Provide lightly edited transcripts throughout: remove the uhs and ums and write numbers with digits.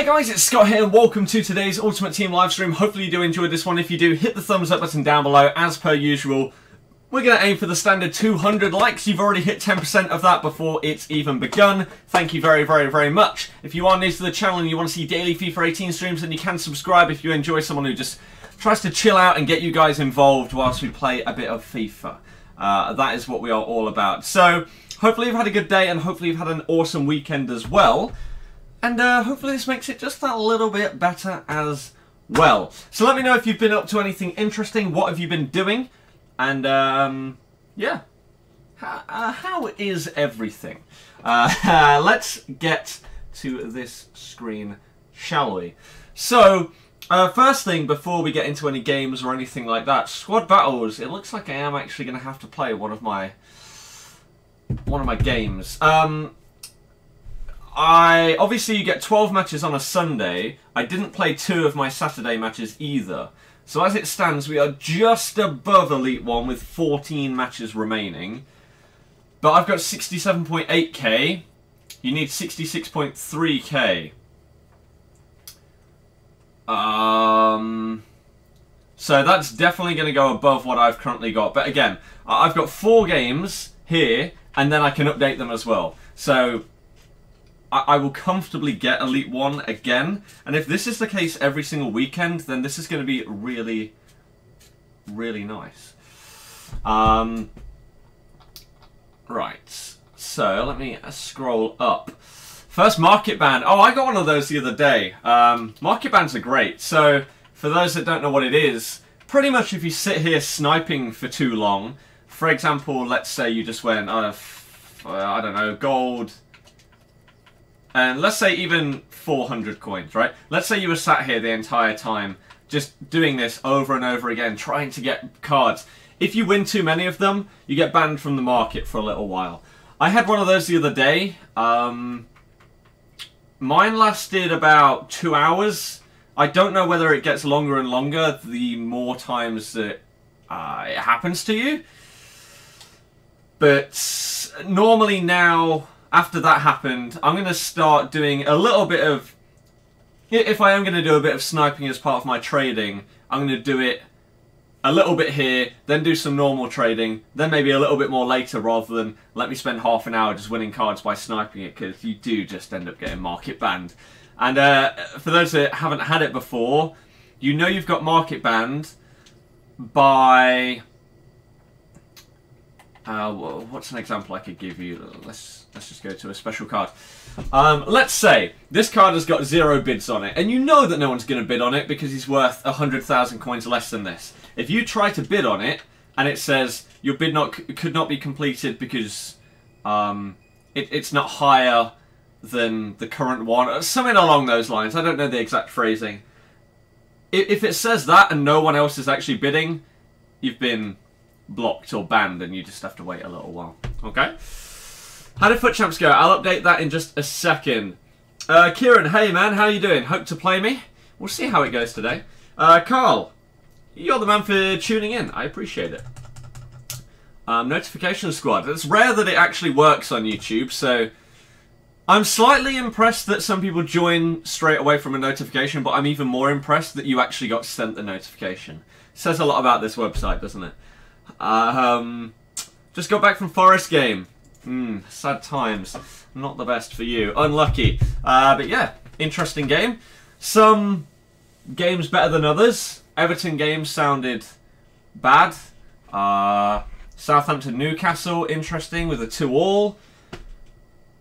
Hey guys, it's Scott here and welcome to today's Ultimate Team livestream. Hopefully you do enjoy this one. If you do, hit the thumbs up button down below. As per usual, we're going to aim for the standard 200 likes. You've already hit 10% of that before it's even begun. Thank you very, very, very much. If you are new to the channel and you want to see daily FIFA 18 streams, then you can subscribe if you enjoy someone who just tries to chill out and get you guys involved whilst we play a bit of FIFA. That is what we are all about. So, hopefully you've had a good day and hopefully you've had an awesome weekend as well. And hopefully this makes it just a little bit better as well. So let me know if you've been up to anything interesting. What have you been doing? And yeah, how is everything? Let's get to this screen, shall we? So, first thing, before we get into any games or anything like that, squad battles. It looks like I am actually going to have to play one of my games. Obviously you get 12 matches on a Sunday. I didn't play 2 of my Saturday matches either. So as it stands, we are just above Elite 1 with 14 matches remaining. But I've got 67.8k. You need 66.3k. So that's definitely going to go above what I've currently got. But again, I've got 4 games here, and then I can update them as well. So I will comfortably get Elite 1 again. And if this is the case every single weekend, then this is going to be really, really nice. Right. So, let me scroll up. First, Market Band. Oh, I got one of those the other day. Market Bands are great. So, for those that don't know what it is, pretty much if you sit here sniping for too long, for example, let's say you just went, I don't know, gold, and let's say even 400 coins, right? Let's say you were sat here the entire time, just doing this over and over again, trying to get cards. If you win too many of them, you get banned from the market for a little while. I had one of those the other day. Mine lasted about 2 hours. I don't know whether it gets longer and longer the more times that it happens to you. But normally now, after that happened, I'm going to start doing a little bit of... If I am going to do a bit of sniping as part of my trading, I'm going to do it a little bit here, then do some normal trading, then maybe a little bit more later rather than let me spend half an hour just winning cards by sniping it, because you do just end up getting market banned. And for those that haven't had it before, you know you've got market banned by... what's an example I could give you? Let's just go to a special card. Let's say this card has got 0 bids on it, and you know that no one's going to bid on it because he's worth 100,000 coins less than this. If you try to bid on it, and it says your bid could not be completed because it's not higher than the current one, something along those lines. I don't know the exact phrasing. If it says that and no one else is actually bidding, you've been blocked or banned, and you just have to wait a little while. Okay? How did FUT Champs go? I'll update that in just a second. Kieran, hey man, how you doing? Hope to play me? We'll see how it goes today. Carl, you're the man for tuning in. I appreciate it. Notification Squad. It's rare that it actually works on YouTube, so I'm slightly impressed that some people join straight away from a notification, but I'm even more impressed that you actually got sent the notification. Says a lot about this website, doesn't it? Just got back from Forest game. Sad times. Not the best for you. Unlucky. But yeah, interesting game. Some games better than others. Everton games sounded bad. Southampton Newcastle, interesting with a 2-2.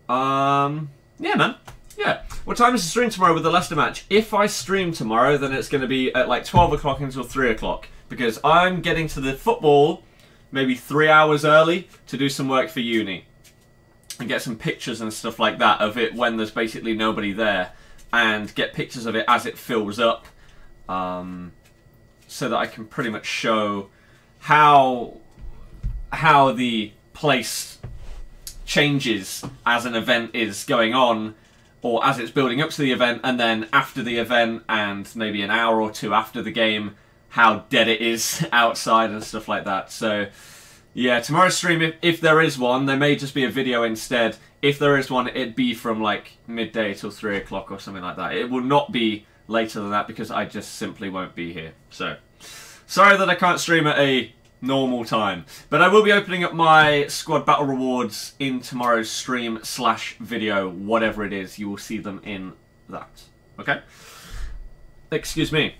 Yeah, man. Yeah. What time is the stream tomorrow with the Leicester match? If I stream tomorrow, then it's going to be at like 12 o'clock until 3 o'clock. Because I'm getting to the football maybe 3 hours early to do some work for uni. And get some pictures and stuff like that of it when there's basically nobody there. And get pictures of it as it fills up. So that I can pretty much show how the place changes as an event is going on, or as it's building up to the event, and then after the event and maybe an hour or 2 after the game, how dead it is outside and stuff like that. So Yeah, tomorrow's stream, if there is one, there may just be a video instead. If there is one, it'd be from like midday till 3 o'clock or something like that. It will not be later than that because I just simply won't be here. So, sorry that I can't stream at a normal time. But I will be opening up my squad battle rewards in tomorrow's stream / video, whatever it is. You will see them in that. Okay? Excuse me.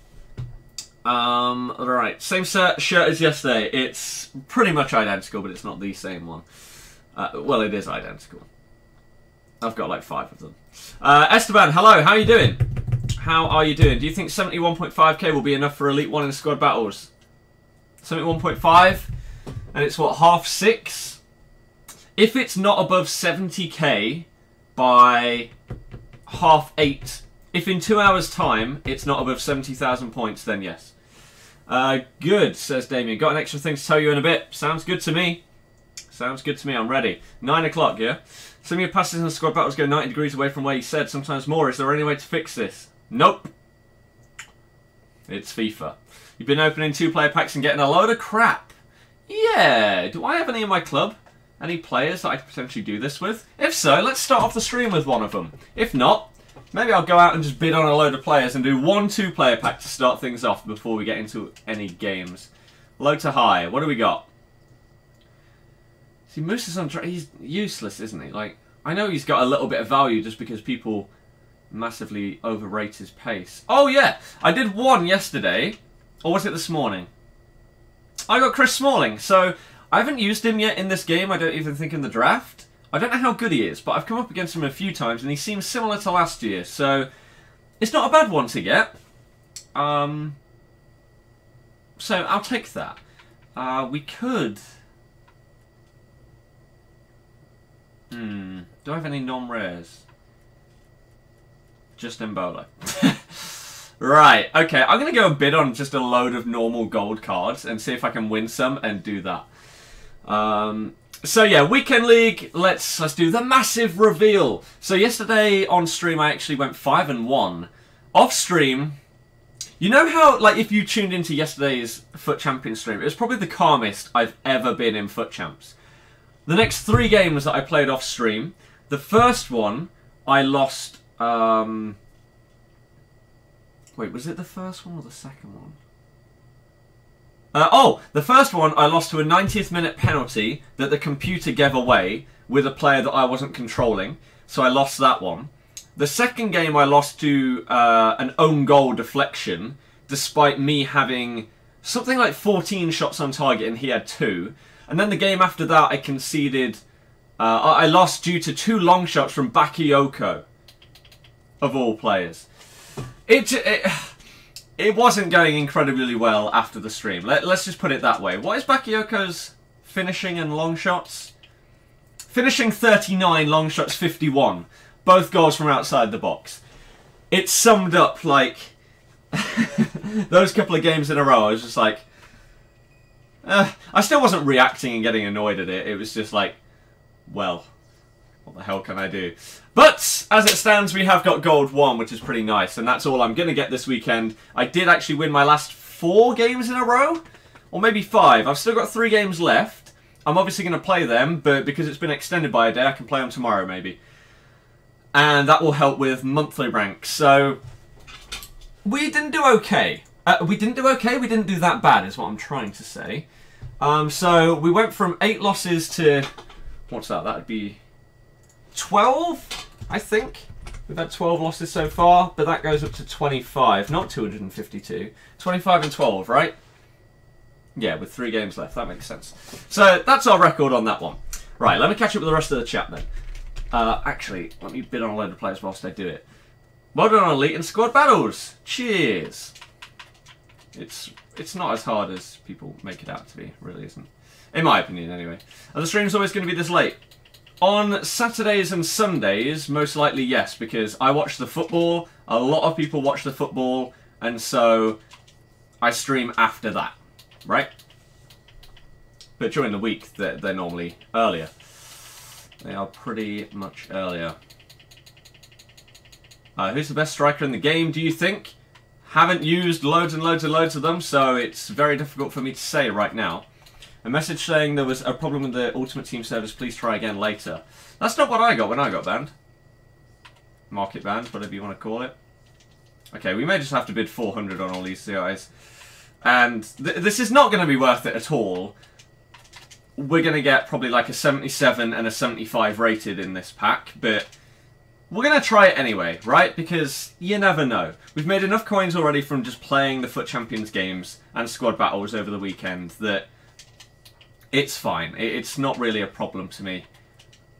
Alright, same shirt as yesterday. It's pretty much identical, but it's not the same one. Well, it is identical. I've got like 5 of them. Esteban, hello, how are you doing? How are you doing? Do you think 71.5k will be enough for Elite 1 in squad battles? 71.5? And it's what, half 6? If it's not above 70k by half 8, if in 2 hours time it's not above 70,000 points, then yes. Good, says Damien. Got an extra thing to tell you in a bit. Sounds good to me. Sounds good to me. I'm ready. 9 o'clock, yeah? Some of your passes in the squad battles go 90 degrees away from where you said, sometimes more. Is there any way to fix this? Nope. It's FIFA. You've been opening 2-player packs and getting a load of crap. Yeah. Do I have any in my club? Any players that I could potentially do this with? If so, let's start off the stream with one of them. If not, maybe I'll go out and just bid on a load of players and do 1 2-player pack to start things off before we get into any games. Low to high. What do we got? See, Moose is on track. He's useless, isn't he? Like, I know he's got a little bit of value just because people massively overrate his pace. Oh, yeah. I did 1 yesterday. Or was it this morning? I got Chris Smalling. So, I haven't used him yet in this game. I don't even think in the draft. I don't know how good he is, but I've come up against him a few times, and he seems similar to last year, so it's not a bad one to get. So I'll take that. We could... Do I have any non-rares? Just Embolo. Right, okay, I'm going to go a bid on just a load of normal gold cards and see if I can win some and do that. So yeah, Weekend League, let's do the massive reveal. So yesterday on stream I actually went 5-1. Off stream, you know how, like, if you tuned into yesterday's FUT Champions stream, it was probably the calmest I've ever been in FUT Champs. The next 3 games that I played off stream, the first one I lost, wait, was it the first one or the second one? The first one I lost to a 90th minute penalty that the computer gave away with a player that I wasn't controlling, so I lost that one. The second game I lost to an own goal deflection, despite me having something like 14 shots on target and he had 2. And then the game after that I conceded, I lost due to 2 long shots from Bakayoko, of all players. It wasn't going incredibly well after the stream. Let's just put it that way. What is Bakayoko's finishing and long shots? Finishing 39, long shots 51. Both goals from outside the box. It summed up, like, those couple of games in a row. I was just like... I still wasn't reacting and getting annoyed at it. It was just like, well, what the hell can I do? But, as it stands, we have got Gold 1, which is pretty nice, and that's all I'm going to get this weekend. I did actually win my last 4 games in a row, or maybe 5. I've still got 3 games left. I'm obviously going to play them, but because it's been extended by a day, I can play them tomorrow, maybe. And that will help with monthly ranks. So, we didn't do okay. We didn't do okay, we didn't do that bad, is what I'm trying to say. So, we went from 8 losses to... What's that? That would be 12, I think. We've had 12 losses so far, but that goes up to 25, not 252. 25 and 12, right? Yeah, with 3 games left. That makes sense. So, that's our record on that one. Right, let me catch up with the rest of the chat then. Actually, let me bid on a load of players whilst I do it. Well done on Elite and Squad Battles. Cheers. It's not as hard as people make it out to be, really isn't. In my opinion, anyway. Are the streams always going to be this late? On Saturdays and Sundays, most likely yes, because I watch the football, a lot of people watch the football, and so I stream after that, right? But during the week, they're normally earlier. They are pretty much earlier. Who's the best striker in the game, do you think? Haven't used loads and loads and loads of them, so it's very difficult for me to say right now. A message saying there was a problem with the Ultimate Team service. Please try again later. That's not what I got when I got banned. Market banned, whatever you want to call it. Okay, we may just have to bid 400 on all these guys. And this is not going to be worth it at all. We're going to get probably like a 77 and a 75 rated in this pack, but we're going to try it anyway, right? Because you never know. We've made enough coins already from just playing the FUT Champions games and squad battles over the weekend that it's fine. It's not really a problem to me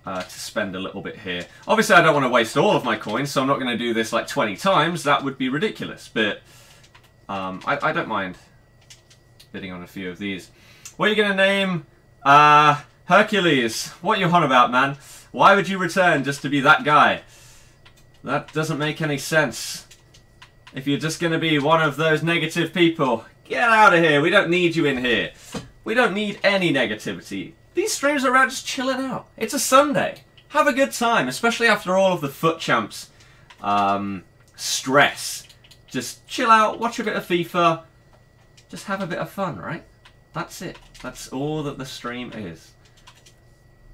to spend a little bit here. Obviously, I don't want to waste all of my coins, so I'm not going to do this like 20 times. That would be ridiculous, but I don't mind bidding on a few of these. What are you going to name? Hercules. What are you on about, man? Why would you return just to be that guy? That doesn't make any sense. If you're just going to be one of those negative people, get out of here. We don't need you in here. We don't need any negativity. These streams are around just chilling out. It's a Sunday. Have a good time, especially after all of the FUT Champs stress. Just chill out, watch a bit of FIFA. Just have a bit of fun, right? That's it. That's all that the stream is.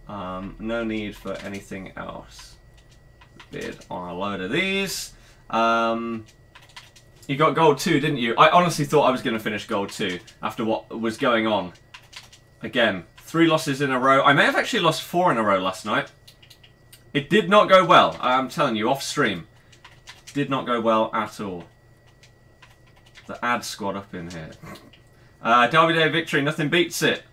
No need for anything else. Bid on a load of these. You got gold 2, didn't you? I honestly thought I was going to finish gold 2 after what was going on. Again, 3 losses in a row. I may have actually lost 4 in a row last night. It did not go well. I'm telling you, off stream. Did not go well at all. The ad squad up in here. Derby Day victory, nothing beats it.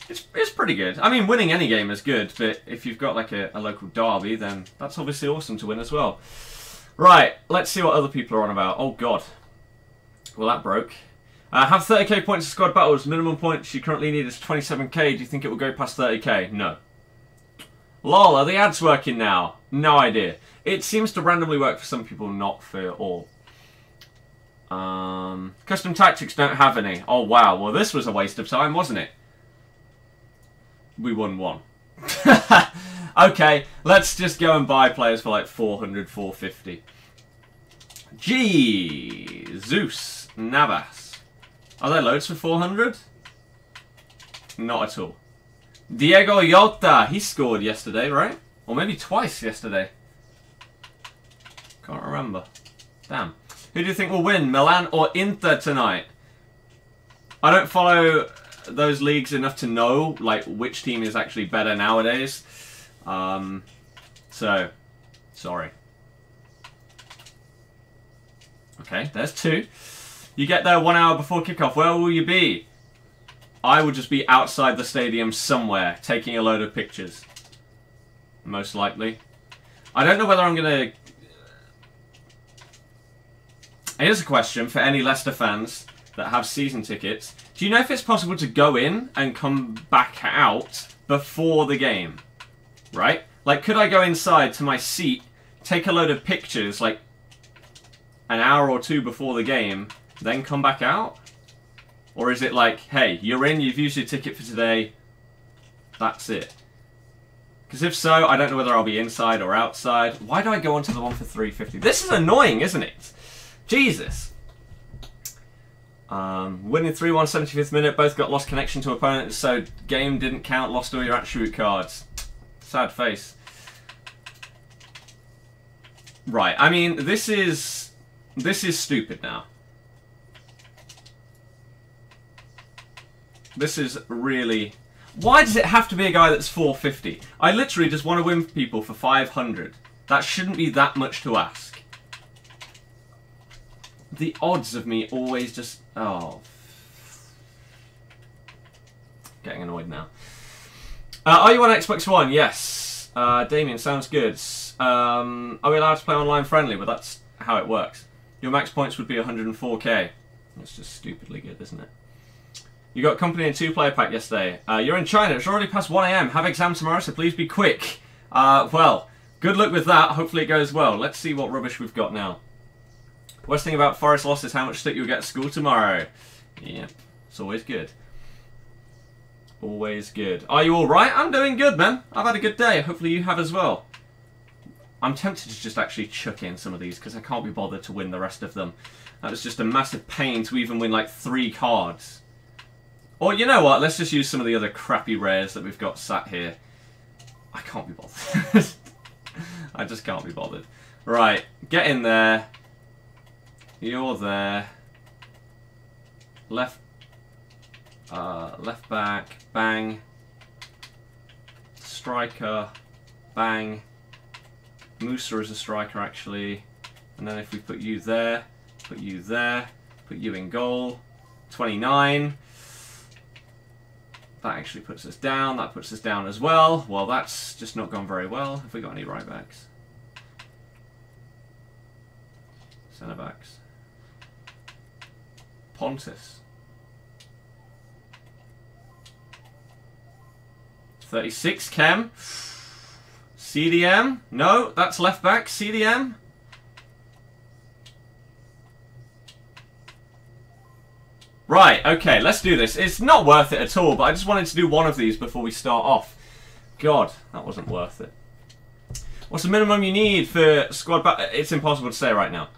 It's pretty good. I mean, winning any game is good, but if you've got like a local derby, then that's obviously awesome to win as well. Right, let's see what other people are on about. Oh god. Well, that broke. Have 30k points in squad battles. Minimum points you currently need is 27k. Do you think it will go past 30k? No. Lol, are the ads working now? No idea. It seems to randomly work for some people, not for all. Custom tactics don't have any. Oh wow, well this was a waste of time, wasn't it? We won 1. Okay, let's just go and buy players for like 400, 450. Jesus Navas. Are there loads for 400? Not at all. Diego Yota, he scored yesterday, right? Or maybe twice yesterday. Can't remember. Damn. Who do you think will win, Milan or Inter tonight? I don't follow those leagues enough to know like which team is actually better nowadays. So, sorry. Okay, there's 2. You get there 1 hour before kickoff. Where will you be? I will just be outside the stadium somewhere, taking a load of pictures. Most likely. I don't know whether I'm going to... Here's a question for any Leicester fans that have season tickets. Do you know if it's possible to go in and come back out before the game? Right? Like, could I go inside to my seat, take a load of pictures, like, an hour or 2 before the game, then come back out? Or is it like, hey, you're in, you've used your ticket for today, that's it? Because if so, I don't know whether I'll be inside or outside. Why do I go onto the one for 350? This is annoying, isn't it? Jesus. Winning 3-1, 75th minute, both got lost connection to opponent, so game didn't count, lost all your attribute cards. Sad face. Right, I mean, this is stupid now. This is really... Why does it have to be a guy that's 450? I literally just want to win people for 500. That shouldn't be that much to ask. The odds of me always just... Oh. Getting annoyed now. Are you on Xbox One? Yes. Damien, sounds good. Are we allowed to play online friendly? Well, that's how it works. Your max points would be 104k. That's just stupidly good, isn't it? You got company and 2-player pack yesterday. You're in China. It's already past 1 AM. Have exam tomorrow, so please be quick. Well, good luck with that. Hopefully it goes well. Let's see what rubbish we've got now. Worst thing about Forest loss is how much stick you'll get at school tomorrow. Yep, it's always good. Always good. Are you alright? I'm doing good, man. I've had a good day. Hopefully you have as well. I'm tempted to just actually chuck in some of these because I can't be bothered to win the rest of them. That was just a massive pain to even win like 3 cards. Or you know what? Let's just use some of the other crappy rares that we've got sat here. I can't be bothered. I just can't be bothered. Right, get in there. You're there. Left back, bang. Striker, bang. Musa is a striker actually. And then if we put you there, put you in goal. 29. That actually puts us down. That puts us down as well. Well, that's just not gone very well. Have we got any right backs? Centre backs. Pontus. 36, Chem. CDM. No, that's left back. CDM. Right, okay, let's do this. It's not worth it at all, but I just wanted to do one of these before we start off. God, that wasn't worth it. What's the minimum you need for squad back? It's impossible to say right now.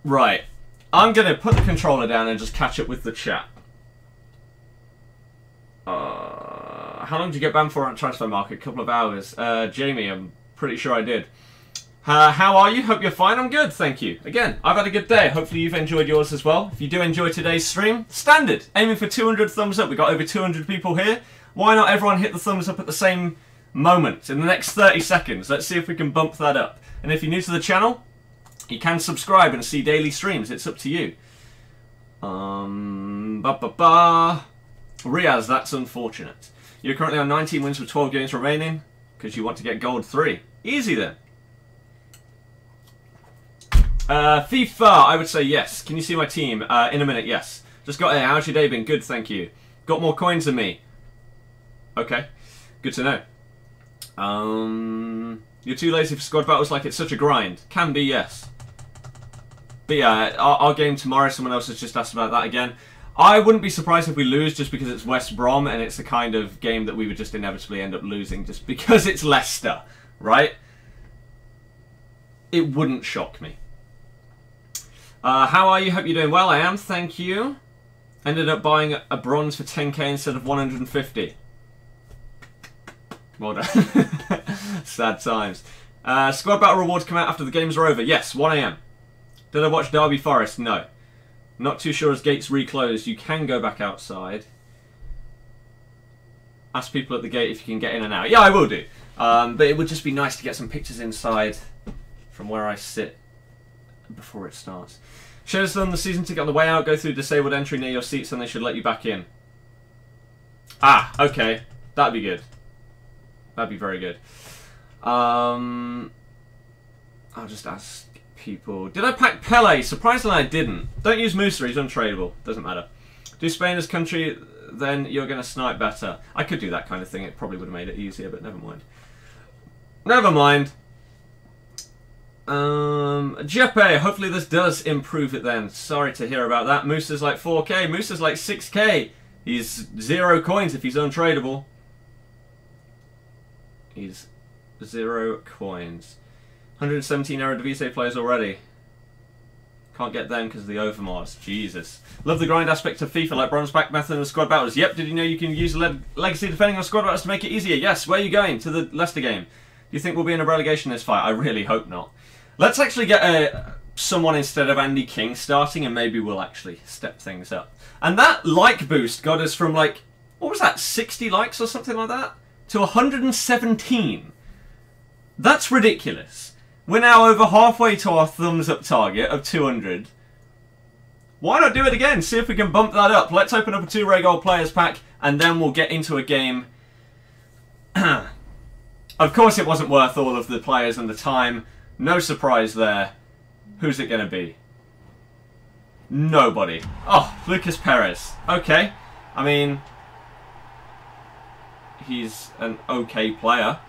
Right. I'm going to put the controller down and just catch up with the chat. How long did you get banned for on Transfer Market? A couple of hours. Jamie, I'm pretty sure I did. How are you? Hope you're fine. I'm good, thank you. Again, I've had a good day. Hopefully you've enjoyed yours as well. If you do enjoy today's stream, standard. Aiming for 200 thumbs up. We've got over 200 people here. Why not everyone hit the thumbs up at the same moment in the next 30 seconds? Let's see if we can bump that up. And if you're new to the channel, you can subscribe and see daily streams. It's up to you. Riaz, that's unfortunate. You're currently on 19 wins with 12 games remaining because you want to get gold 3. Easy then. FIFA, I would say yes. Can you see my team? In a minute, yes. Just got here. How's your day been? Good, thank you. Got more coins than me. Okay. Good to know. You're too lazy for squad battles like it's such a grind. Can be, yes. But yeah, our game tomorrow, someone else has just asked about that again. I wouldn't be surprised if we lose just because it's West Brom and it's the kind of game that we would just inevitably end up losing just because it's Leicester, right? It wouldn't shock me. How are you? Hope you're doing well. I am, thank you. Ended up buying a bronze for 10k instead of 150. Well done. Sad times. Squad battle rewards come out after the games are over. Yes, 1 AM. Did I watch Derby Forest? No. Not too sure as gates reclosed. You can go back outside. Ask people at the gate if you can get in and out. Yeah, I will do. But it would just be nice to get some pictures inside from where I sit before it starts. Show us them the season ticket on the way out. Go through disabled entry near your seats and they should let you back in. Ah, okay. That'd be good. That'd be very good. I'll just ask people. Did I pack Pele? Surprisingly, I didn't. Don't use Musa. He's untradeable. Doesn't matter. Do Spain as country, then you're going to snipe better. I could do that kind of thing. It probably would have made it easier, but never mind. Never mind. Jeppe, hopefully this does improve it then. Sorry to hear about that. Musa's like 4k. Musa's like 6k. He's 0 coins if he's untradeable. He's 0 coins. 117 Eredivisie players already. Can't get them because of the overmods. Jesus. Love the grind aspect of FIFA, like bronze back method and squad battles. Yep, did you know you can use legacy defending on squad battles to make it easier? Yes, where are you going? To the Leicester game. Do you think we'll be in a relegation this fight? I really hope not. Let's actually get someone instead of Andy King starting and maybe we'll actually step things up. And that like boost got us from like, what was that, 60 likes or something like that? To 117. That's ridiculous. We're now over halfway to our thumbs up target of 200. Why not do it again? See if we can bump that up. Let's open up a 2 rare gold players pack and then we'll get into a game. Of course it wasn't worth all of the players and the time. No surprise there. Who's it going to be? Nobody. Oh, Lucas Perez. Okay. I mean, he's an okay player.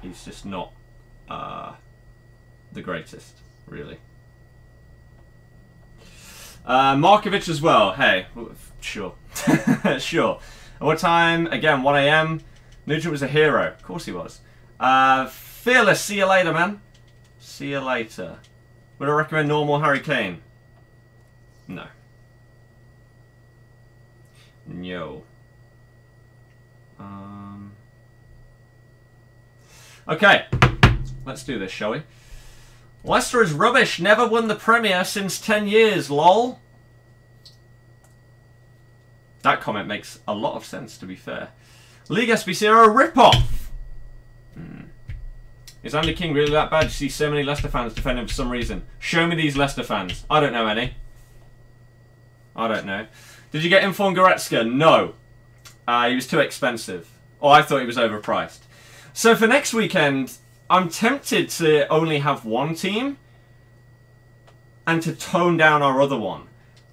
He's just not the greatest, really. Markovic as well. Hey, sure. Sure. At what time? Again, 1 AM. Nugent was a hero. Of course he was. Fearless, see you later, man. See you later. Would I recommend normal Harry Kane? No. No. Okay. Let's do this, shall we? Leicester is rubbish. Never won the Premier since 10 years, lol. That comment makes a lot of sense, to be fair. League SBC are a rip-off. Is Andy King really that bad? You see so many Leicester fans defend him for some reason. Show me these Leicester fans. I don't know any. I don't know. Did you get Inform Goretzka? No. He was too expensive. Oh, I thought he was overpriced. So for next weekend, I'm tempted to only have one team and to tone down our other one.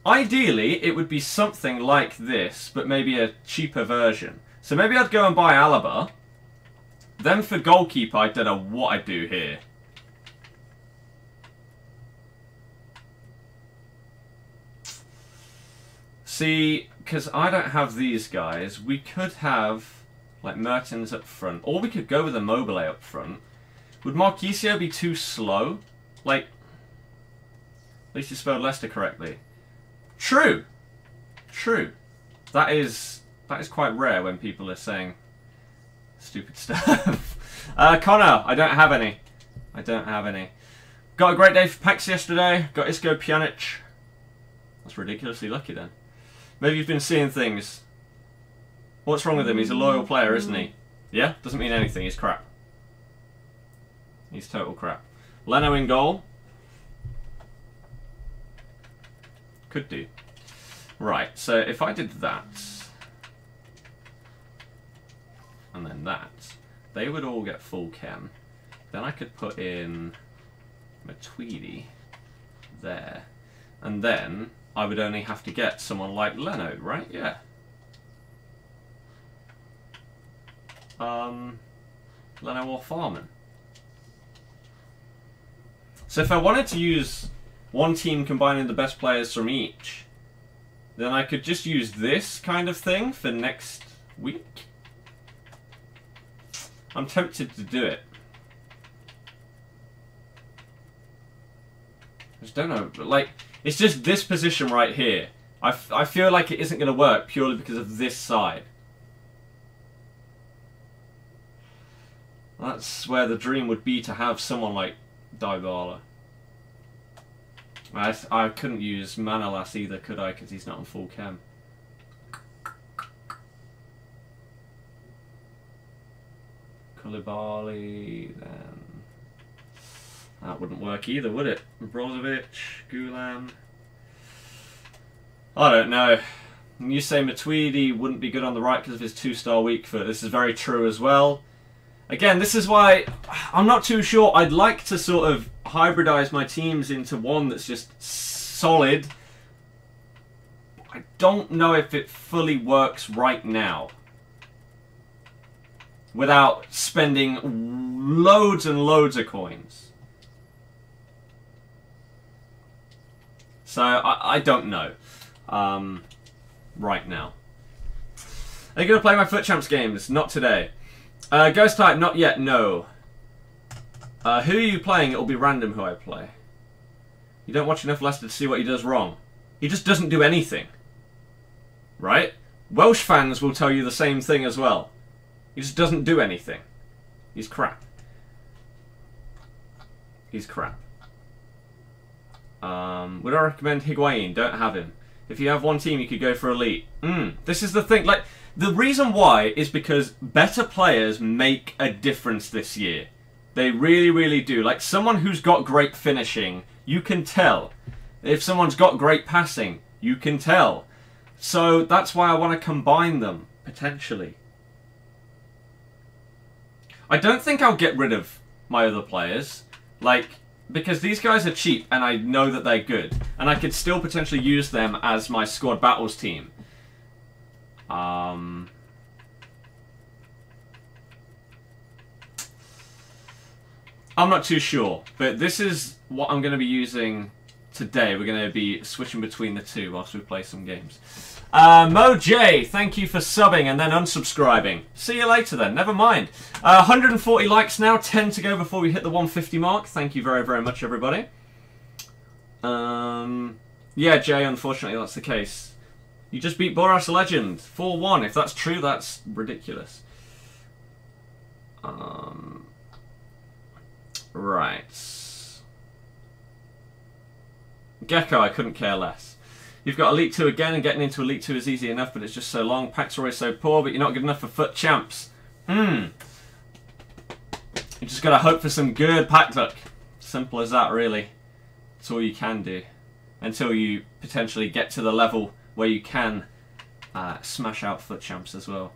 Ideally, it would be something like this, but maybe a cheaper version. So maybe I'd go and buy Alaba. Then for goalkeeper, I don't know what I'd do here. See, because I don't have these guys, we could have like Mertens up front. Or we could go with Immobile up front. Would Marquisio be too slow? Like, at least you spelled Leicester correctly. True. True. That is quite rare when people are saying stupid stuff. Connor, I don't have any. I don't have any. Got a great day for packs yesterday. Got Isco Pjanic. That's ridiculously lucky then. Maybe you've been seeing things. What's wrong with him? He's a loyal player, isn't he? Yeah? Doesn't mean anything. He's crap. He's total crap. Leno in goal. Could do. Right, so if I did that, and then that, they would all get full chem. Then I could put in Matuidi there. And then I would only have to get someone like Leno, right? Yeah. Leno or Farman. So if I wanted to use one team combining the best players from each, then I could just use this kind of thing for next week. I'm tempted to do it. I just don't know, but like, it's just this position right here. I feel like it isn't going to work purely because of this side. That's where the dream would be to have someone like Dybala. I couldn't use Manolas either, could I? Because he's not on full chem. Koulibaly, then. That wouldn't work either, would it? Brozovic, Gulam. I don't know. You say Matuidi wouldn't be good on the right because of his 2-star weak foot. This is very true as well. Again, this is why I'm not too sure. I'd like to sort of hybridize my teams into one that's just solid. I don't know if it fully works right now. Without spending loads and loads of coins. So, I don't know. Right now. Are you going to play my FUT Champs games? Not today. Ghost type, not yet, no. Who are you playing? It'll be random who I play. You don't watch enough Leicester to see what he does wrong. He just doesn't do anything. Right? Welsh fans will tell you the same thing as well. He just doesn't do anything. He's crap. He's crap. Would I recommend Higuain? Don't have him. If you have one team, you could go for elite. This is the thing. Like, the reason why is because better players make a difference this year. They really, really do. Like, someone who's got great finishing, you can tell. If someone's got great passing, you can tell. So that's why I want to combine them, potentially. I don't think I'll get rid of my other players. Like, because these guys are cheap and I know that they're good. And I could still potentially use them as my squad battles team. I'm not too sure, but this is what I'm going to be using today. We're going to be switching between the two whilst we play some games. Mo J, thank you for subbing and then unsubscribing. See you later then, never mind. 140 likes now, 10 to go before we hit the 150 mark. Thank you very, very much, everybody. Yeah, Jay, unfortunately that's the case. You just beat Boras Legend. 4-1. If that's true, that's ridiculous. Right. Gecko, I couldn't care less. You've got Elite 2 again, and getting into Elite 2 is easy enough, but it's just so long. Packs are always so poor, but you're not good enough for FUT Champs. You just gotta hope for some good pack luck. Simple as that, really. That's all you can do. Until you potentially get to the level where you can smash out FUT Champs as well.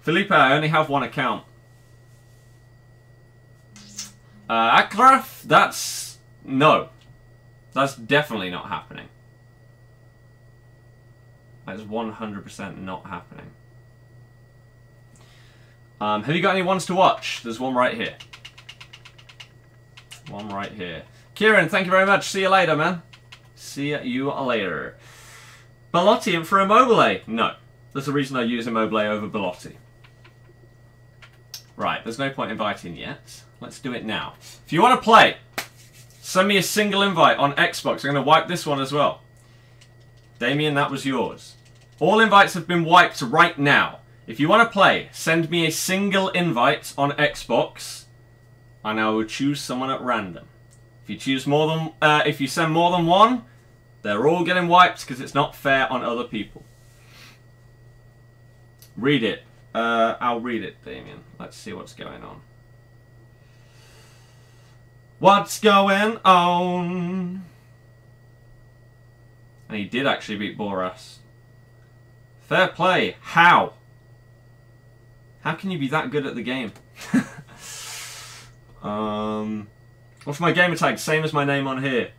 Felipe, I only have one account. Akraf, that's... no. That's definitely not happening. That is 100% not happening. Have you got any ones to watch? There's one right here. One right here. Kieran, thank you very much. See you later, man. See you later. Belotti in for Immobile? No. There's a reason I use Immobile over Belotti. Right, there's no point inviting yet. Let's do it now. If you want to play, send me a single invite on Xbox. I'm going to wipe this one as well. Damien, that was yours. All invites have been wiped right now. If you want to play, send me a single invite on Xbox, and I will choose someone at random. If you choose more than, if you send more than one, they're all getting wiped because it's not fair on other people. Read it. I'll read it, Damien. Let's see what's going on. What's going on? And he did actually beat Boras. Fair play. How? How can you be that good at the game? What's my gamer tag? Same as my name on here.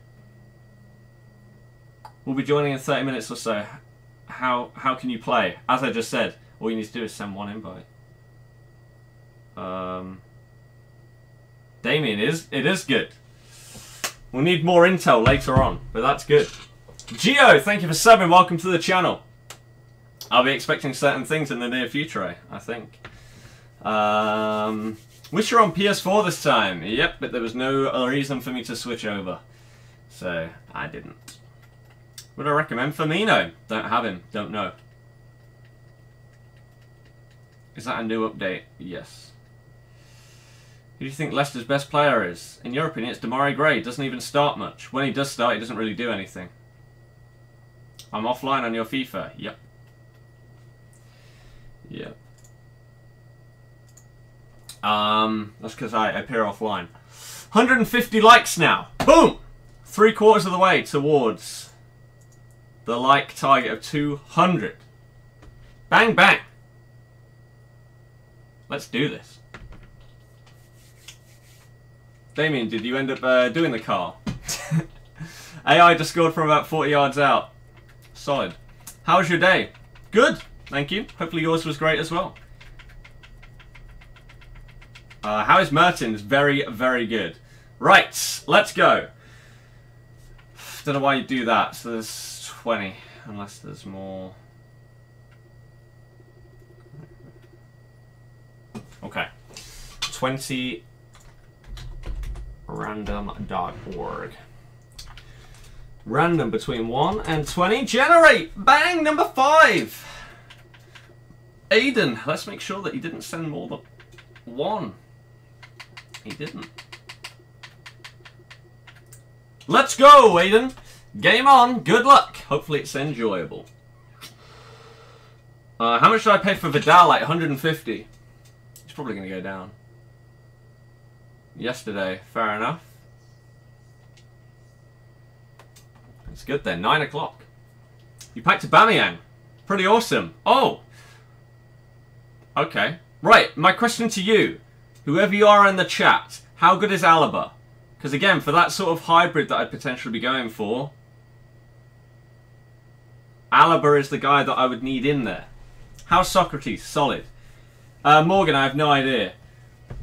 We'll be joining in 30 minutes or so. How can you play? As I just said, all you need to do is send one invite. Damien, it is good. We'll need more intel later on, but that's good. Gio, thank you for subbing. Welcome to the channel. I'll be expecting certain things in the near future, I think. Wish you're on PS4 this time. Yep, but there was no reason for me to switch over. So, I didn't. Would I recommend Firmino? Don't have him. Don't know. Is that a new update? Yes. Who do you think Leicester's best player is? In your opinion, it's Demarai Gray. Doesn't even start much. When he does start, he doesn't really do anything. I'm offline on your FIFA. Yep. Yep. That's because I appear offline. 150 likes now. Boom! 3/4 of the way towards the like target of 200. Bang, bang. Let's do this. Damien, did you end up doing the car? AI just scored from about 40 yards out. Solid. How was your day? Good, thank you. Hopefully yours was great as well. How is Mertens? Very, very good. Right, let's go. Don't know why you do that. So there's 20, unless there's more. Okay. 20 random.org. Random between 1 and 20. Generate! Bang! Number 5! Aiden. Let's make sure that he didn't send more than 1. He didn't. Let's go, Aiden! Game on. Good luck. Hopefully it's enjoyable. How much did I pay for Vidal? Like 150. It's probably going to go down. Yesterday. Fair enough. It's good then. 9 o'clock. You packed Aubameyang. Pretty awesome. Oh! Okay. Right, my question to you. Whoever you are in the chat, how good is Alaba? Because again, for that sort of hybrid that I'd potentially be going for, Alaba is the guy that I would need in there. How's Socrates? Solid. Morgan, I have no idea.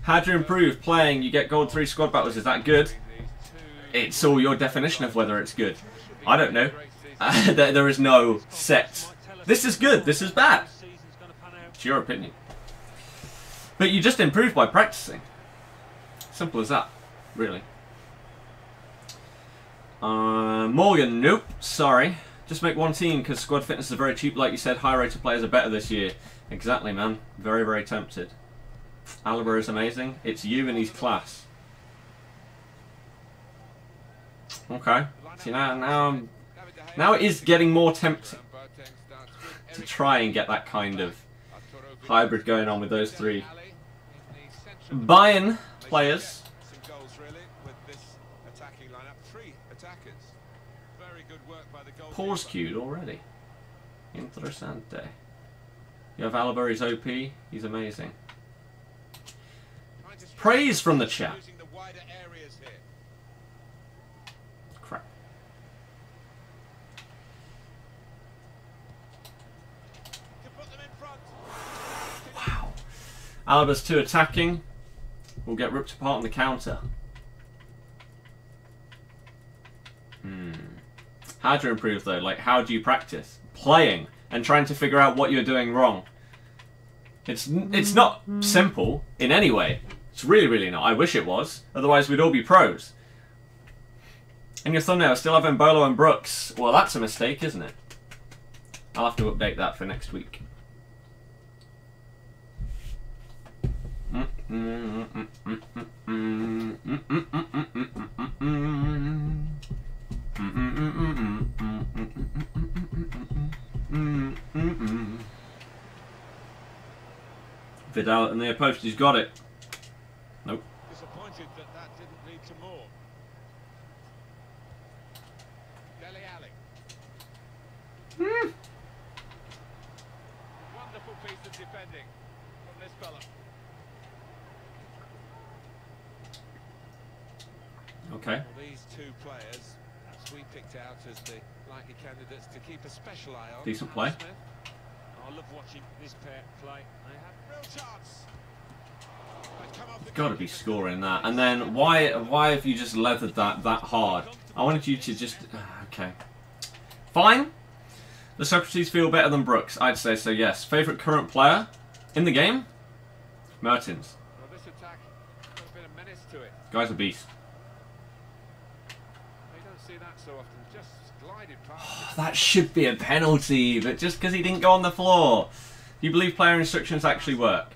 How do you improve playing? You get gold 3 squad battles. Is that good? It's all your definition of whether it's good. I don't know. There is no set. This is good. This is bad. It's your opinion. But you just improve by practicing. Simple as that, really. Morgan, nope, sorry. Just make one team because squad fitness is very cheap. Like you said, high rated players are better this year. Exactly, man. Very, very tempted. Alaba is amazing. It's you and his class. Okay. See, now it is getting more tempting to try and get that kind of hybrid going on with those three Bayern players. Pause queued already. Interessante. You have Alaba, he's OP, he's amazing. Praise from the chat. Crap. Wow. Alaba's too attacking. We'll get ripped apart on the counter. How do you improve though? Like, how do you practice? Playing and trying to figure out what you're doing wrong. It's not simple in any way. It's really, really not. I wish it was. Otherwise, we'd all be pros. In your thumbnail, I still have Mbolo and Brooks. Well, that's a mistake, isn't it? I'll have to update that for next week. Vidal at the near post, he's got it. Nope. Disappointed that didn't lead to more. Dele Alli. Wonderful piece of defending from this fella. Okay. Well, these two players, as we picked out as the likely candidates to keep a special eye on. Decent play. I love watching this pair play. They have real chance. Got to be scoring that. And then why have you just leathered that hard? I wanted you to just... Okay. Fine. Does Socrates feel better than Brooks? I'd say so, yes. Favourite current player in the game? Mertens. Well, this attack got a bit of menace to it. Guy's a beast. They don't see that so often. Just glided past. Oh, that should be a penalty, but just because he didn't go on the floor. Do you believe player instructions actually work?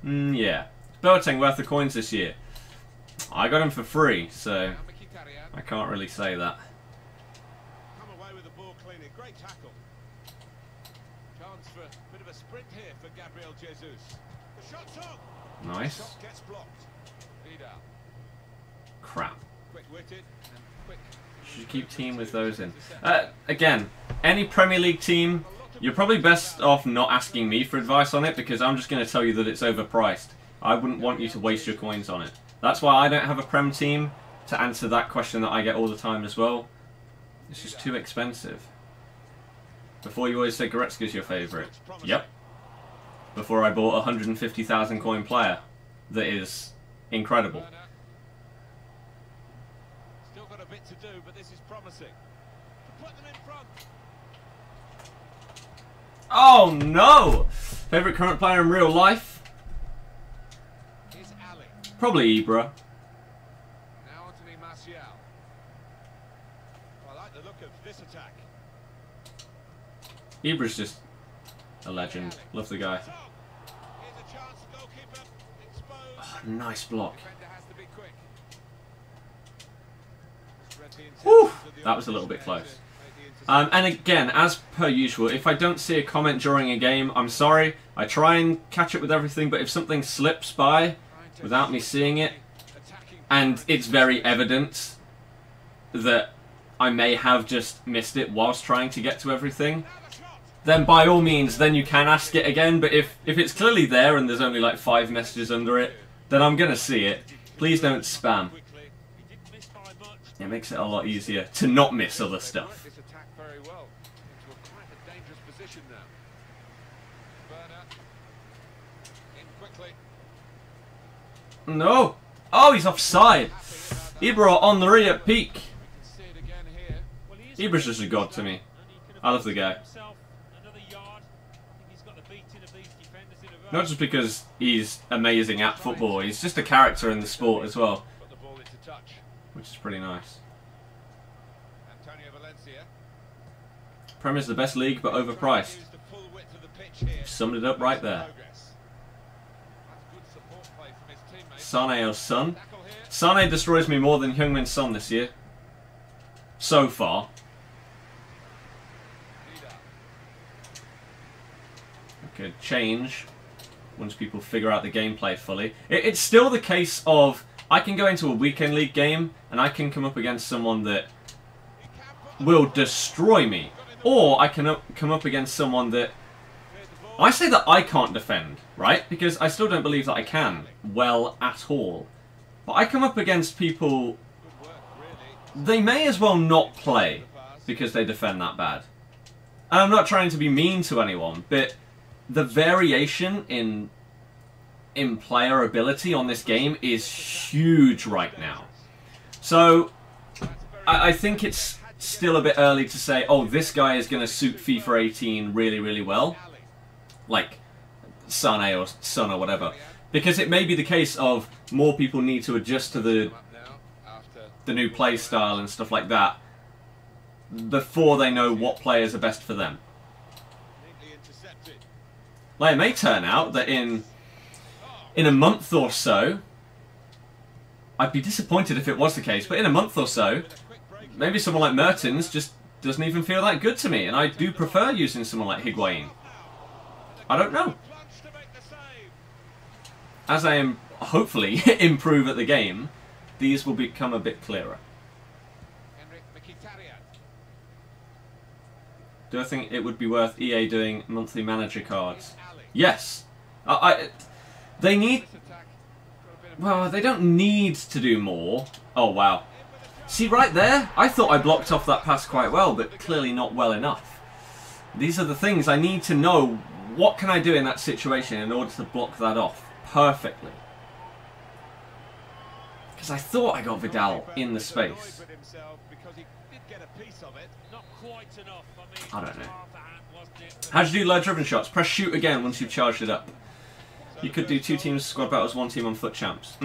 Yeah. Boateng worth the coins this year. I got him for free, so I can't really say that. Come away with the ball cleanly. Great tackle. Chance for a bit of a sprint here for Gabriel Jesus. The shot's on. Nice. The shot gets blocked. Vidal. Crap. Quick-witted and quick. Should keep team with those in. Again, any Premier League team, you're probably best off not asking me for advice on it because I'm just going to tell you that it's overpriced. I wouldn't want you to waste your coins on it. That's why I don't have a Prem team, to answer that question that I get all the time as well. It's just too expensive. Before you always say Goretzka's your favourite. Yep. Before I bought a 150,000 coin player that is incredible. Still got a bit to do, but this is promising. Put them in front. Oh no! Favourite current player in real life? Probably Ibra. Now Anthony Martial. I like the look of this attack. Ibra's just a legend. Love the guy. Here's a chance, goalkeeper exposed. Oh, nice block. Defender has to be quick. Whew, that was a little bit close. And again, as per usual, if I don't see a comment during a game, I'm sorry. I try and catch up with everything, but if something slips by without me seeing it, and it's very evident that I may have just missed it whilst trying to get to everything, then by all means, then you can ask it again. But if it's clearly there and there's only like 5 messages under it, then I'm going to see it. Please don't spam. It makes it a lot easier to not miss other stuff. No! Oh, he's offside! Ibra on the re at peak. Ibra's just a god to me. I love the guy. Not just because he's amazing at football, he's just a character in the sport as well. Which is pretty nice. Premier's the best league, but overpriced. Summed it up right there. Sane or Son? Sane destroys me more than Heung-min Son this year. So far. Okay, change once people figure out the gameplay fully. It's still the case of I can go into a weekend league game and I can come up against someone that will destroy me. Or I can come up against someone that... I say that I can't defend, right? Because I still don't believe that I can well at all. But I come up against people... They may as well not play because they defend that bad. And I'm not trying to be mean to anyone, but the variation in player ability on this game is huge right now. So I think it's still a bit early to say, oh, this guy is going to suit FIFA 18 really, really well. Like Sane or Son or whatever. Because it may be the case of more people need to adjust to the new play style and stuff like that before they know what players are best for them. Like, it may turn out that in a month or so, I'd be disappointed if it was the case, but in a month or so, maybe someone like Mertens just doesn't even feel that good to me, and I do prefer using someone like Higuain. I don't know. As I am hopefully improve at the game, these will become a bit clearer. Do I think it would be worth EA doing monthly manager cards? Yes. They need... Well, they don't need to do more. Oh, wow. See, right there? I thought I blocked off that pass quite well, but clearly not well enough. These are the things I need to know. What can I do in that situation in order to block that off perfectly? Because I thought I got Vidal in the space. I don't know. How do you do low-driven shots? Press shoot again once you've charged it up. You could do 2 teams squad battles, 1 team on FUT Champs.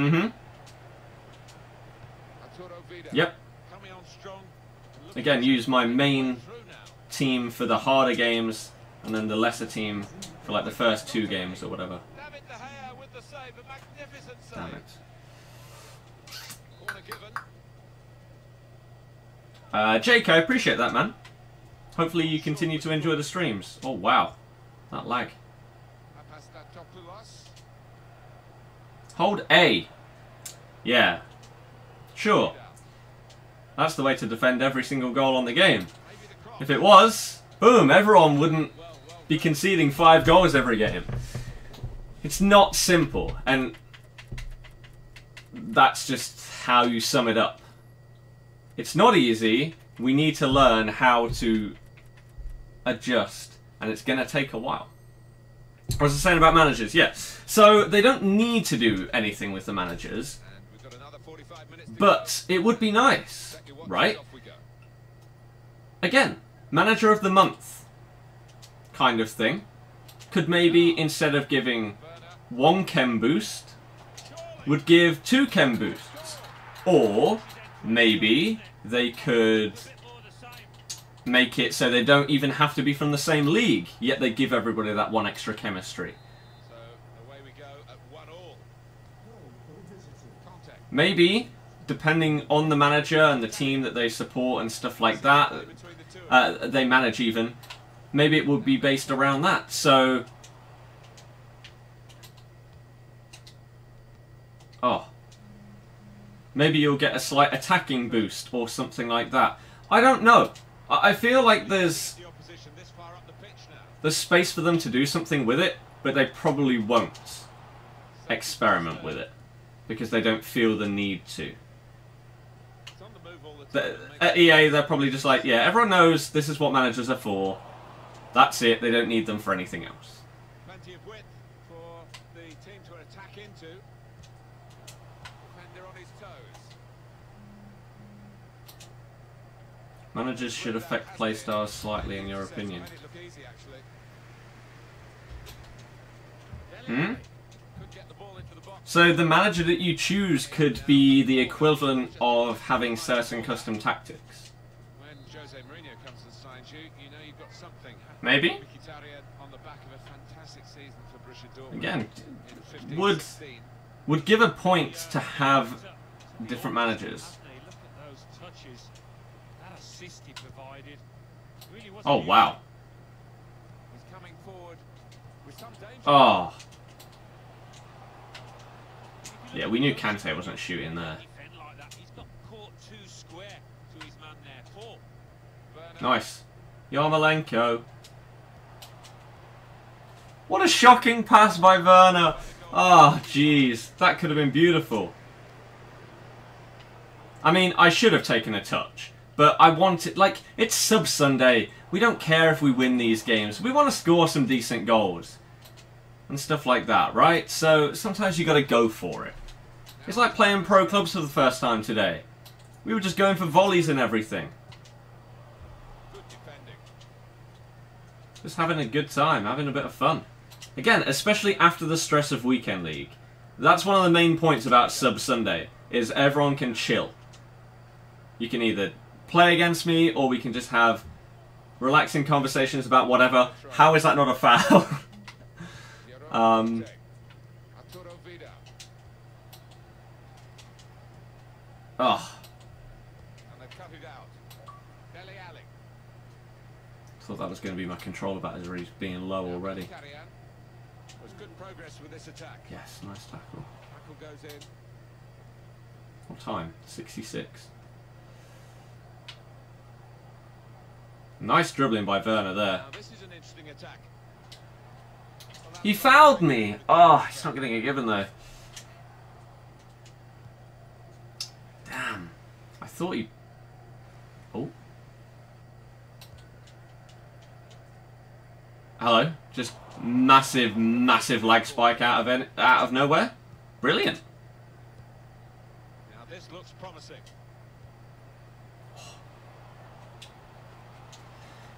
Yep. Again, use my main team for the harder games, and then the lesser team for like the first 2 games or whatever. Damn it. Jake, I appreciate that, man. Hopefully you continue to enjoy the streams. Oh, wow. That lag. Hold A. Yeah. Sure. That's the way to defend every single goal on the game. If it was, boom, everyone wouldn't be conceding 5 goals every game. It's not simple, and that's just how you sum it up. It's not easy. We need to learn how to adjust, and it's going to take a while. What was I saying about managers? Yeah. So they don't need to do anything with the managers, but it would be nice, right? Again, manager of the month kind of thing. Could maybe, instead of giving 1 chem boost, would give 2 chem boosts. Or maybe they could make it so they don't even have to be from the same league, yet they give everybody that 1 extra chemistry. Maybe, depending on the manager and the team that they support and stuff like that, they manage even, maybe it would be based around that. So, maybe you'll get a slight attacking boost or something like that. I don't know. I feel like there's space for them to do something with it, but they probably won't experiment with it because they don't feel the need to. At EA, they're probably just like, yeah, everyone knows this is what managers are for. That's it. They don't need them for anything else. Plenty of width for the team to attack into. Defender on his toes. Managers should affect playstyles slightly, in your opinion. Hmm? So the manager that you choose could be the equivalent of having certain custom tactics. Jose Mourinho comes and signs you, you know you've got something. Maybe. Mkhitaryan on the back of a fantastic season for Borussia Dortmund. Again, In 15-16. would give a point to have different managers. Look at those touches. That assist he provided really wasn't Oh, wow. He's coming forward with some danger. Oh. Yeah, we knew Kante wasn't shooting there. Defend like that. He's got caught too square to his man there. Paul. Nice. Yarmolenko. What a shocking pass by Werner. Oh, jeez. That could have been beautiful. I mean, I should have taken a touch. But I wanted, like, it's sub-Sunday. We don't care if we win these games. We want to score some decent goals. And stuff like that, right? So, sometimes you got to go for it. It's like playing pro clubs for the first time today. We were just going for volleys and everything. Good defending. Just having a good time, having a bit of fun. Again, especially after the stress of Weekend League. That's one of the main points about Sub-Sunday, is everyone can chill. You can either play against me, or we can just have relaxing conversations about whatever. How is that not a foul? Oh. And they cut it out. Dele Alli. Thought that was going to be my controller battery being low already. Mkhitaryan was good progress with this attack. Yes, nice tackle. Tackle goes in. What time? 66. Nice dribbling by Werner there. Now this is an interesting attack. He fouled me! Oh, he's not getting a given though. Damn. I thought he... Oh. Hello. Just massive, massive lag spike out of nowhere. Brilliant. Now this looks promising.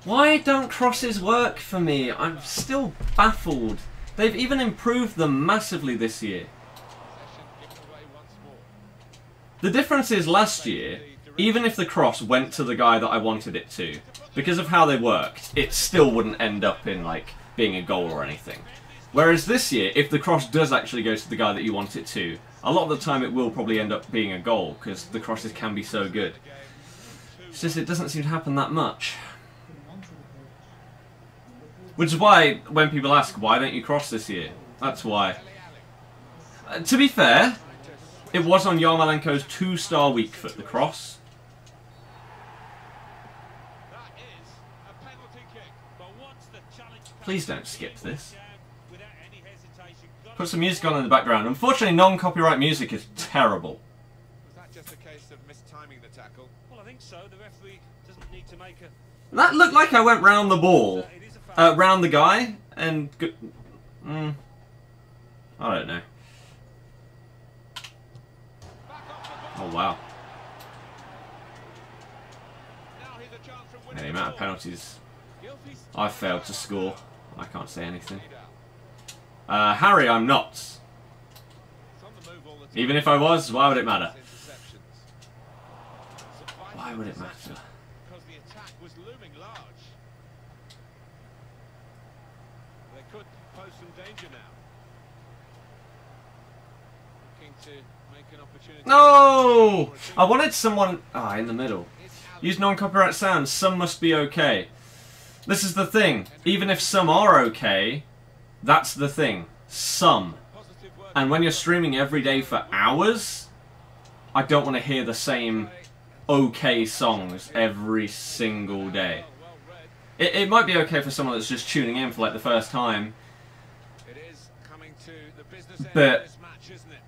Why don't crosses work for me? I'm still baffled. They've even improved them massively this year. Possession given away once more. The difference is last year, even if the cross went to the guy that I wanted it to, because of how they worked, it still wouldn't end up in, like, being a goal or anything. Whereas this year, if the cross does actually go to the guy that you want it to, a lot of the time it will probably end up being a goal, because the crosses can be so good. It's just it doesn't seem to happen that much. Which is why, when people ask, why don't you cross this year? That's why. To be fair, it was on Yarmolenko's 2-star weak foot, the cross. That is a penalty kick. But once the challenge Please don't skip this. without any hesitation. Put some music on in the background. Unfortunately, non-copyright music is terrible. Was that just a case of mistiming the tackle? Well, I think so. The referee doesn't need to make a... That looked like I went round the ball. It is a foul. Round the guy, and... I don't know. Oh, wow. Now here's a chance from Yeah, winning the amount of penalties Guilty. I've failed to score. I can't say anything. Harry, I'm not. It's on the move all the time. Even if I was, why would it matter? Interceptions. Why would it matter? Because the attack was looming large. They could pose some danger now. Looking to make an opportunity. No! I wanted someone... in the middle. Use non-copyright sounds. Some must be okay. This is the thing. Even if some are okay, that's the thing. Some. Positive word. And when you're streaming every day for hours, I don't want to hear the same okay songs every single day. Well read. It might be okay for someone that's just tuning in for like the first time, It is coming to the business end But of this match, isn't it?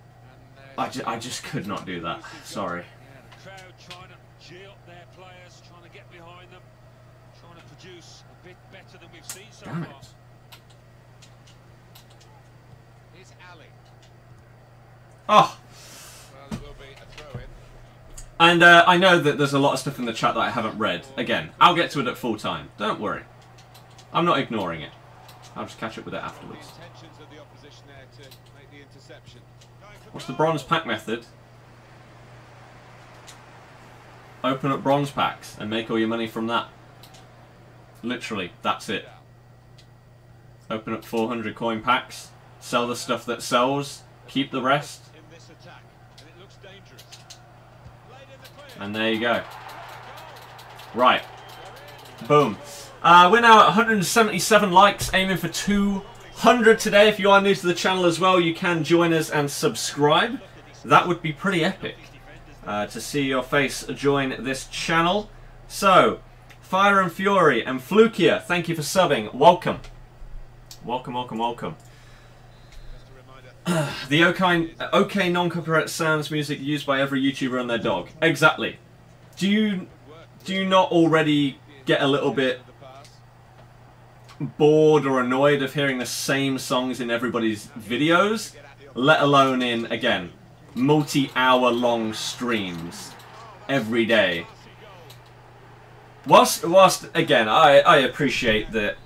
And I just could not do that. Sorry. Yeah, the crowd trying to cheer up their players, trying to get behind them, trying to produce a bit better than we've seen so Damn far. it. here's Ali. Oh! Well, it will be a throw-in. And I know that there's a lot of stuff in the chat that I haven't read. Again, I'll get to it at full time. Don't worry. I'm not ignoring it. I'll just catch up with it The afterwards. intentions of the opposition there to make the interception. Going for What's the goal. bronze pack method? Open up bronze packs and make all your money from that. Literally, that's it. Open up 400 coin packs, sell the stuff that sells, keep the rest, and there you go. Right. Boom. We're now at 177 likes, aiming for 200 today. If you are new to the channel as well, you can join us and subscribe. That would be pretty epic to see your face join this channel. So, Fire and Fury and Flukia, thank you for subbing. Welcome. Welcome, welcome, welcome. The OK non-copyright sounds music used by every YouTuber and their dog. Exactly. Do you not already get a little bit bored or annoyed of hearing the same songs in everybody's videos? Let alone in, again, multi-hour long streams every day. Whilst again, I appreciate that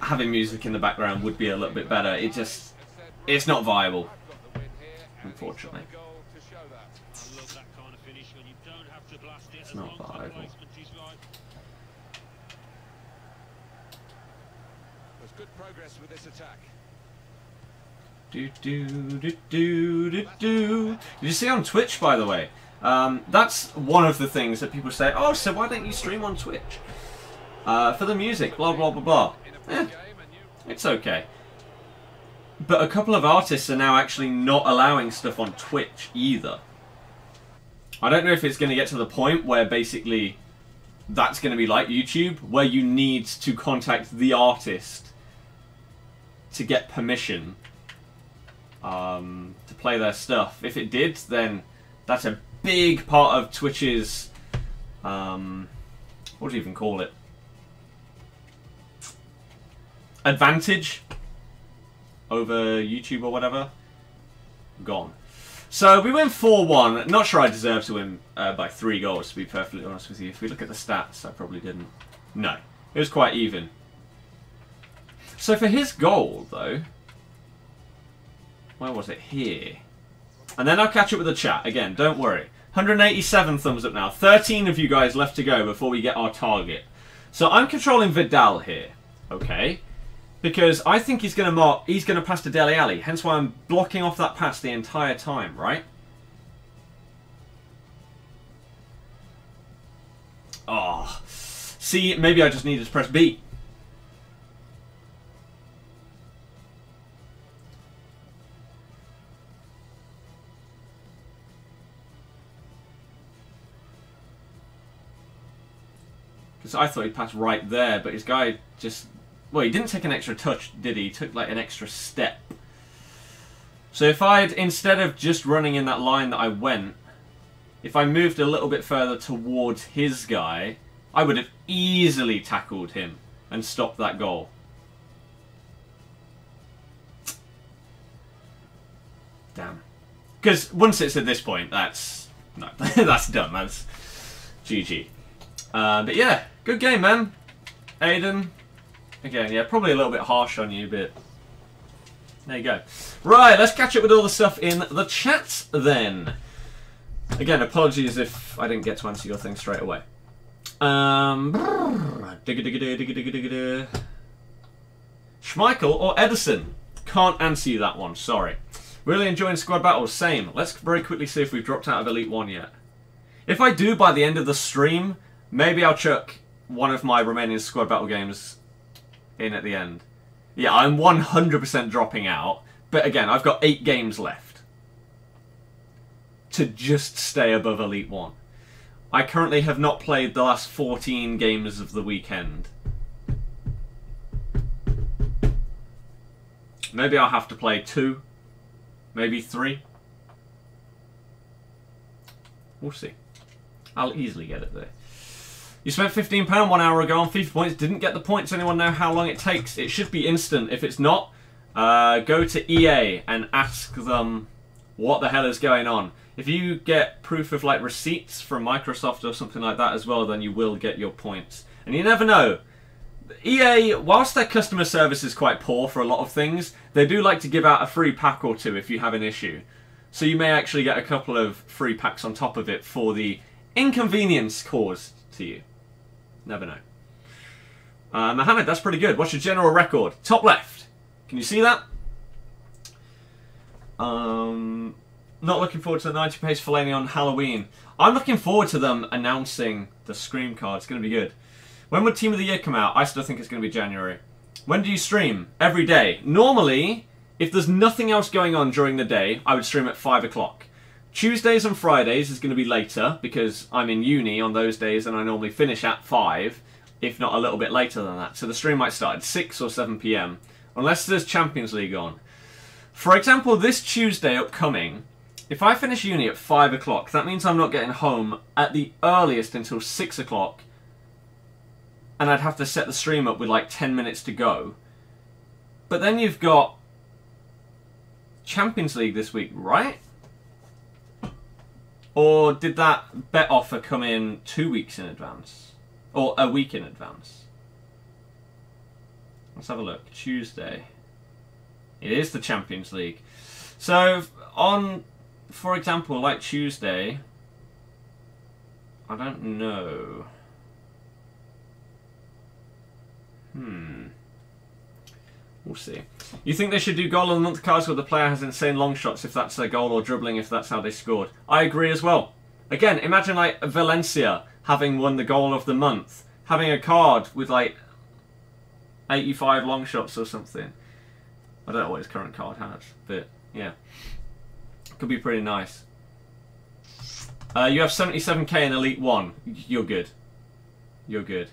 having music in the background would be a little bit better. It's not viable, unfortunately. It's not viable. There's good progress with this attack. Did you see on Twitch, by the way? That's one of the things that people say, oh, so why don't you stream on Twitch? For the music, blah, blah, blah, blah. It's okay. But a couple of artists are now actually not allowing stuff on Twitch either. I don't know if it's going to get to the point where basically that's going to be like YouTube, where you need to contact the artist to get permission to play their stuff. If it did, then that's a big part of Twitch's, what do you even call it? Advantage over YouTube or whatever. Gone. So we win 4-1. Not sure I deserve to win by 3 goals, to be perfectly honest with you. If we look at the stats, I probably didn't. No. It was quite even. So for his goal, though, where was it? Here. And then I'll catch up with the chat. Again, don't worry. 187 thumbs up now. 13 of you guys left to go before we get our target. So I'm controlling Vidal here. Okay. Because I think he's going to pass to Dele Alli. Hence why I'm blocking off that pass the entire time, right? Oh. See, maybe I just needed to press B. Because I thought he'd pass right there, but his guy just... Well, he didn't take an extra touch, did he? He took like an extra step. So if I'd, instead of just running in that line that I went, if I moved a little bit further towards his guy, I would have easily tackled him and stopped that goal. Damn. Because once it's at this point, that's... No, that's done. That's GG. But yeah, good game, man. Aiden. Again, yeah, probably a little bit harsh on you, but there you go. Right, let's catch up with all the stuff in the chat then. Again, apologies if I didn't get to answer your thing straight away. Schmeichel or Edison? Can't answer you that one, sorry. Really enjoying squad battles, same. Let's very quickly see if we've dropped out of Elite 1 yet. If I do by the end of the stream, maybe I'll chuck one of my remaining squad battle games in at the end. Yeah, I'm 100% dropping out. But again, I've got 8 games left to just stay above Elite 1. I currently have not played the last 14 games of the weekend. Maybe I'll have to play 2. Maybe 3. We'll see. I'll easily get it there. You spent £15 1 hour ago on FIFA points, didn't get the points. Anyone know how long it takes? It should be instant. If it's not, go to EA and ask them what the hell is going on. If you get proof of like receipts from Microsoft or something like that as well, then you will get your points. And you never know. EA, whilst their customer service is quite poor for a lot of things, they do like to give out a free pack or 2 if you have an issue. So you may actually get a couple of free packs on top of it for the inconvenience caused to you. Never know. Mohammed, that's pretty good. What's your general record? Top left. Can you see that? Not looking forward to the 90 pace Fellaini on Halloween. I'm looking forward to them announcing the Scream card. It's going to be good. When would Team of the Year come out? I still think it's going to be January. When do you stream? Every day. Normally, if there's nothing else going on during the day, I would stream at 5 o'clock. Tuesdays and Fridays is going to be later because I'm in uni on those days and I normally finish at 5, if not a little bit later than that. So the stream might start at 6 or 7 PM, unless there's Champions League on. For example, this Tuesday upcoming, if I finish uni at 5 o'clock, that means I'm not getting home at the earliest until 6 o'clock. And I'd have to set the stream up with like 10 minutes to go. But then you've got Champions League this week, right? Or did that bet offer come in 2 weeks in advance? Or a week in advance? Let's have a look. Tuesday. It is the Champions League. So, on, for example, like Tuesday, I don't know. We'll see. You think they should do goal of the month cards where the player has insane long shots if that's their goal, or dribbling if that's how they scored? I agree as well. Again, imagine like Valencia having won the goal of the month, having a card with like 85 long shots or something. I don't know what his current card has, but yeah. Could be pretty nice. You have 77k in Elite 1. You're good. You're good.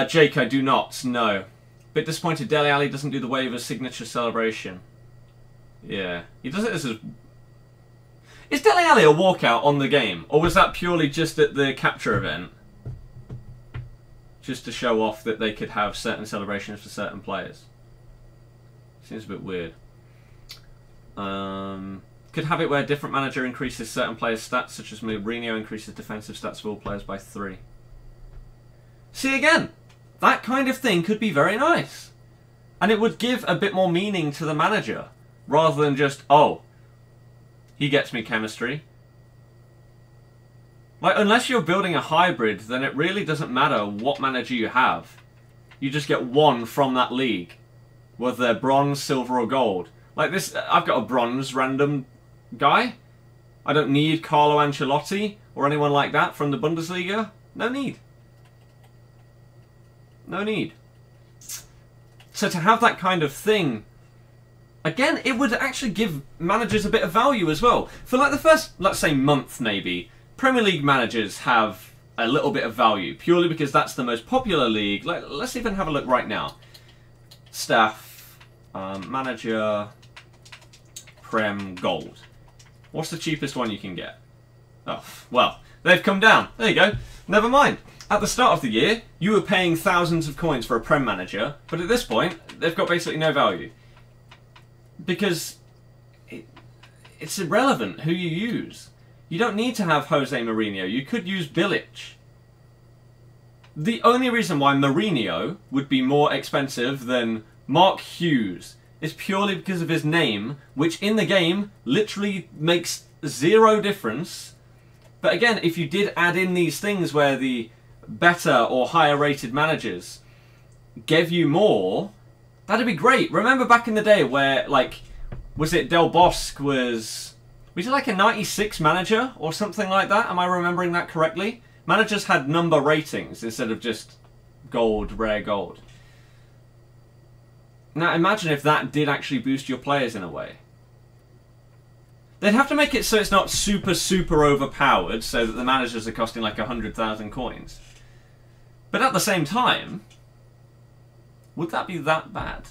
Jake, I do not. No. Bit disappointed Dele Alli doesn't do the wave of signature celebration. Yeah. He does it as a... Is Dele Alli a walkout on the game? Or was that purely just at the capture event? Just to show off that they could have certain celebrations for certain players. Seems a bit weird. Could have it where a different manager increases certain players' stats, such as Mourinho increases defensive stats of all players by 3. See, again, that kind of thing could be very nice. And it would give a bit more meaning to the manager, rather than just, oh, he gets me chemistry. Like, unless you're building a hybrid, then it really doesn't matter what manager you have. You just get one from that league, whether they're bronze, silver, or gold. Like this, I've got a bronze random guy. I don't need Carlo Ancelotti or anyone like that from the Bundesliga. No need. No need. So to have that kind of thing, again, it would actually give managers a bit of value as well. For like the first, let's say, month maybe, Premier League managers have a little bit of value, purely because that's the most popular league. Like, let's even have a look right now. Staff, manager, Prem, Gold. What's the cheapest one you can get? Oh, well, they've come down. There you go. Never mind. At the start of the year, you were paying thousands of coins for a Prem manager, but at this point, they've got basically no value. Because it's irrelevant who you use. You don't need to have Jose Mourinho. You could use Bilic. The only reason why Mourinho would be more expensive than Mark Hughes is purely because of his name, which in the game literally makes 0 difference. But again, if you did add in these things where the better or higher rated managers gave you more, that'd be great. Remember back in the day where, like, was it Del Bosque was he like a 96 manager or something like that? Am I remembering that correctly? Managers had number ratings instead of just gold, rare gold. Now imagine if that did actually boost your players in a way. They'd have to make it so it's not super, super overpowered, so that the managers are costing like 100,000 coins. But at the same time, would that be that bad?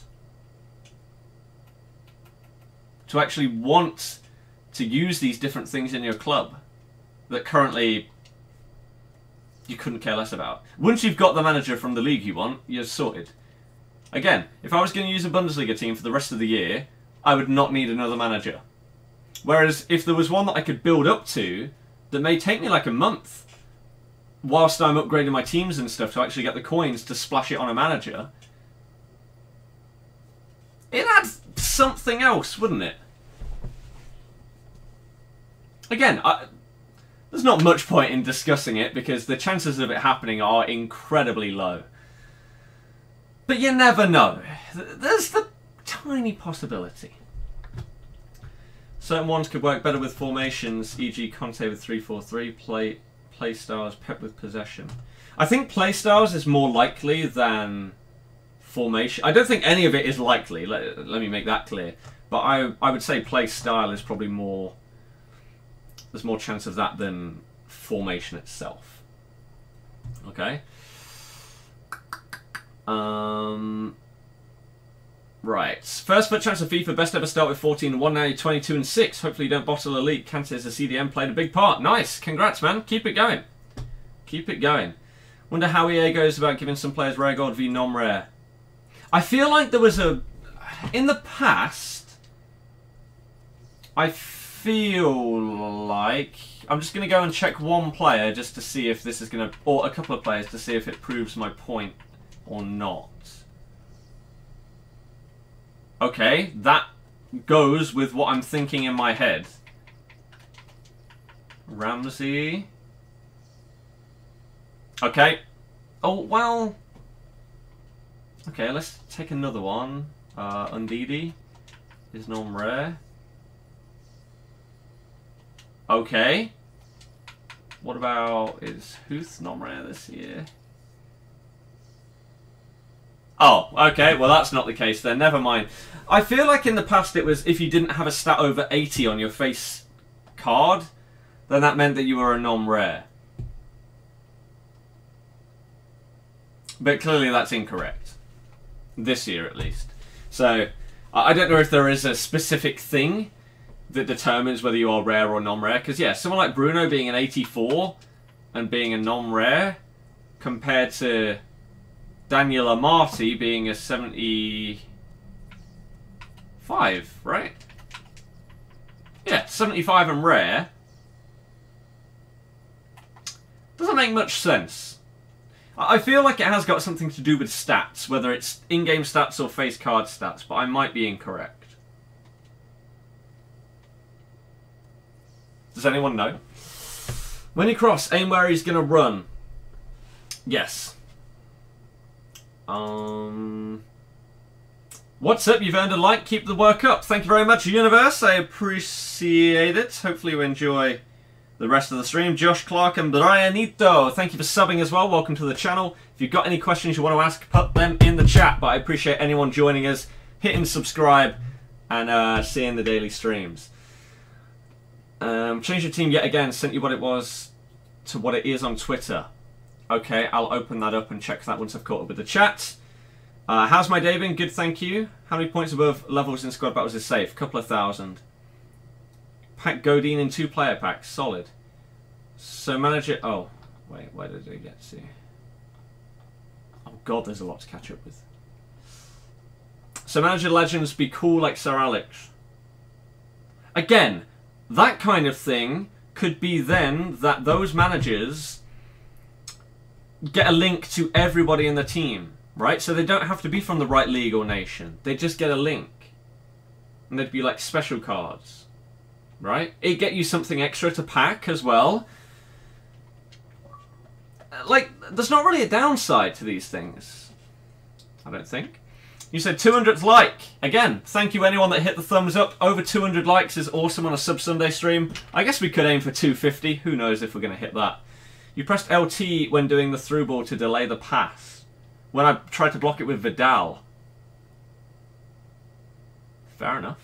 To actually want to use these different things in your club that currently you couldn't care less about. Once you've got the manager from the league you want, you're sorted. Again, if I was going to use a Bundesliga team for the rest of the year, I would not need another manager. Whereas if there was one that I could build up to, that may take me like a month, whilst I'm upgrading my teams and stuff to actually get the coins to splash it on a manager, it adds something else, wouldn't it? Again, there's not much point in discussing it because the chances of it happening are incredibly low. But you never know. There's the tiny possibility. Certain ones could work better with formations, e.g. Conte with 3-4-3, play styles, Pep with possession. I think play styles is more likely than formation. I don't think any of it is likely, let me make that clear. But I would say play style is probably more... There's more chance of that than formation itself. Okay. Right. First FUT Champions of FIFA. Best ever start with 14-1. Now you're 22-6. Hopefully you don't bottle a leak. Kante as a CDM played a big part. Nice. Congrats, man. Keep it going. Keep it going. Wonder how EA goes about giving some players rare gold v non-rare. I feel like there was a... In the past, I feel like... I'm just going to go and check one player just to see if this is going to... Or a couple of players to see if it proves my point or not. Okay, that goes with what I'm thinking in my head. Ramsey. Okay. Oh, well... Okay, let's take another one. Undidi is non-rare. Okay. What about... Is Huth non-rare this year? Oh, okay. Well, that's not the case then. Never mind. I feel like in the past it was if you didn't have a stat over 80 on your face card, then that meant that you were a non-rare. But clearly that's incorrect. This year, at least. So, I don't know if there is a specific thing that determines whether you are rare or non-rare. Because, yeah, someone like Bruno being an 84 and being a non-rare compared to Daniel Amati being a 75, right? Yeah, 75 and rare. Doesn't make much sense. I feel like it has got something to do with stats, whether it's in-game stats or face card stats, but I might be incorrect. Does anyone know? When you cross, aim where he's going to run. Yes. What's up? You've earned a like. Keep the work up. Thank you very much, Universe. I appreciate it. Hopefully you enjoy the rest of the stream. Josh Clark and Brianito, thank you for subbing as well. Welcome to the channel. If you've got any questions you want to ask, put them in the chat. But I appreciate anyone joining us, hitting subscribe, and seeing the daily streams. Change your team yet again. Sent you what it was to what it is on Twitter. Okay, I'll open that up and check that once I've caught up with the chat. How's my day been? Good, thank you. How many points above levels in squad battles is safe? Couple of thousand. Pack Godin in 2-player packs. Solid. So manager... Oh, wait, where did it get to? Oh god, there's a lot to catch up with. So manager legends be cool like Sir Alex. Again, that kind of thing could be then that those managers get a link to everybody in the team, right? So they don't have to be from the right league or nation. They just get a link. And they'd be like special cards, right? It'd get you something extra to pack as well. Like, there's not really a downside to these things, I don't think. You said 200th like. Again, thank you anyone that hit the thumbs up. Over 200 likes is awesome on a Sub Sunday stream. I guess we could aim for 250. Who knows if we're going to hit that. You pressed LT when doing the through ball to delay the pass. When I tried to block it with Vidal. Fair enough.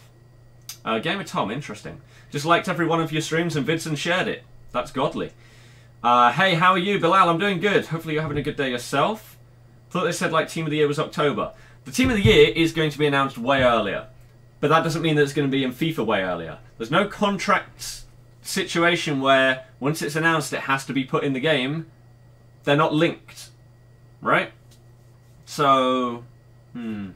Game of Tom, interesting. Just liked every one of your streams and vids and shared it. That's godly. Hey, how are you, Bilal? I'm doing good. Hopefully you're having a good day yourself. Thought they said like Team of the Year was October. The Team of the Year is going to be announced way earlier. But that doesn't mean that it's going to be in FIFA way earlier. There's no contract situation where once it's announced it has to be put in the game. They're not linked. Right? So... FIFA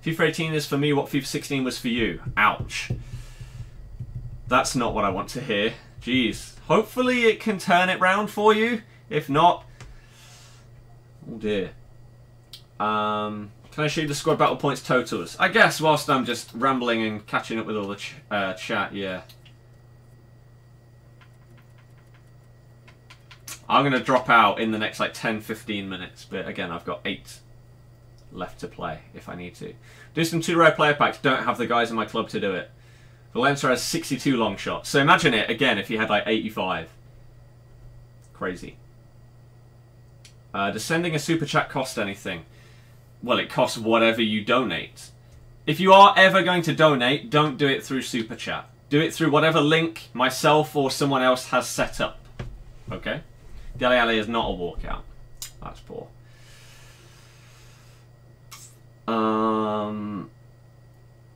18 is for me what FIFA 16 was for you. Ouch. That's not what I want to hear. Jeez. Hopefully it can turn it round for you. If not... Oh dear. Can I show you the squad battle points totals? I guess whilst I'm just rambling and catching up with all the chat, yeah. I'm going to drop out in the next like 10-15 minutes. But again, I've got 8 left to play if I need to. Do some 2 rare player packs. Don't have the guys in my club to do it. Valencia has 62 long shots. So imagine it again if you had like 85. Crazy. Does sending a super chat cost anything? Well, it costs whatever you donate. If you are ever going to donate, don't do it through super chat. Do it through whatever link myself or someone else has set up. Okay? Dele Alli is not a walkout. That's poor.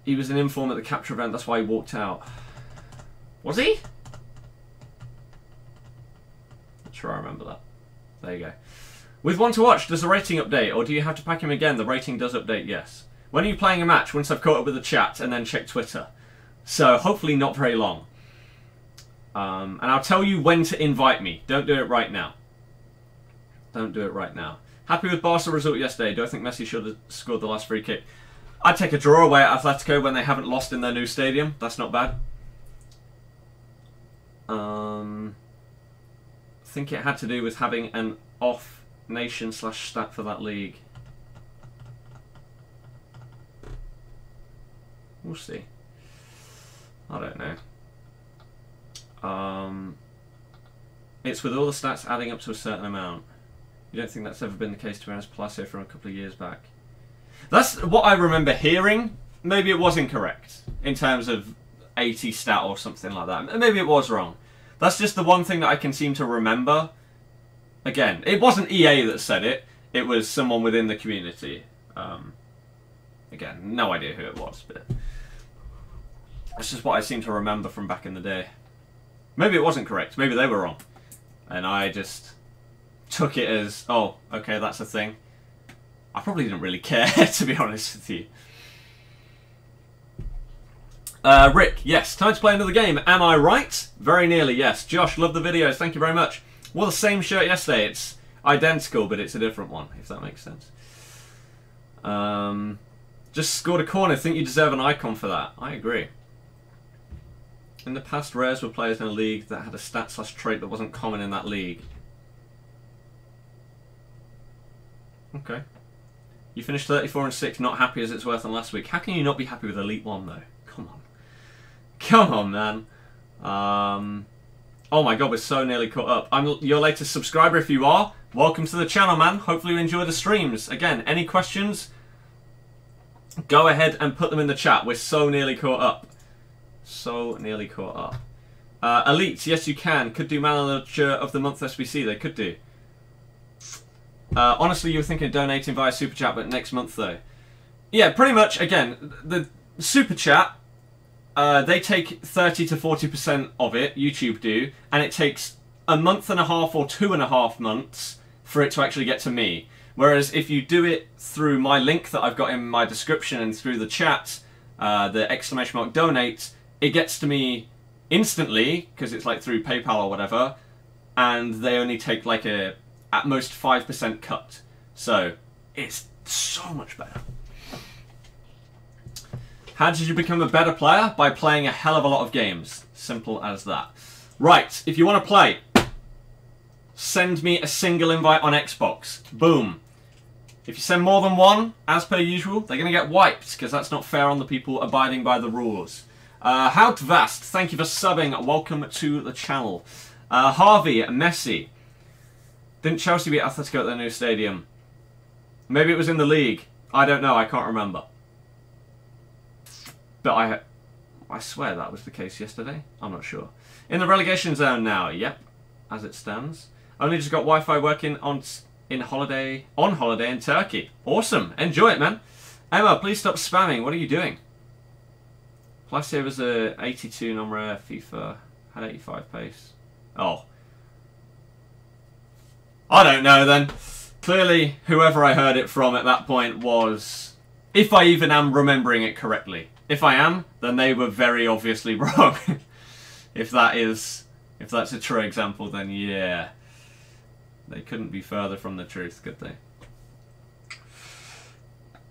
He was in inform at the capture event, that's why he walked out. Was he? Not sure I remember that. There you go. With one to watch, does the rating update, or do you have to pack him again? The rating does update, yes. When are you playing a match? Once I've caught up with the chat and then check Twitter. So, hopefully not very long. And I'll tell you when to invite me. Don't do it right now. Don't do it right now. Happy with Barca result yesterday. Do I think Messi should have scored the last free kick? I'd take a draw away at Atletico when they haven't lost in their new stadium. That's not bad. I think it had to do with having an off nation / stat for that league. We'll see. I don't know. It's with all the stats adding up to a certain amount. You don't think that's ever been the case to Ernest Palacio from a couple of years back? That's what I remember hearing. Maybe it was incorrect in terms of 80 stat or something like that. Maybe it was wrong. That's just the one thing that I can seem to remember. Again, it wasn't EA that said it. It was someone within the community. Again, no idea who it was, but that's just what I seem to remember from back in the day. Maybe it wasn't correct. Maybe they were wrong. And I just took it as, oh, okay, that's a thing. I probably didn't really care, to be honest with you. Rick, yes, time to play another game. Am I right? Very nearly, yes. Josh, love the videos. Thank you very much. Wore the same shirt yesterday. It's identical, but it's a different one, if that makes sense. Just scored a corner. Think you deserve an icon for that. I agree. In the past, rares were players in a league that had a stat / trait that wasn't common in that league. Okay. You finished 34 and 6, not happy as it's worth than last week. How can you not be happy with Elite 1 though? Come on. Come on, man. Oh my god, we're so nearly caught up. I'm your latest subscriber if you are. Welcome to the channel, man. Hopefully you enjoy the streams. Again, any questions? Go ahead and put them in the chat. We're so nearly caught up. So nearly caught up. Elite, yes you can. Could do Manager of the Month SBC. They could do. Honestly, you were thinking of donating via Super Chat, but next month though. Yeah, pretty much. Again, the Super Chat, they take 30 to 40% of it, YouTube do, and it takes a month and a half or 2.5 months for it to actually get to me. Whereas if you do it through my link that I've got in my description and through the chat, the ! donate, it gets to me instantly, because it's like through PayPal or whatever, and they only take like a at most 5% cut. So, it's so much better. How did you become a better player? By playing a hell of a lot of games. Simple as that. Right, if you want to play, send me a single invite on Xbox. Boom. If you send more than one, as per usual, they're going to get wiped, because that's not fair on the people abiding by the rules. Houtvast, thank you for subbing. Welcome to the channel. Harvey, Messi. Didn't Chelsea beat Atletico at their new stadium? Maybe it was in the league. I don't know. I can't remember. But I swear that was the case yesterday. I'm not sure. In the relegation zone now. Yep. As it stands. Only just got Wi-Fi working on holiday in Turkey. Awesome. Enjoy it, man. Emma, please stop spamming. What are you doing? Palacio was a 82 non-rare. FIFA had 85 pace. Oh. I don't know then. Clearly, whoever I heard it from at that point was... If I even am remembering it correctly. If I am, then they were very obviously wrong. If that's a true example, then yeah. They couldn't be further from the truth, could they?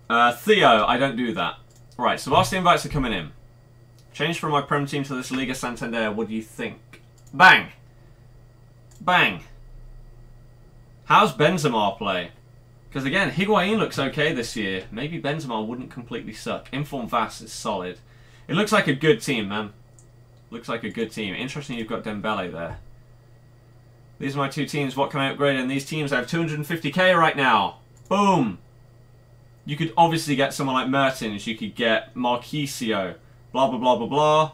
Theo, I don't do that. Right, so whilst the invites are coming in. Change from my Prem team to this Liga Santander, what do you think? Bang! Bang! How's Benzema play? Because again, Higuain looks okay this year. Maybe Benzema wouldn't completely suck. Inform Vass is solid. It looks like a good team, man. Looks like a good team. Interesting you've got Dembele there. These are my two teams. What can I upgrade in these teams? I have 250k right now. Boom. You could obviously get someone like Mertens. You could get Marquisio. Blah, blah, blah, blah, blah.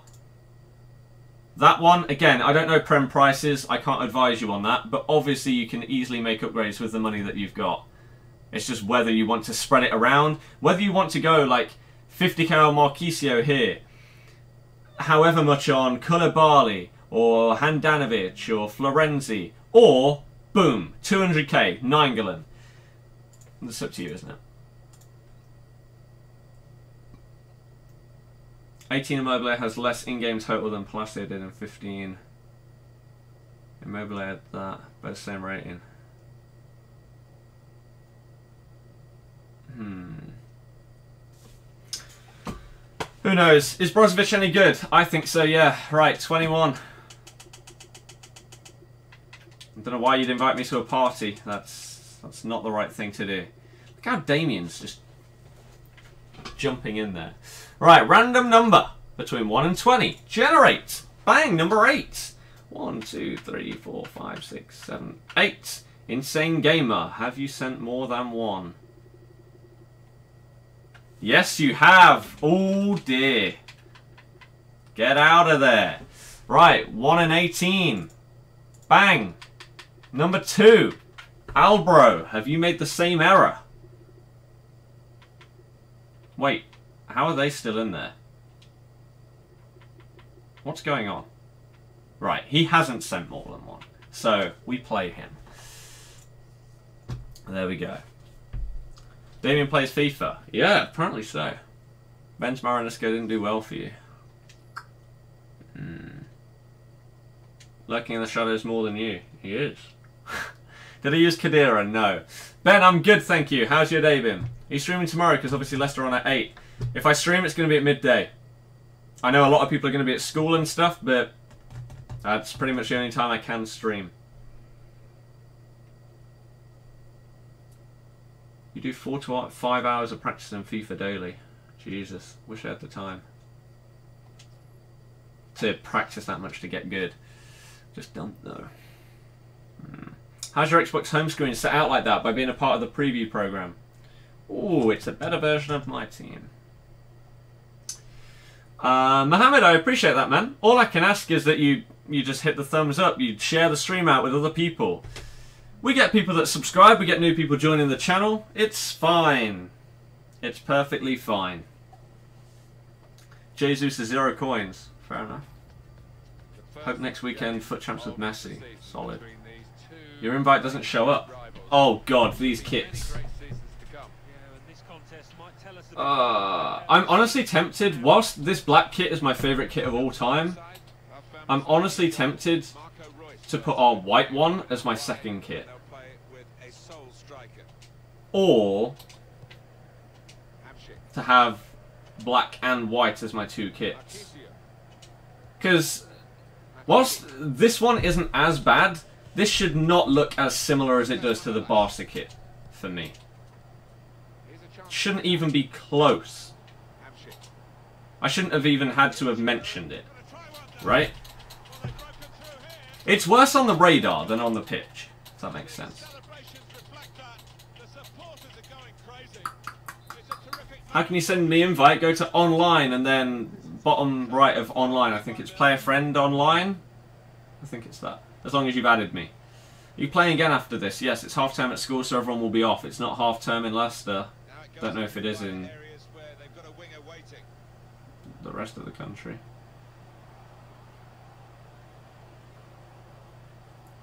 That one, again, I don't know Prem prices. I can't advise you on that. But obviously you can easily make upgrades with the money that you've got. It's just whether you want to spread it around. Whether you want to go like 50k on Marquisio here. However much on Koulibaly or Handanovic or Florenzi. Or, boom, 200k, Nainggolan. It's up to you, isn't it? 18 Immobile has less in-game total than Palacio did in 15. Immobile had that, both same rating. Who knows? Is Brozovic any good? I think so, yeah. Right, 21. I don't know why you'd invite me to a party. That's not the right thing to do. Look how Damien's just jumping in there. Right, random number between 1 and 20. Generate. Bang, number 8. 1, 2, 3, 4, 5, 6, 7, 8. Insane Gamer, have you sent more than one? Yes, you have. Oh, dear. Get out of there. Right, 1 and 18. Bang. Number 2. Albro, have you made the same error? Wait, how are they still in there? What's going on? Right, he hasn't sent more than one. So, we play him. There we go. Damien plays FIFA. Yeah, apparently so. Ben's Marinesco didn't do well for you. Lurking in the shadows more than you. He is. Did I use Kadira? No. Ben, I'm good, thank you. How's your day been? Are you streaming tomorrow? Because obviously Leicester are on at 8. If I stream, it's going to be at midday. I know a lot of people are going to be at school and stuff, but that's pretty much the only time I can stream. You do 4 to 5 hours of practice in FIFA daily. Jesus, wish I had the time to practice that much to get good. Just don't though. How's your Xbox home screen set out like that by being a part of the preview program? Ooh, it's a better version of my team. Mohammed, I appreciate that, man. All I can ask is that you just hit the thumbs up, you share the stream out with other people. We get people that subscribe, we get new people joining the channel. It's fine. It's perfectly fine. Jesus is 0 coins. Fair enough. Hope next weekend FUT Champs with Messi. Solid. Your invite doesn't show up. Oh god, these kits. I'm honestly tempted, whilst this black kit is my favourite kit of all time, I'm honestly tempted to put our white one as my second kit. Or to have black and white as my 2 kits. Because whilst this one isn't as bad, this should not look as similar as it does to the Barca kit for me. Shouldn't even be close. I shouldn't have even had to have mentioned it. Right? It's worse on the radar than on the pitch, if that makes sense. How can you send me invite? Go to online and then bottom right of online. I think it's player friend online. I think it's that. As long as you've added me. Are you playing again after this? Yes, it's half term at school, so everyone will be off. It's not half term in Leicester. Don't know if it is in the rest of the country.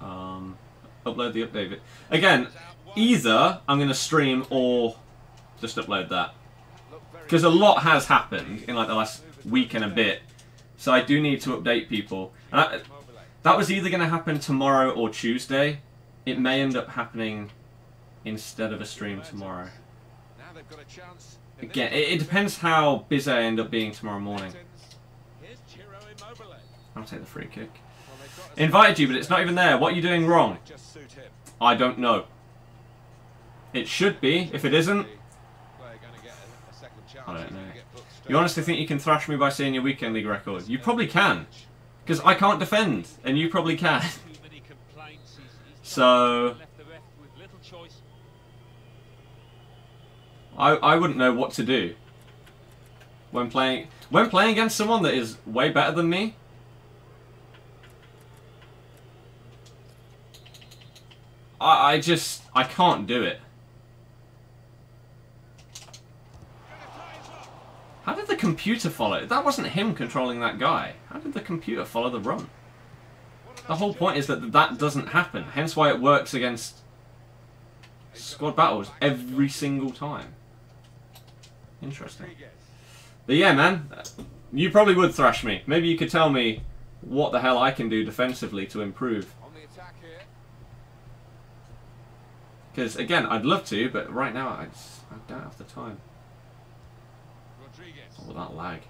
Upload the update. Again, either I'm going to stream or just upload that. Because a lot has happened in like the last week and a bit. So I do need to update people. And that was either going to happen tomorrow or Tuesday. It may end up happening instead of a stream tomorrow. Again, it depends how busy I end up being tomorrow morning. I'll take the free kick. Invited you, but it's not even there. What are you doing wrong? I don't know. It should be. If it isn't, I don't know. You honestly think you can thrash me by saying your weekend league record? You probably can. Because I can't defend, and you probably can. So I wouldn't know what to do when playing against someone that is way better than me. I can't do it. How did the computer follow it? That wasn't him controlling that guy. How did the computer follow the run? The whole point is that that doesn't happen. Hence why it works against squad battles every single time. Interesting. But yeah, man, you probably would thrash me. Maybe you could tell me what the hell I can do defensively to improve. Because, again, I'd love to, but right now I don't have the time. Oh, that lag.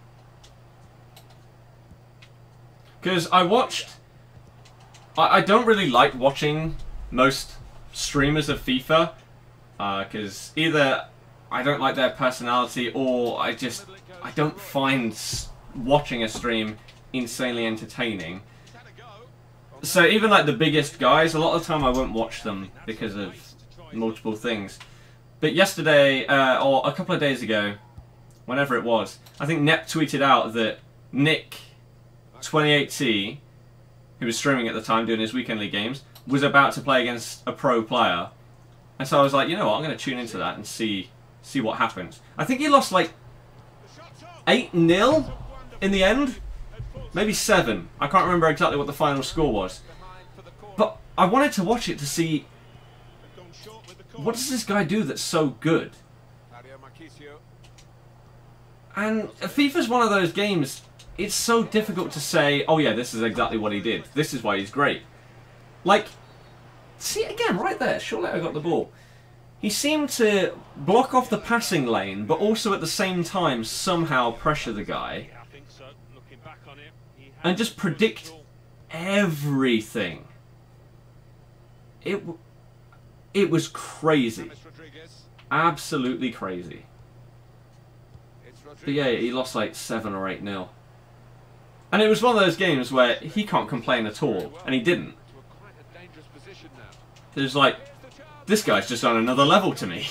Because I watched... I don't really like watching most streamers of FIFA. Because either I don't like their personality, or I don't find watching a stream insanely entertaining. So even like the biggest guys, a lot of the time I won't watch them because of multiple things. But yesterday, or a couple of days ago, whenever it was, I think Nep tweeted out that Nick 28T, who was streaming at the time doing his weekend league games, was about to play against a pro player. And so I was like, you know what, I'm going to tune into that and see what happens. I think he lost like 8-0 in the end. Maybe 7. I can't remember exactly what the final score was. But I wanted to watch it to see, what does this guy do that's so good? And FIFA's one of those games, it's so difficult to say, oh yeah, this is exactly what he did. This is why he's great. Like, see again, right there, Shortletter got the ball. He seemed to block off the passing lane, but also at the same time somehow pressure the guy. And just predict everything. It was crazy. Absolutely crazy. But yeah, he lost like 7 or 8-0. And it was one of those games where he can't complain at all, and he didn't. It was like, this guy's just on another level to me.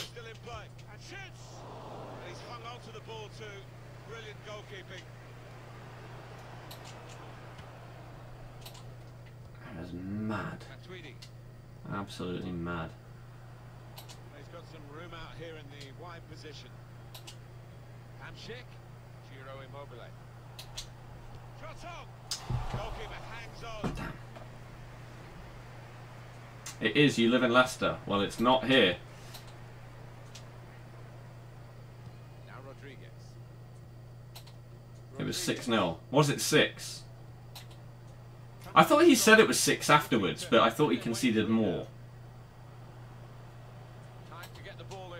That was mad. Absolutely mad. He's got some room out here in the wide position. Hamsik, Giro Immobile. Shot on! Goalkeeper hangs on. Damn. It is, you live in Leicester. Well, it's not here. Now Rodriguez. It was 6-0. Was it 6? I thought he said it was 6 afterwards, but I thought he conceded more. Time to get the ball in.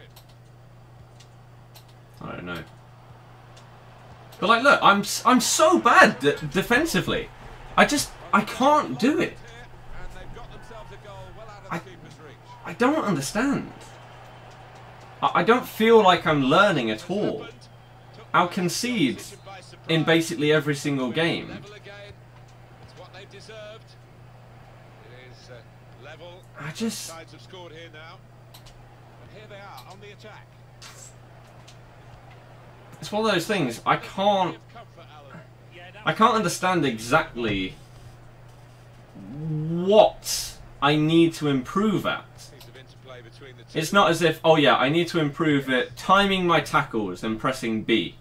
I don't know. But like, look, I'm so bad defensively. I can't do it. I don't understand. I don't feel like I'm learning at all. I'll concede in basically every single game. I just... It's one of those things, I can't understand exactly what I need to improve at. It's not as if, oh yeah, I need to improve at timing my tackles and pressing B.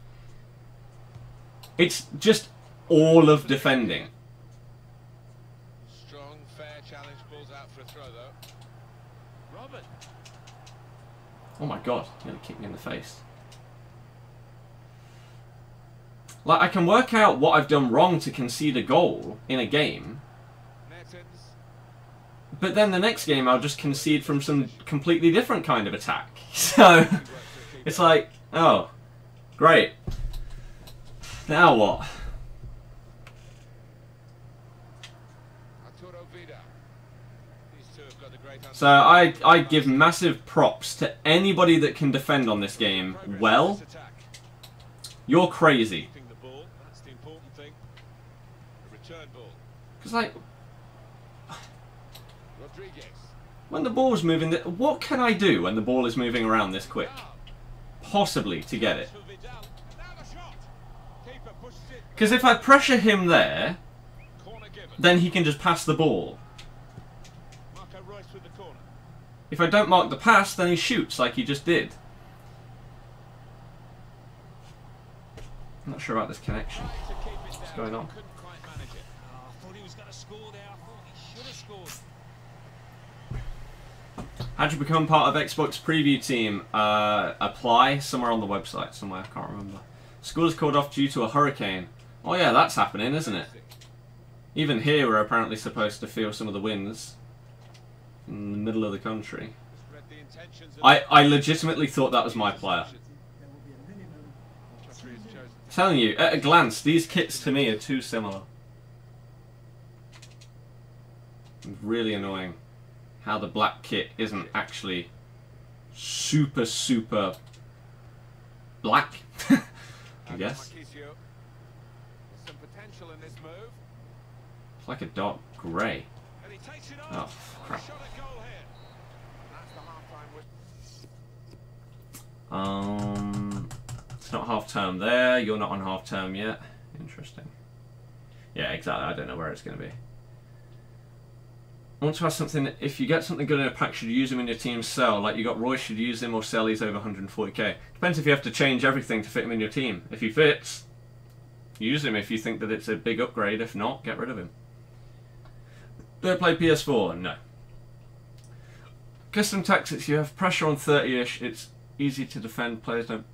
It's just all of defending. Strong, fair challenge, balls out for a throw though. Robert. Oh my god, he nearly kicked me in the face. Like, I can work out what I've done wrong to concede a goal in a game, but then the next game I'll just concede from some completely different kind of attack. So, it's like, oh, great. Now what? These two have got a great So I give massive props to anybody that can defend on this game well. You're crazy. Because, like, when the ball's moving, what can I do when the ball is moving around this quick? Possibly to get it. Because if I pressure him there, then he can just pass the ball. If I don't mark the pass, then he shoots like he just did. I'm not sure about this connection. What's going on? How'd you become part of Xbox preview team? Apply somewhere on the website, somewhere, I can't remember. School is called off due to a hurricane. Oh yeah, that's happening, isn't it? Even here we're apparently supposed to feel some of the winds in the middle of the country. I legitimately thought that was my player. I'm telling you, at a glance, these kits to me are too similar. It's really annoying how the black kit isn't actually super black, I guess. It's like a dark grey. Oh, crap. It's not half term there. You're not on half term yet. Interesting. Yeah, exactly. I don't know where it's going to be. I want to ask something. If you get something good in a pack, should you use them in your team sell? Like you got Royce, should you use him or sell? He's over 140k. Depends if you have to change everything to fit him in your team. If he fits, use him if you think that it's a big upgrade. If not, get rid of him. Do I play PS4? No. Custom tactics, you have pressure on 30-ish. It's easy to defend. Players don't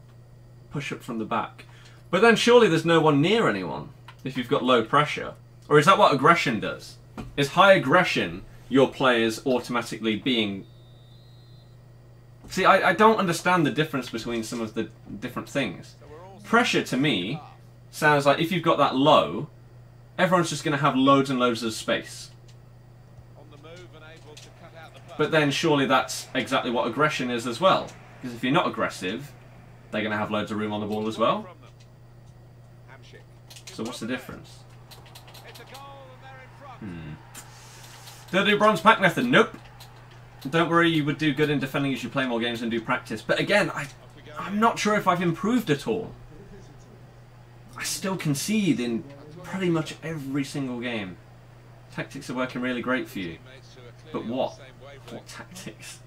push up from the back. But then surely there's no one near anyone if you've got low pressure. Or is that what aggression does? Is high aggression your players automatically being... See, I don't understand the difference between some of the different things. Pressure, to me, sounds like if you've got that low, everyone's just going to have loads and loads of space. But then surely that's exactly what aggression is as well. Because if you're not aggressive, they're going to have loads of room on the ball as well. So what's the difference? Do I do bronze pack method? Nope. Don't worry, you would do good in defending as you play more games and do practice. But again, I'm not sure if I've improved at all. I still concede in pretty much every single game. Tactics are working really great for you. But what? What tactics?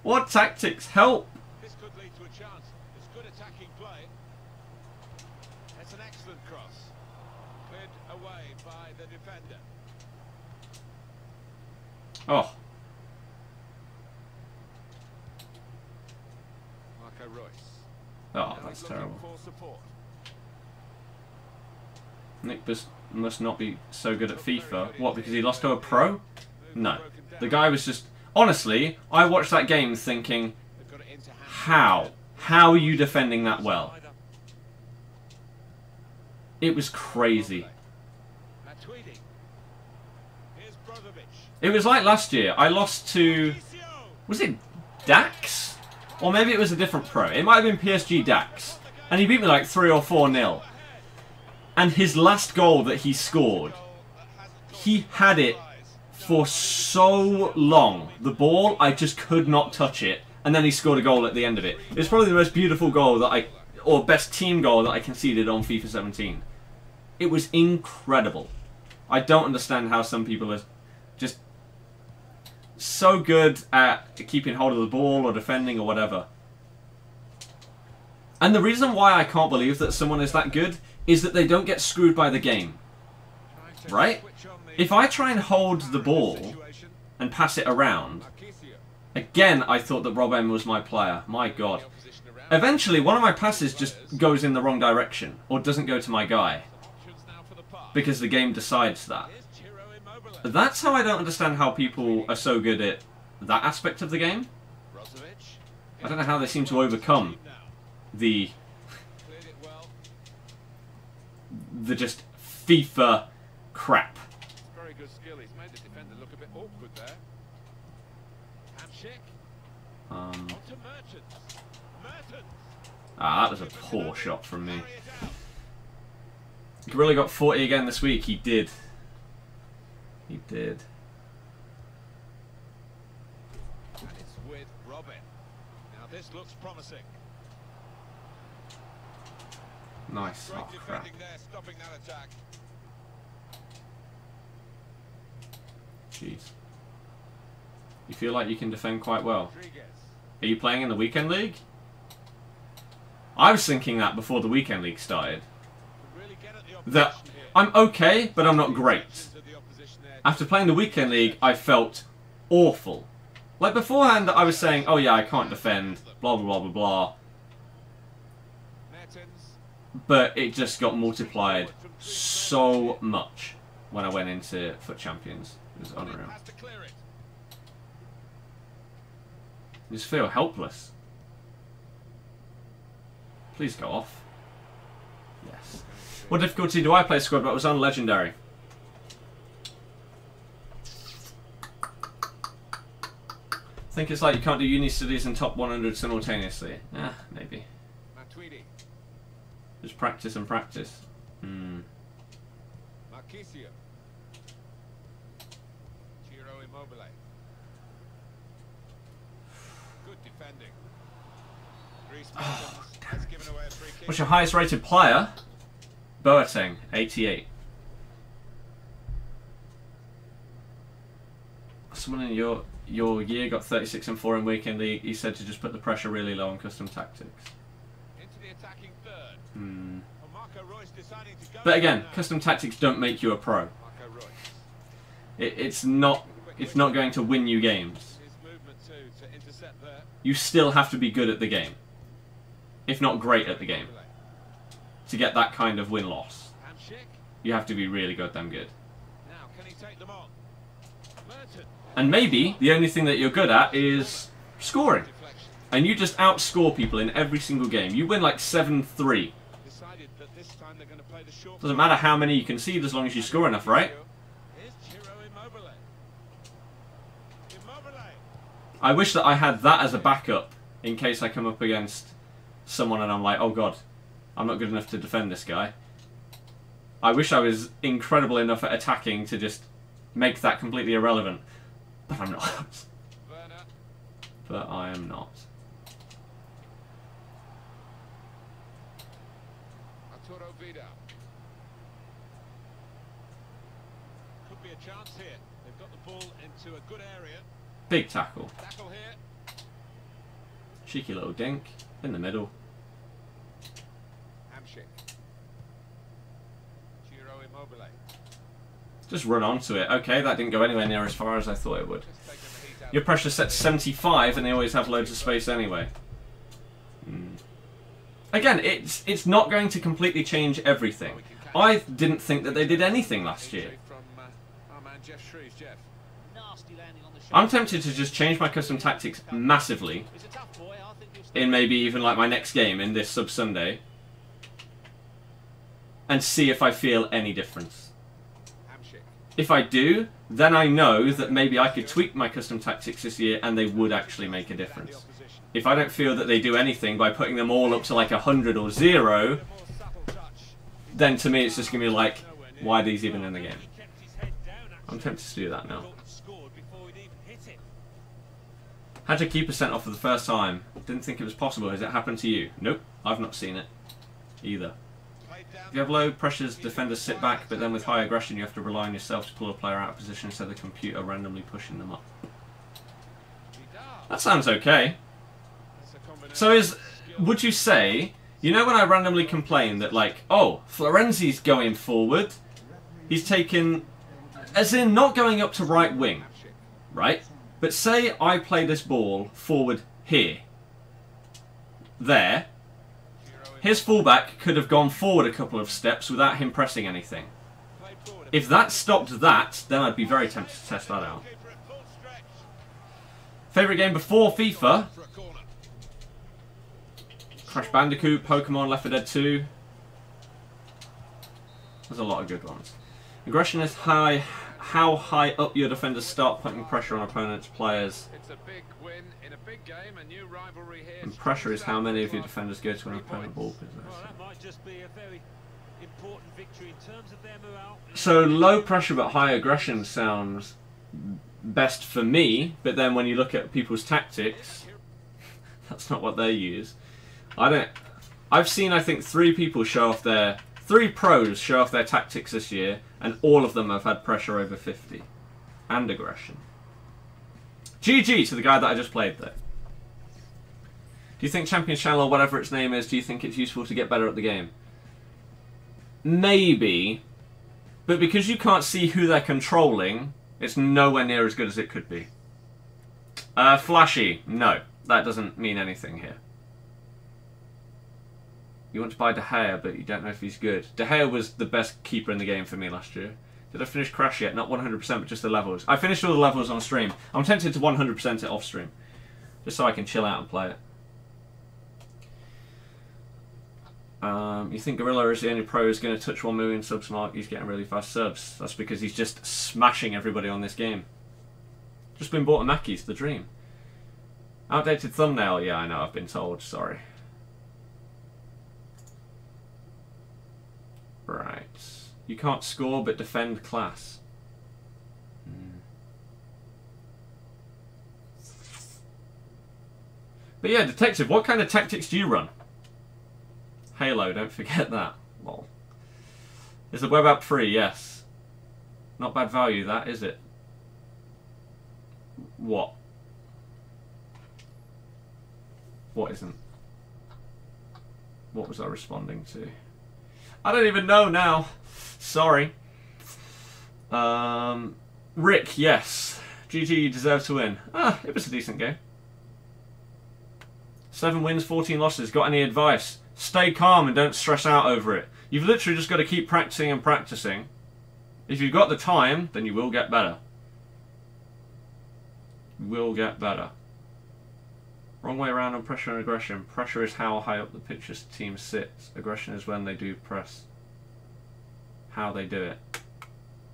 What tactics? Help! This could lead to a chance. It's good attacking play. It's an excellent cross. Cleared away by the defender. Oh. Marco Royce. Oh, that's terrible. Nick must not be so good at FIFA. What, because he lost to a pro? No. The guy was just... Honestly, I watched that game thinking, how? How are you defending that well? It was crazy. It was like last year. I lost to... Was it Dax? Or maybe it was a different pro. It might have been PSG Dax. And he beat me like 3 or 4-0. And his last goal that he scored, he had it for so long. The ball, I just could not touch it. And then he scored a goal at the end of it. It was probably the most beautiful goal that or best team goal that I conceded on FIFA 17. It was incredible. I don't understand how some people are just so good at keeping hold of the ball or defending or whatever. And the reason why I can't believe that someone is that good is that they don't get screwed by the game. Right? If I try and hold the ball and pass it around, again I thought that Rob M was my player. My God. Eventually one of my passes just goes in the wrong direction or doesn't go to my guy. Because the game decides that. That's how I don't understand how people are so good at that aspect of the game. I don't know how they seem to overcome the just FIFA crap. Very good skill. He's made the defender look a bit awkward there. Ah, that was a poor shot from me. Gorilla got 40 again this week. He did. He did. And it's with Robin. Now this looks promising. Nice. Great Oh, crap. defending there, stopping that attack. Jeez. You feel like you can defend quite well. Rodriguez. Are you playing in the weekend league? I was thinking that before the weekend league started. Really get at the That opposition here. I'm okay, but I'm not great. Into the opposition there. After playing the weekend league, I felt awful. Like beforehand, I was saying, "Oh yeah, I can't defend," blah blah blah blah blah. Mertens. But it just got multiplied so much when I went into FUT Champions. It was unreal. Has to clear it. I just feel helpless. Please go off. Yes. What difficulty do I play squad? But it was on legendary. I think it's like you can't do uni studies and top 100 simultaneously. Ah, maybe. Matuidi. Just practice and practice. Marquisio. Ciro Immobile. Good defending. Dries Mertens has given away a free kick. What's your highest rated player? Boateng, 88. Someone in your year got 36 and 4 in weekend league. He said to just put the pressure really low on custom tactics. Into the attacking third. Hmm. Well, Marco Reus deciding to go But again, now. custom tactics don't make you a pro. Marco Reus. It's not going to win you games. His movement too to intercept there. You still have to be good at the game, if not great at the game, to get that kind of win-loss. Hamsik. You have to be really goddamn good. Now can he take them on? Mertens. And maybe the only thing that you're good at is scoring. Deflection. And you just outscore people in every single game. You win like 7-3. Decided that this time they're going to play the short. Doesn't matter how many you concede as long as you score enough, right? Here's Ciro Immobile. Immobile. I wish that I had that as a backup in case I come up against someone and I'm like, oh god, I'm not good enough to defend this guy. I wish I was incredible enough at attacking to just make that completely irrelevant. But I'm not. Werner. But I am not. Arturo Vidal. Could be a chance here. They've got the ball into a good area. Big tackle. Tackle here. Cheeky little dink. In the middle. Hamsik. Ciro Immobile. Just run onto it. Okay, that didn't go anywhere near as far as I thought it would. Just taking the heat out. Your pressure set's 75 and they always have loads of space anyway. Again, it's not going to completely change everything. I didn't think that they did anything last year. From our man Jeff Shrews. Jeff. Nasty landing on the shot. I'm tempted to just change my custom tactics massively He's a tough boy. I think he'll in maybe even like my next game in this sub-Sunday and see if I feel any difference. Hamsik. If I do, then I know that maybe I could tweak my custom tactics this year and they would actually make a The difference. opposition. If I don't feel that they do anything by putting them all up to like 100 or 0, A more subtle touch. then to me it's just going to be like, why are these even in the game? He kept his head down, actually. I'm tempted to do that now. Thought he'd scored before he'd even hit it. Had your keeper sent off for the first time. Didn't think it was possible. Has it happened to you? Nope, I've not seen it either. Played down. If you have low pressures, defenders sit back, but then with high aggression you have to rely on yourself to pull a player out of position instead of the computer randomly pushing them up. Vidal. That sounds okay. That's a combination So of skill. would you say, you know when I randomly complain that like, oh, Florenzi's going forward, he's taken, as in not going up to right wing, Hamsik. right? But say I play this ball forward here, there, Ciro his fullback could have gone forward a couple of steps without him pressing anything. played forward. If that stopped that, then I'd be very tempted to test that out. Keeper at full stretch. Favourite game before FIFA? For a corner. Crash Bandicoot, Pokemon, Left 4 Dead 2. There's a lot of good ones. Aggression is high. how high up your defenders start putting pressure on opponents' players. It's a big win in a big game, a new rivalry here. And pressure is how many of your defenders go to an opponent ball possession. Well, that might just be a very important victory in terms of their morale. So low pressure but high aggression sounds best for me, but then when you look at people's tactics, that's not what they use. I've seen, I think, 3 pros show off their tactics this year, and all of them have had pressure over 50 and aggression. GG to the guy that I just played though. Do you think Champions Channel, or whatever its name is, do you think it's useful to get better at the game? Maybe, but because you can't see who they're controlling, it's nowhere near as good as it could be. Flashy, no, that doesn't mean anything here. You want to buy De Gea, but you don't know if he's good. De Gea was the best keeper in the game for me last year. Did I finish Crash yet? Not 100%, but just the levels. I finished all the levels on stream. I'm tempted to 100% it off stream, just so I can chill out and play it. You think Gorilla is the only pro who's going to touch 1 million subs mark? He's getting really fast subs. That's because he's just smashing everybody on this game. Just been bought a Mackey's, the dream. Outdated thumbnail? Yeah, I know, I've been told. Sorry. Right. You can't score but defend class. But yeah, Detective, what kind of tactics do you run? Halo, don't forget that. Lol. Is the web app free? Yes. Not bad value, that, is it? What? What isn't? What was I responding to? I don't even know now. Sorry. Rick, yes. GG, you deserve to win. It was a decent game. 7 wins, 14 losses. Got any advice? Stay calm and don't stress out over it. You've literally just got to keep practicing and practicing. If you've got the time, then you will get better. You will get better. Wrong way around on pressure and aggression. Pressure is how high up the pitch the team sits. Aggression is when they do press. How they do it.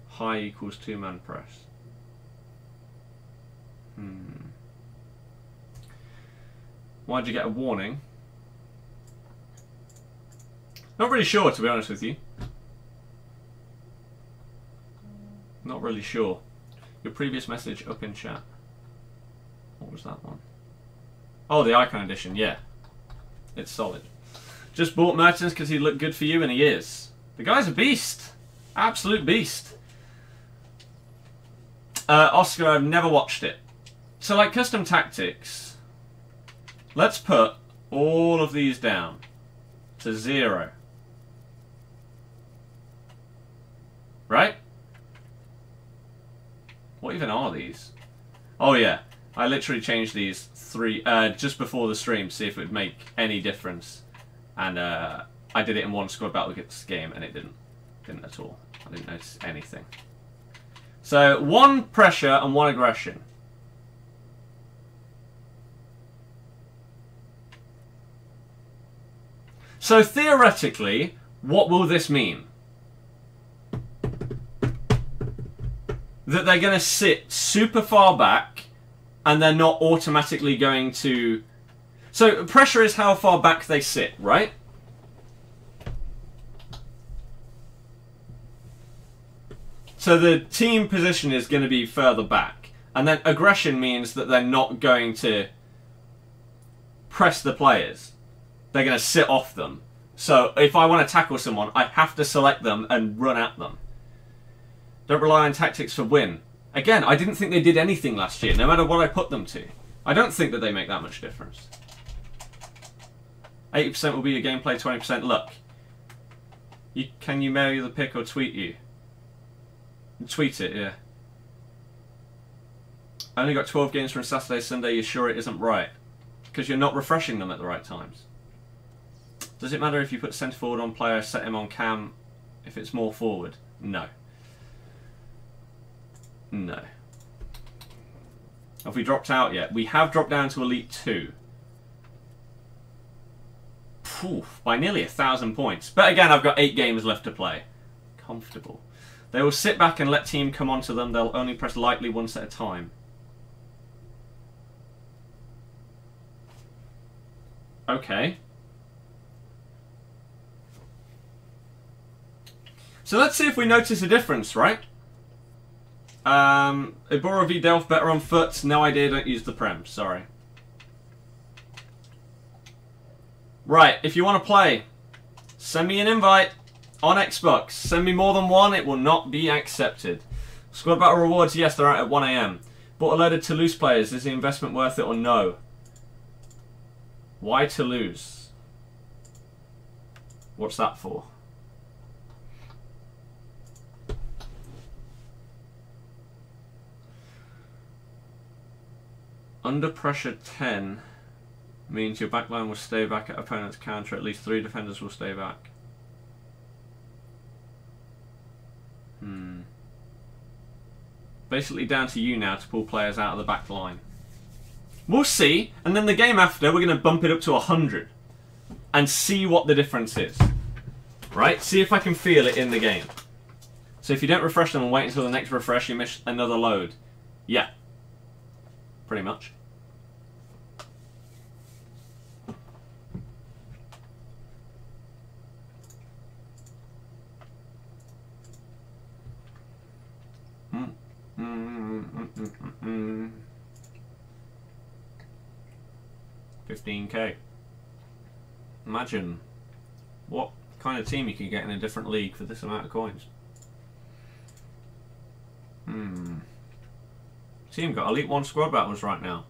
High equals 2-man press. Why'd you get a warning? Not really sure, to be honest with you. Not really sure. Your previous message up in chat. What was that one? Oh, the Icon Edition, yeah. It's solid. Just bought Mertens because he looked good for you, and he is. The guy's a beast. Absolute beast. Oscar, I've never watched it. So, like, custom tactics. Let's put all of these down to 0. Right? What even are these? Oh, yeah. I literally changed these 3 just before the stream to see if it would make any difference. And I did it in one squad battle against this game, and it didn't. Didn't at all. I didn't notice anything. So, 1 pressure and 1 aggression. So, theoretically, what will this mean? That they're going to sit super far back, and they're not automatically going to... So, pressure is how far back they sit, right? So the team position is going to be further back. And then aggression means that they're not going to press the players. They're going to sit off them. So if I want to tackle someone, I have to select them and run at them. Don't rely on tactics for win. Again, I didn't think they did anything last year, no matter what I put them to. I don't think that they make that much difference. 80% will be your gameplay, 20% luck. Can you mail you the pic or tweet you? Tweet it, yeah. I only got 12 games from Saturday, Sunday. You're sure it isn't right? Because you're not refreshing them at the right times. Does it matter if you put centre forward on player, set him on cam, if it's more forward? No. No. Have we dropped out yet? We have dropped down to Elite 2. Poof, by nearly 1,000 points. But again, I've got 8 games left to play. Comfortable. They will sit back and let team come onto them. They'll only press lightly once at a time. Okay. So let's see if we notice a difference, right? Ibora v Delph better on FUT. No idea, don't use the Prem. Sorry. Right, if you want to play, send me an invite on Xbox. Send me more than one, it will not be accepted. Squad Battle rewards, yes, they're out at 1 AM. Bought a load of Toulouse players. Is the investment worth it or no? Why Toulouse? What's that for? Under pressure 10 means your backline will stay back at opponent's counter. At least 3 defenders will stay back. Basically down to you now to pull players out of the back line. We'll see, and then the game after we're going to bump it up to 100 and see what the difference is. Right? See if I can feel it in the game. So if you don't refresh them and wait until the next refresh, you miss another load. Yeah. Pretty much. $15K. Imagine what kind of team you can get in a different league for this amount of coins. Team got Elite 1 squad battles right now.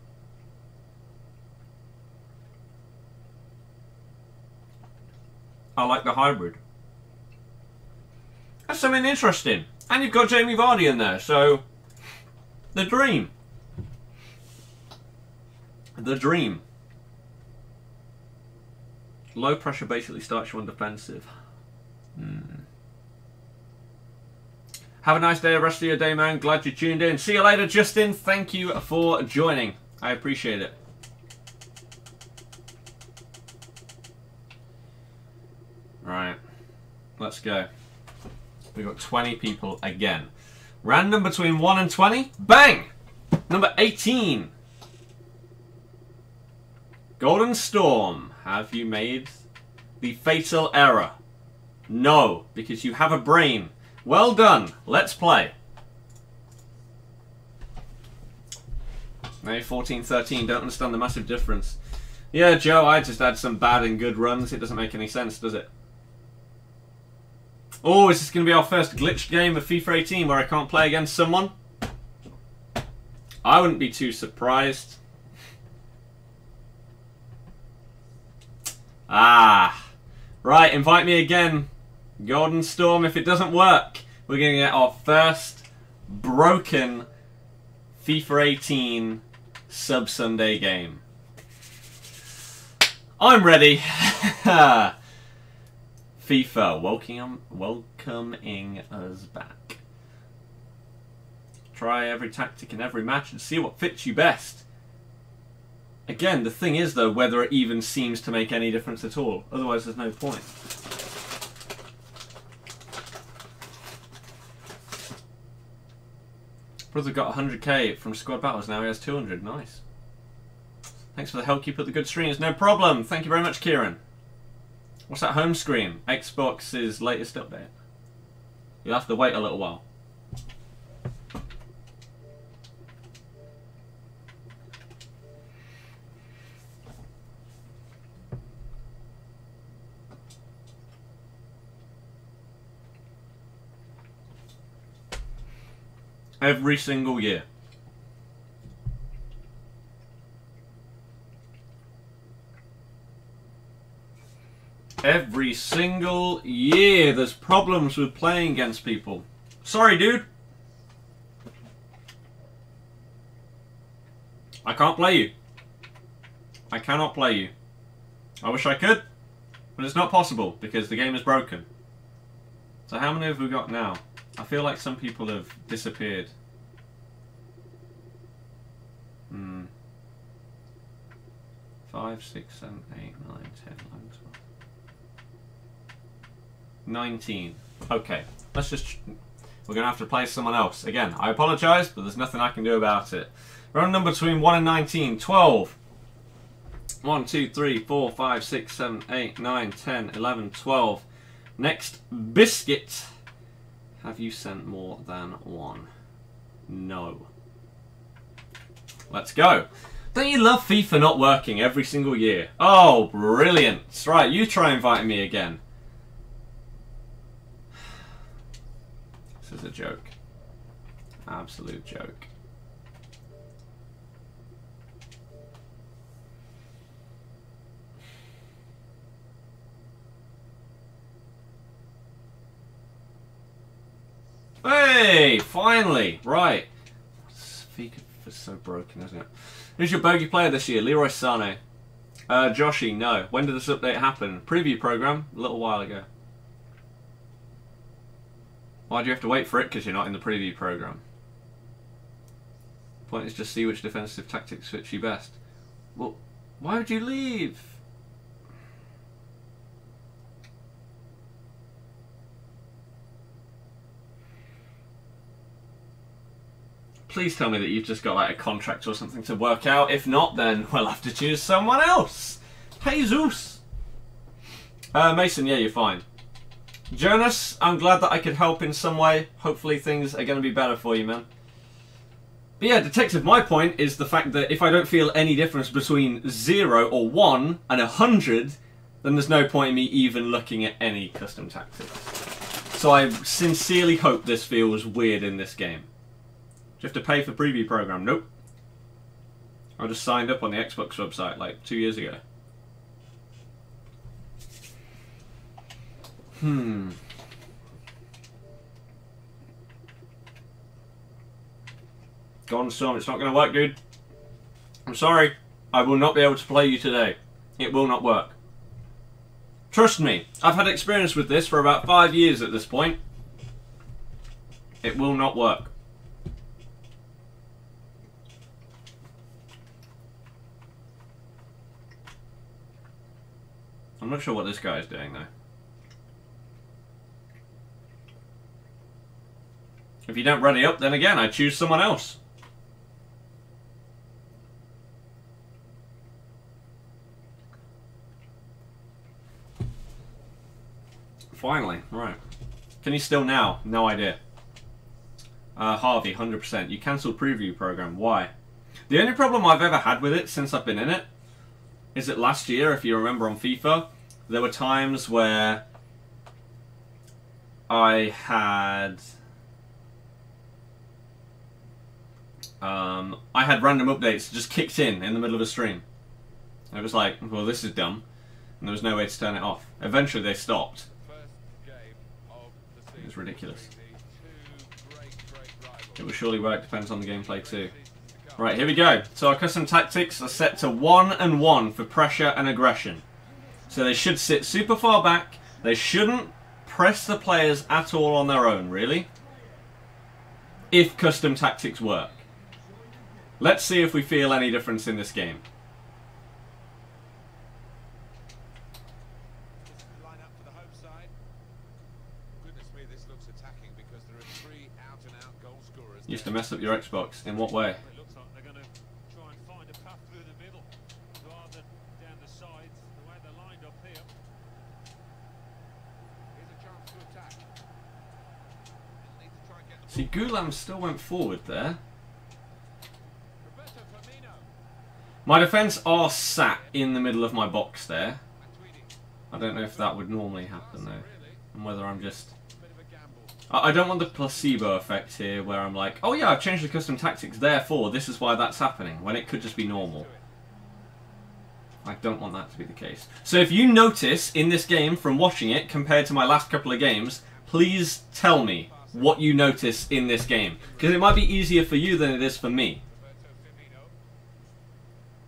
I like the hybrid. That's something interesting. And you've got Jamie Vardy in there, so the dream. The dream. Low pressure basically starts you on defensive. Have a nice day, rest of your day, man. Glad you tuned in. See you later, Justin. Thank you for joining. I appreciate it. Right. Let's go. We've got 20 people again. Random between 1 and 20. Bang! Number 18. Golden Storm. Have you made the fatal error? No, because you have a brain. Well done. Let's play. Maybe 14, 13. Don't understand the massive difference. Yeah, Joe, I just had some bad and good runs. It doesn't make any sense, does it? Oh, is this going to be our first glitched game of FIFA 18 where I can't play against someone? I wouldn't be too surprised. Right, invite me again. Golden Storm, if it doesn't work, we're going to get our first broken FIFA 18 sub-Sunday game. I'm ready. FIFA, welcoming us back. Try every tactic in every match and see what fits you best. Again, the thing is, though, whether it even seems to make any difference at all. Otherwise, there's no point. Brother got 100k from squad battles, now he has 200. Nice. Thanks for the help, keep up the good streams. No problem. Thank you very much, Kieran. What's that home screen? Xbox's latest update. You'll have to wait a little while. Every single year. Every single year there's problems with playing against people. Sorry, dude. I can't play you. I cannot play you. I wish I could, but it's not possible because the game is broken. So how many have we got now? I feel like some people have disappeared. 5, 6, 7, 8, 9, 10, 11, 12. 19. Okay, let's just... we're going to have to play someone else. Again, I apologise, but there's nothing I can do about it. Round number between 1 and 19, 12. 1, 2, 3, 4, 5, 6, 7, 8, 9, 10, 11, 12. Next, Biscuit. Have you sent more than one? No. Let's go. Don't you love FIFA not working every single year? Oh, brilliant. Right, you try inviting me again. This is a joke. Absolute joke. Hey, finally. Right. FIFA's so broken, isn't it? Who's your bogey player this year? Leroy Sané. Joshy, no. When did this update happen? Preview program, a little while ago. Why do you have to wait for it? Because you're not in the preview program. The point is just see which defensive tactics fits you best. Well, why would you leave? Please tell me that you've just got like a contract or something to work out. If not, then we'll have to choose someone else. Jesus. Mason, yeah, you're fine. Jonas, I'm glad that I could help in some way. Hopefully things are going to be better for you, man. But yeah, Detective, my point is the fact that if I don't feel any difference between 0 or 1 and 100, then there's no point in me even looking at any custom tactics. So I sincerely hope this feels weird in this game. Do you have to pay for preview program? Nope. I just signed up on the Xbox website like 2 years ago. Go on, Storm. It's not going to work, dude. I'm sorry. I will not be able to play you today. It will not work. Trust me. I've had experience with this for about 5 years at this point. It will not work. I'm not sure what this guy is doing, though. If you don't ready up, then again, I choose someone else. Finally, right. Can you still now? No idea. Harvey, 100%. You cancelled preview program. Why? The only problem I've ever had with it since I've been in it is that last year, if you remember on FIFA, there were times where I had random updates just kicked in the middle of a stream. It was like, well, this is dumb, and there was no way to turn it off. Eventually, they stopped. It was ridiculous. It will surely work. Depends on the gameplay too. Right, here we go. So our custom tactics are set to 1 and 1 for pressure and aggression. So they should sit super far back. They shouldn't press the players at all on their own, really. If custom tactics work. Let's see if we feel any difference in this game. Line up for the home side. Goodness me, this looks attacking because there are 3 out-and-out goal scorers. Used to mess up your Xbox. In what way? It looks like they're going to try and find a path through the middle rather than down the sides, the way they're lined up here. Here's a chance to attack. Need to try and get the See, Gulam still went forward there. Roberto Firmino. My defence are sat in the middle of my box there. Matuidi. I don't know if that would normally happen though. Really? And whether I'm just... Bit of a gamble. I don't want the placebo effect here where I'm like, oh yeah, I've changed the custom tactics, therefore this is why that's happening, when it could just be normal. I don't want that to be the case. So if you notice in this game from watching it compared to my last couple of games, please tell me what you notice in this game. Because it might be easier for you than it is for me. Roberto Firmino.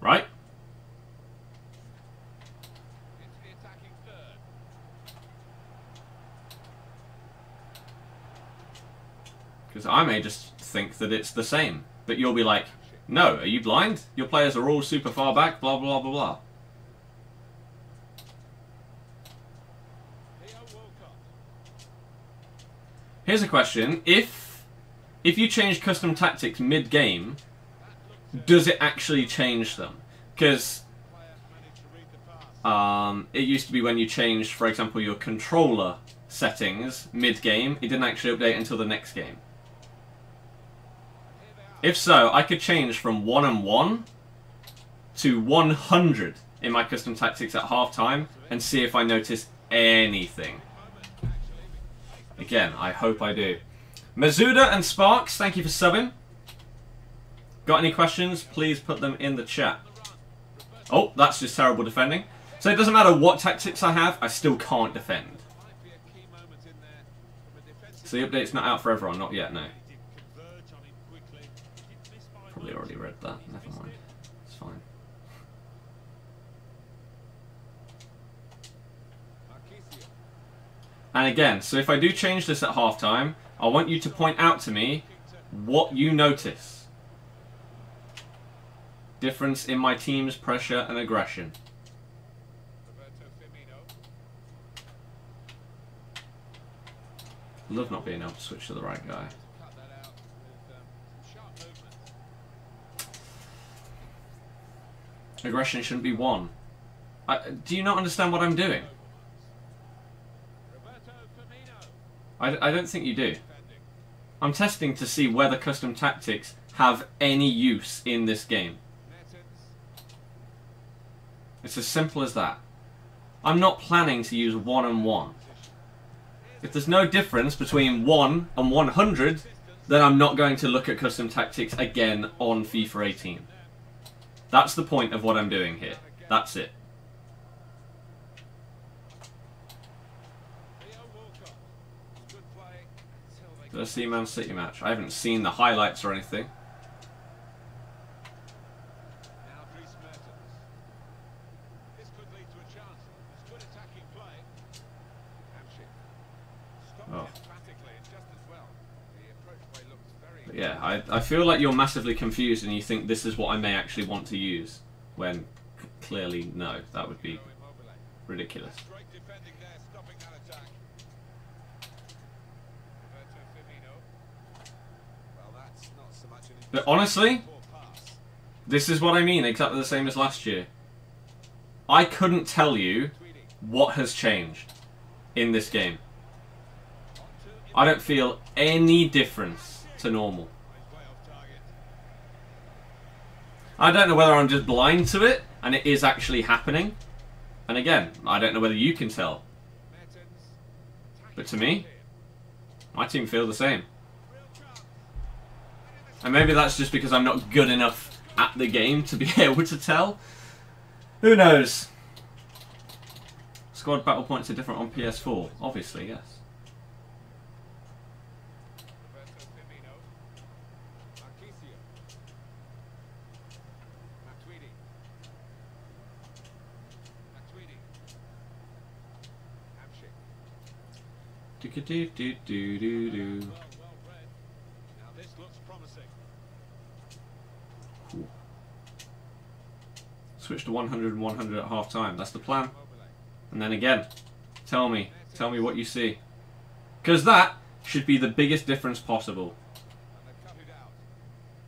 Right? Into the attacking third. Because I may just think that it's the same. But you'll be like, no, are you blind? Your players are all super far back, blah, blah, blah, blah. Here's a question. If you change custom tactics mid-game, does it actually change them? Because it used to be when you changed, for example, your controller settings mid-game, it didn't actually update until the next game. If so, I could change from 1 and 1 to 100 in my custom tactics at half-time and see if I notice anything. Again, I hope I do. Mazuda and Sparks, thank you for subbing. Got any questions? Please put them in the chat. Oh, that's just terrible defending. So it doesn't matter what tactics I have, I still can't defend. So the update's not out for everyone, not yet, no. Probably already read that, never mind. It's fine. And again, so if I do change this at halftime, I want you to point out to me what you notice. Difference in my team's pressure and aggression. Love not being able to switch to the right guy. Aggression shouldn't be 1. Do you not understand what I'm doing? I don't think you do. I'm testing to see whether custom tactics have any use in this game. It's as simple as that. I'm not planning to use 1 and 1. If there's no difference between 1 and 100, then I'm not going to look at custom tactics again on FIFA 18. That's the point of what I'm doing here. That's it. Did I see Man City match? I haven't seen the highlights or anything. Oh. But yeah, I feel like you're massively confused and you think this is what I may actually want to use, when clearly no, that would be ridiculous. But honestly, this is what I mean, exactly the same as last year. I couldn't tell you what has changed in this game. I don't feel any difference to normal. I don't know whether I'm just blind to it and it is actually happening. And again, I don't know whether you can tell. But to me, my team feel the same. And maybe that's just because I'm not good enough at the game to be able to tell. Who knows? Squad battle points are different on PS4. Obviously, yes. Do-do-do-do-do-do. Switch to 100 and 100 at half time. That's the plan. And then again, tell me what you see. Because that should be the biggest difference possible.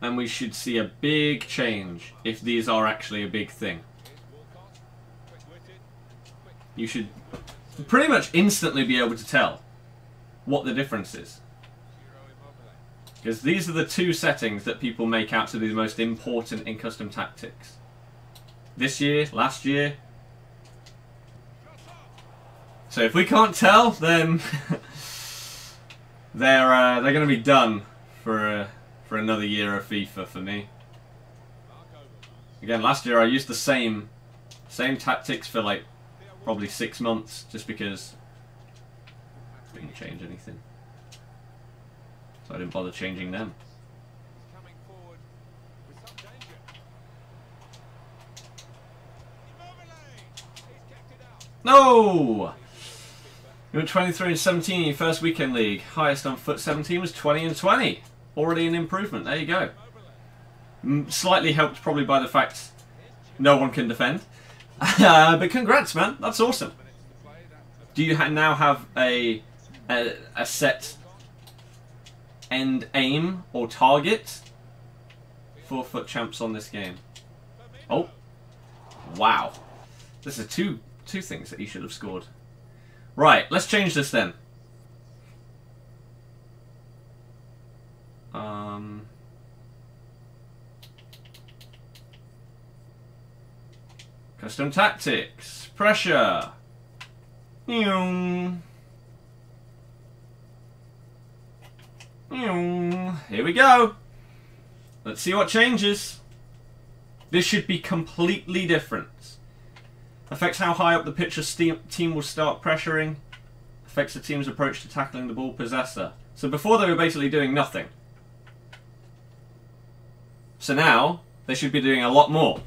And we should see a big change if these are actually a big thing. You should pretty much instantly be able to tell what the difference is. Because these are the two settings that people make out to be the most important in custom tactics. This year, last year. So if we can't tell, then they're going to be done for another year of FIFA for me. Again, last year I used the same tactics for like probably 6 months just because I didn't change anything. So I didn't bother changing them. No! You went 23 and 17 in your first weekend league. Highest on FUT 17 was 20 and 20. Already an improvement. There you go. Slightly helped probably by the fact no one can defend. But congrats, man. That's awesome. Do you now have a set end aim or target for FUT Champs on this game. Oh, wow. This is two things that he should have scored. Right, let's change this then. Custom tactics. Pressure. Here we go. Let's see what changes. This should be completely different. Affects how high up the pitch a team will start pressuring. Affects the team's approach to tackling the ball possessor. So before they were basically doing nothing. So now they should be doing a lot more.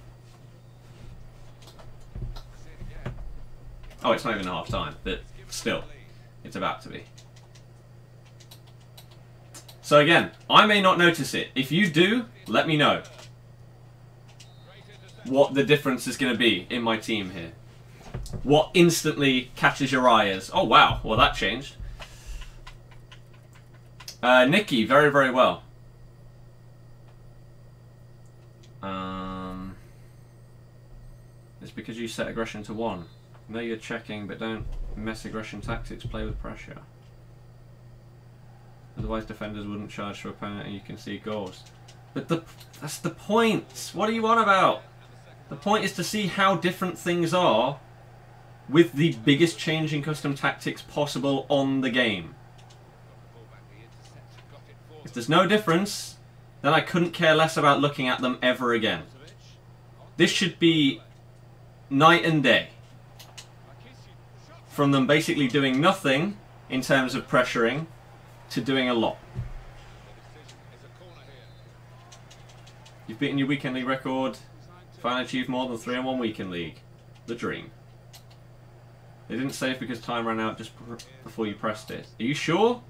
Oh, it's not even half time, but still, it's about to be. So again, I may not notice it. If you do, let me know what the difference is going to be in my team here. What instantly catches your eye is, oh wow, well that changed. Nikki, very, very well. It's because you set aggression to 1. Know you're checking, but don't mess aggression tactics, play with pressure. Otherwise defenders wouldn't charge to opponent and you can see goals. But that's the point! What are you on about? The point is to see how different things are with the biggest change in custom tactics possible on the game. If there's no difference, then I couldn't care less about looking at them ever again. This should be night and day. From them basically doing nothing in terms of pressuring to doing a lot. You've beaten your weekend league record. Finally achieved more than 3 in 1 weekend league. The dream. They didn't save because time ran out just before you pressed it. Are you sure?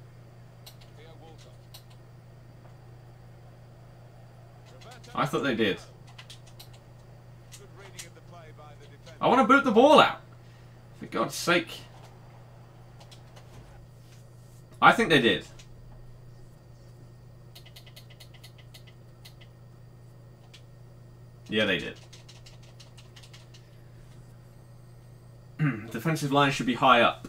I thought they did. I want to boot the ball out. For God's sake. I think they did. Yeah, they did. Defensive line should be high up.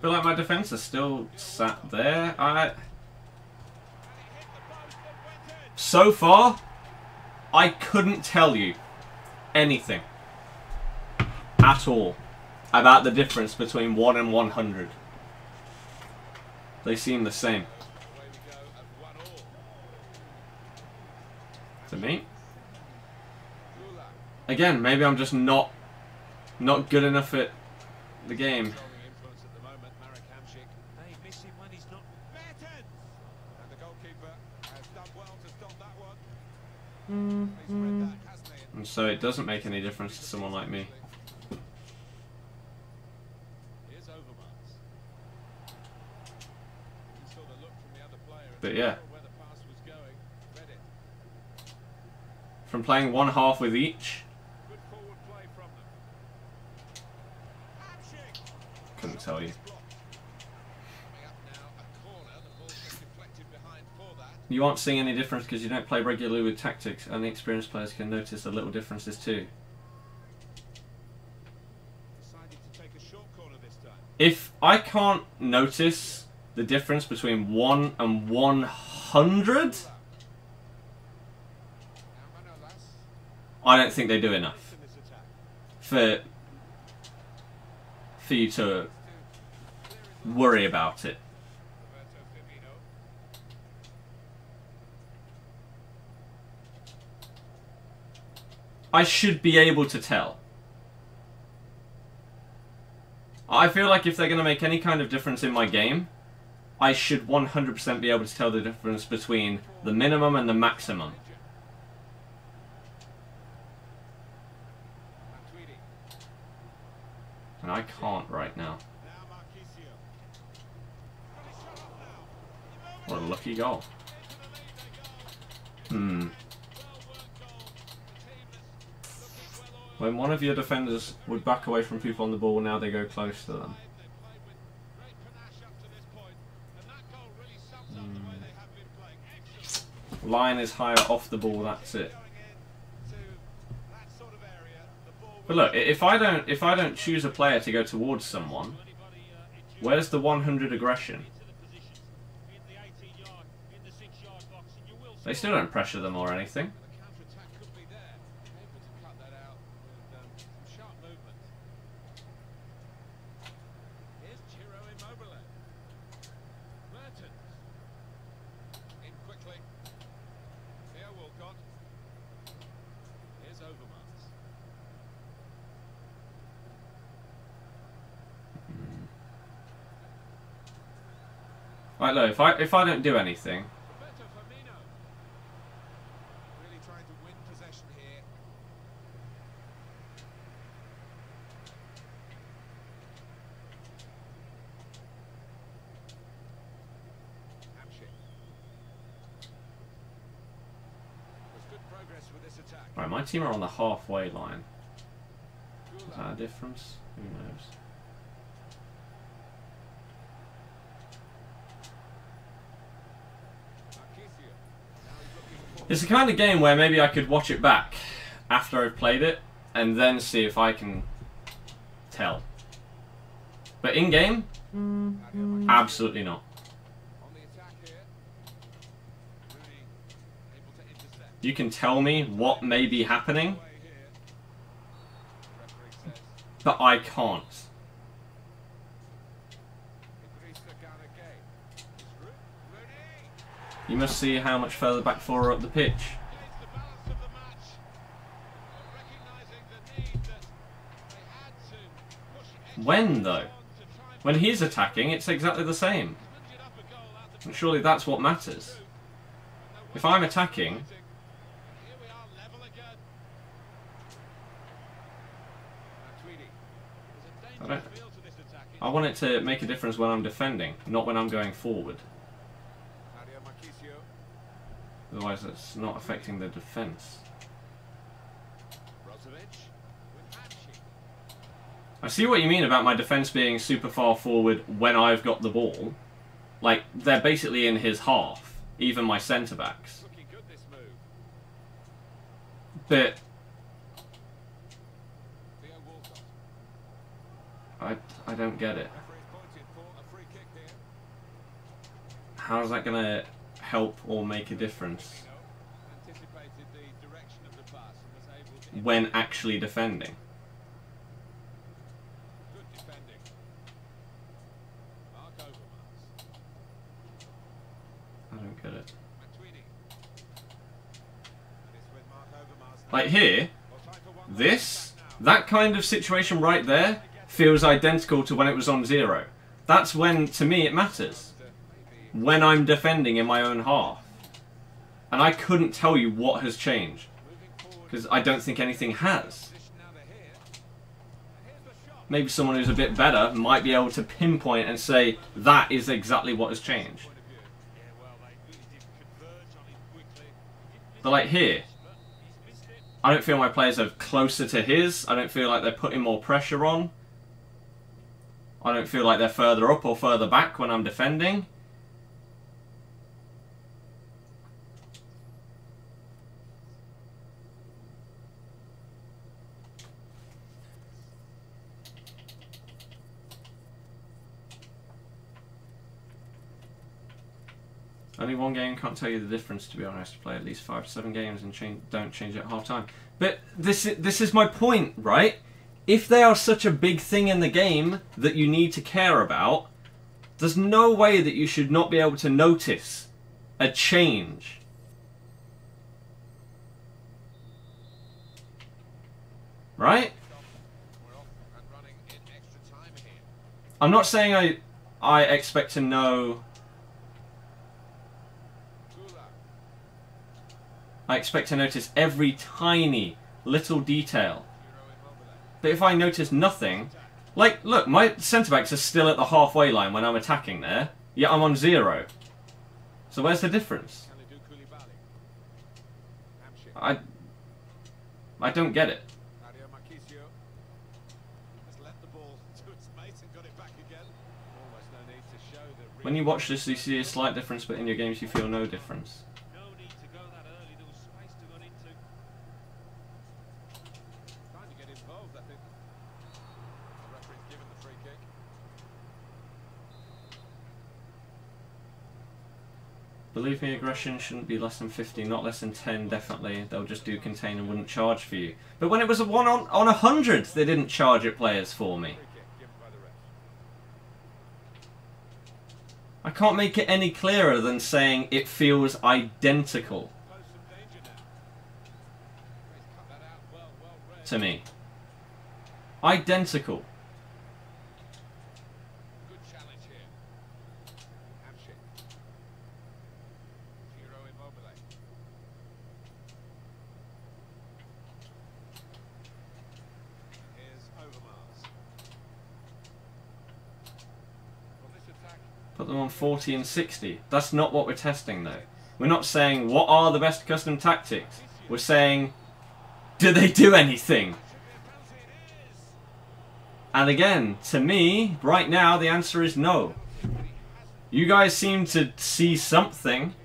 But like my defense is still sat there. So far, I couldn't tell you anything at all about the difference between 1 and 100. They seem the same to me. Again, maybe I'm just not good enough at the game. And so it doesn't make any difference to someone like me. But yeah. From playing one half with each. Couldn't tell you. You aren't seeing any difference because you don't play regularly with tactics, and the experienced players can notice the little differences too. If I can't notice the difference between 1 and 100, I don't think they do enough for you to worry about it. I should be able to tell. I feel like if they're going to make any kind of difference in my game, I should 100% be able to tell the difference between the minimum and the maximum. And I can't right now. What a lucky goal. When one of your defenders would back away from people on the ball, now they go close to them. Line is higher off the ball, that's it. But look, if I don't choose a player to go towards someone, where's the 100 aggression? They still don't pressure them or anything. Right, look, if I don't do anything, Really trying to win possession here. There's good progress with this attack. right, my team are on the halfway line. Is that a difference? Who knows? It's the kind of game where maybe I could watch it back after I've played it and then see if I can tell. But in game, absolutely not. On the attack here. Rooney able to intercept. You can tell me what may be happening, Play here. Referee says. but I can't. You must see how much further back four are up the pitch. When, though? When he's attacking, it's exactly the same. And surely that's what matters. If I'm attacking, I want it to make a difference when I'm defending, not when I'm going forward. Otherwise, it's not affecting the defence. I see what you mean about my defence being super far forward when I've got the ball. Like, they're basically in his half, even my centre-backs. But I don't get it. How is that going to help or make a difference when actually defending? I don't get it. Like here, that kind of situation right there feels identical to when it was on 0. That's when, to me, it matters. When I'm defending in my own half. And I couldn't tell you what has changed. Because I don't think anything has. Maybe someone who's a bit better might be able to pinpoint and say, that is exactly what has changed. But like here, I don't feel my players are closer to his. I don't feel like they're putting more pressure on. I don't feel like they're further up or further back when I'm defending. Only one game, can't tell you the difference, to be honest. Play at least 5 to 7 games and don't change it at half time. But this is my point, right? If they are such a big thing in the game that you need to care about, there's no way that you should not be able to notice a change. Right? I'm not saying I expect to know I expect to notice every tiny little detail. But if I notice nothing, like, look, my centre-backs are still at the halfway line when I'm attacking there, yet I'm on 0. So where's the difference? I don't get it. When you watch this, you see a slight difference, but in your games you feel no difference. No need to go that early. There was space to run into. Trying to get involved, I think. The referee's given the free kick. Believe me, aggression shouldn't be less than 50, not less than 10, definitely. They'll just do contain and wouldn't charge for you. But when it was a 1 on 100, they didn't charge at players for me. Free kick given by the ref. I can't make it any clearer than saying it feels identical Close some danger now. He's cut that out well read. to me. Identical. Good challenge here. Hamshick. Giro Immobile. Here's Overmars. Well, this attack. Put them on 40 and 60. That's not what we're testing though. We're not saying what are the best custom tactics. We're saying, do they do anything? And again, to me, right now, the answer is no. You guys seem to see something,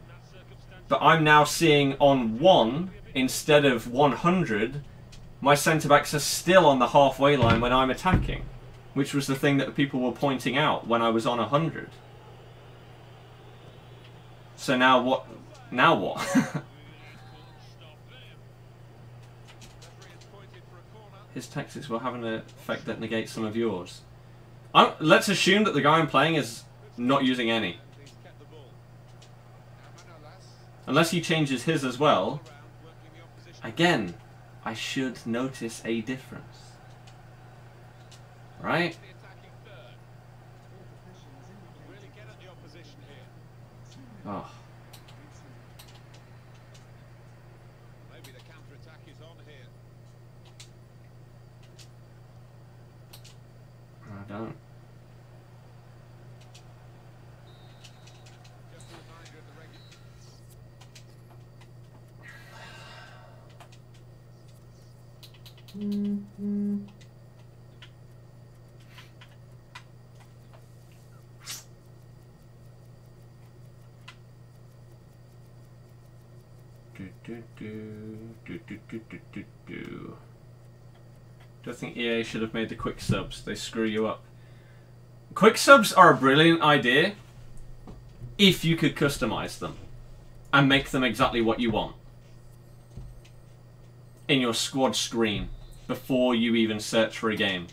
but I'm now seeing on 1 instead of 100, my centre-backs are still on the halfway line when I'm attacking, which was the thing that people were pointing out when I was on 100. So now what? Now what? His tactics will have an effect that negates some of yours. Let's assume that the guy I'm playing is not using any. He's kept the ball. Now Manolas. Unless he changes his as well. Around, working the opposition. Again, I should notice a difference. Right? The attacking third. Really get at the opposition here. Oh. Maybe the counter-attack is on here. I don't. Just a reminder of the regular. Do I think EA should have made the quick subs? They screw you up. Quick subs are a brilliant idea if you could customize them and make them exactly what you want in your squad screen before you even search for a game.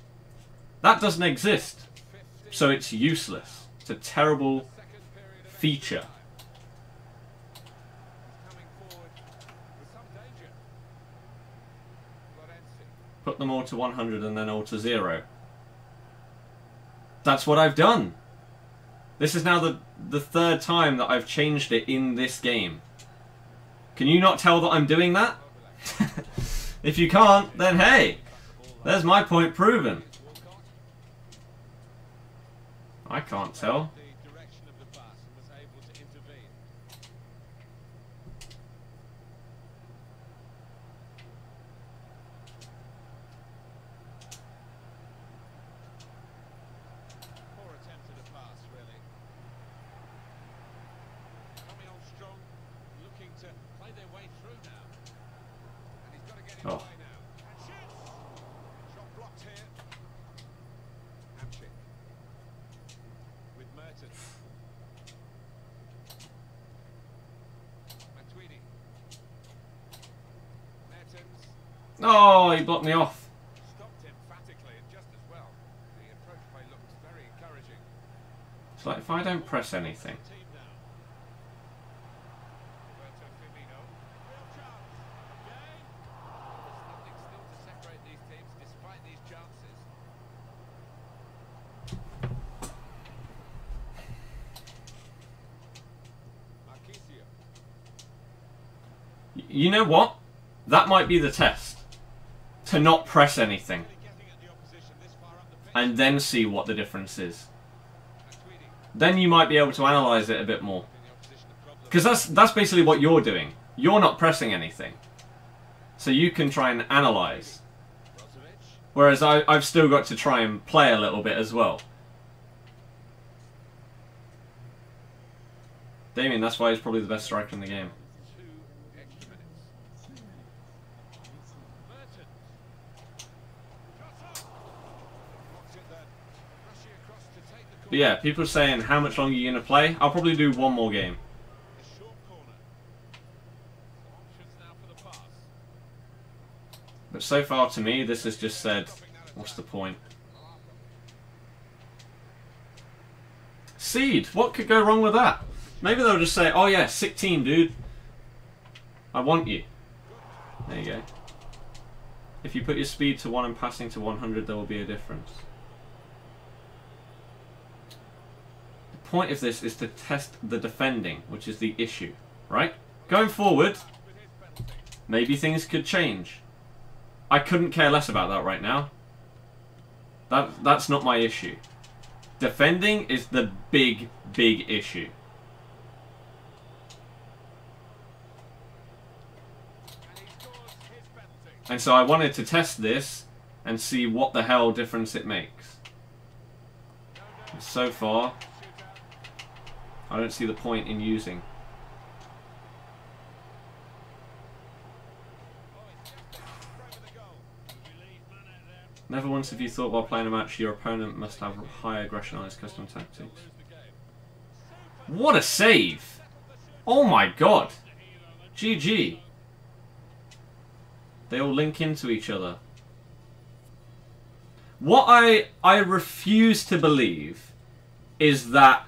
That doesn't exist, so it's useless. It's a terrible Second period of feature. coming forward with some danger. Florenzi. Put them all to 100 and then all to 0. That's what I've done. This is now the third time that I've changed it in this game. Can you not tell that I'm doing that? If you can't, then hey, there's my point proven. Walcott. I can't tell. The direction of the pass and was able to intervene. Poor attempt at a pass, really. Coming on strong, looking to play their way through now. And he's got to get him Oh. away now. And shoots! Shot blocked here. Hamshick. With Mertens. Matuidi. Mertens Oh, he blocked me off. stopped emphatically and just as well. The approach play looked very encouraging. It's like if I don't press anything. Team now. Roberto Firmino. Real chance. Gay. There's nothing still to separate these teams despite these chances. Marquisio. you know what? That might be the test. To not press anything. And then see what the difference is. Then you might be able to analyse it a bit more. Because that's basically what you're doing. You're not pressing anything. So you can try and analyse. Whereas I've still got to try and play a little bit as well. Damien, that's why he's probably the best striker in the game. But yeah, people are saying how much longer you're going to play. I'll probably do one more game. But so far to me, this has just said, what's the point? Seed, what could go wrong with that? Maybe they'll just say, oh yeah, sick team, dude. I want you. There you go. If you put your speed to 1 and passing to 100, there will be a difference. The point of this is to test the defending, which is the issue, right? Going forward, maybe things could change. I couldn't care less about that right now. That's not my issue. Defending is the big issue. And so I wanted to test this and see what the hell difference it makes. So far, I don't see the point in using. Never once have you thought while playing a match your opponent must have high aggression on his custom tactics. What a save! Oh my god! GG. They all link into each other. What I refuse to believe is that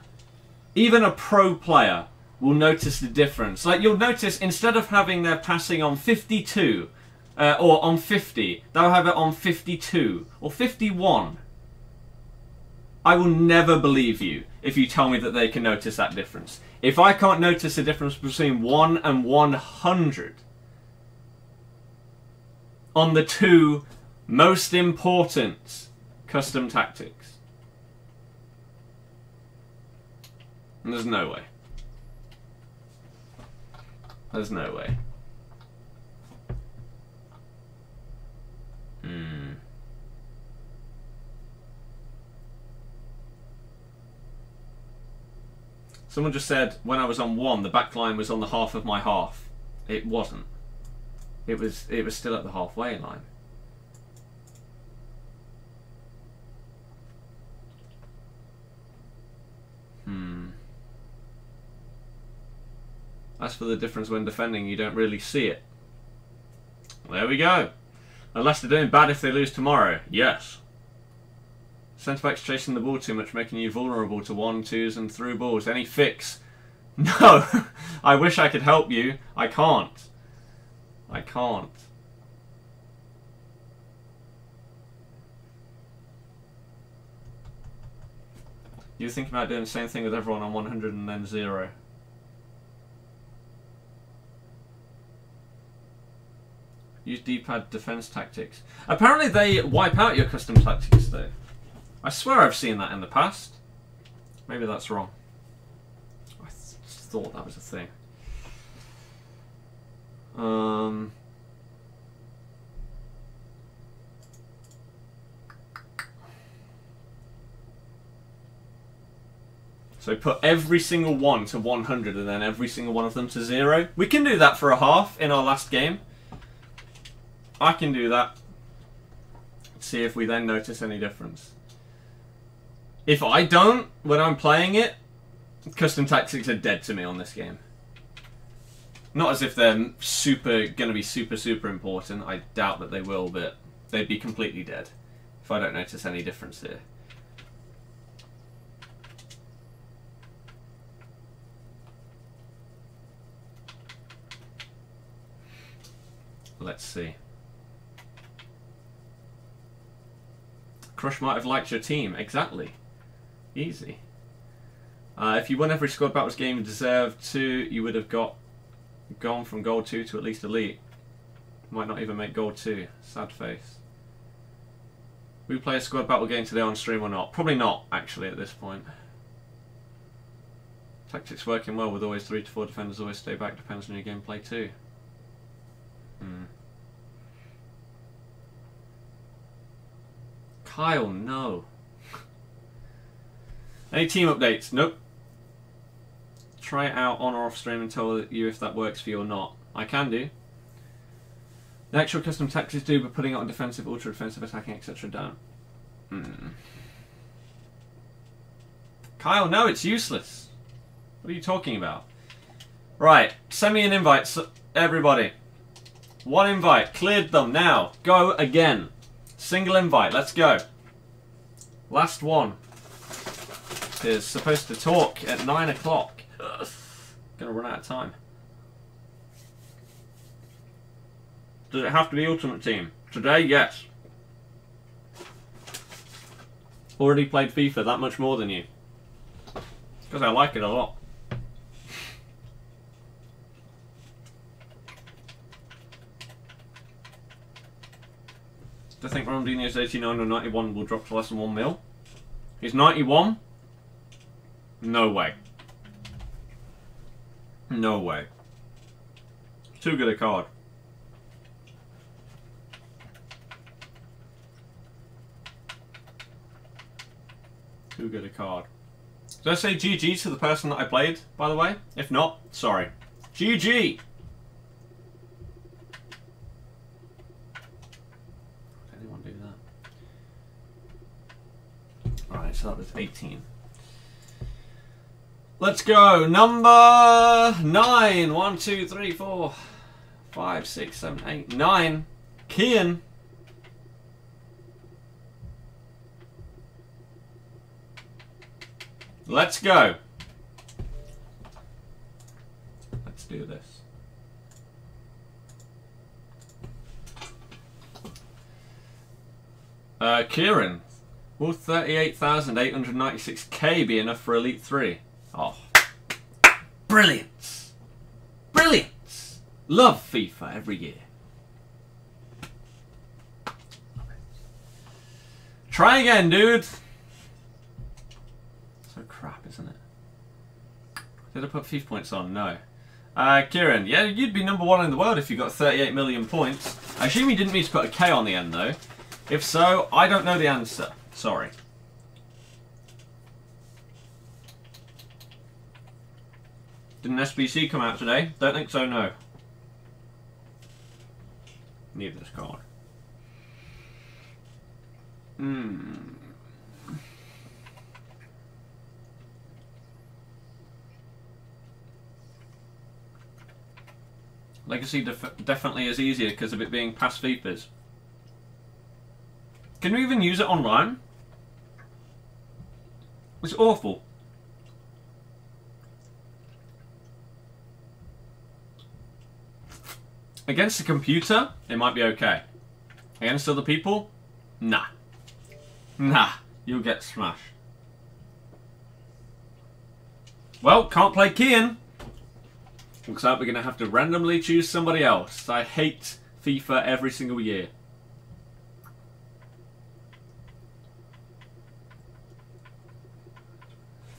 even a pro player will notice the difference. Like, you'll notice instead of having their passing on 52 or on 50, they'll have it on 52 or 51. I will never believe you if you tell me that they can notice that difference. If I can't notice the difference between 1 and 100 on the two most important custom tactics, and there's no way. There's no way. Someone just said, when I was on 1, the back line was on the half of my half. It wasn't. It was still at the halfway line. As for the difference when defending, you don't really see it. There we go. Unless they're doing bad if they lose tomorrow. Yes. Centre-backs chasing the ball too much, making you vulnerable to 1-2s and through balls. Any fix? No! I wish I could help you. I can't. I can't. You think about doing the same thing with everyone on 100 and then 0. Use D-pad defense tactics. Apparently they wipe out your custom tactics though. I swear I've seen that in the past. Maybe that's wrong. I thought that was a thing. So put every single one to 100 and then every single one of them to 0. We can do that for a half in our last game. I can do that. See if we then notice any difference. If I don't, when I'm playing it, custom tactics are dead to me on this game. Not as if they're going to be super important. I doubt that they will, but they'd be completely dead if I don't notice any difference here. Let's see. Crush might have liked your team. Exactly. Easy. If you won every squad battles game you deserved to, you would have got gone from Gold 2 to at least Elite. Might not even make Gold 2. Sad face. Will we play a squad battle game today on stream or not? Probably not, actually, at this point. Tactics working well with always 3 to 4 defenders, always stay back, depends on your gameplay too. Kyle, no. Any team updates? Nope. Try it out on or off stream and tell you if that works for you or not. I can do. The actual custom tactics do, but putting it on defensive, ultra defensive, attacking, etc. down. Kyle, no, it's useless. What are you talking about? Right, send me an invite, everybody. One invite, cleared them, now. Go again. Single invite, let's go. Last one. Is supposed to talk at 9 o'clock. Gonna run out of time. Does it have to be Ultimate Team? Today, yes. Already played FIFA that much more than you. Because I like it a lot. Do you think Ronaldinho's 89 or 91 will drop to less than 1 mil? He's 91? No way. No way. Too good a card. Too good a card. Did I say GG to the person that I played, by the way? If not, sorry. GG! Did anyone do that? Alright, so that was 18. Let's go. Number 9. 1, 2, 3, 4, 5, 6, 7, 8, 9. Kian. Let's go. Let's do this. Kieran. Will 38,896k be enough for Elite 3? Oh. Brilliant. Brilliant. Love FIFA every year. Try again, dude. So crap, isn't it? Did I put FIFA points on? No. Kieran, yeah, you'd be #1 in the world if you got 38 million points. I assume you didn't mean to put a K on the end, though. If so, I don't know the answer. Sorry. Did an SBC come out today? Don't think so, no. Need this card. Legacy definitely is easier because of it being past FIFAs. Can we even use it online? It's awful. Against a computer, it might be okay. Against other people, nah. Nah, you'll get smashed. Well, can't play Kian. Looks like we're going to have to randomly choose somebody else. I hate FIFA every single year.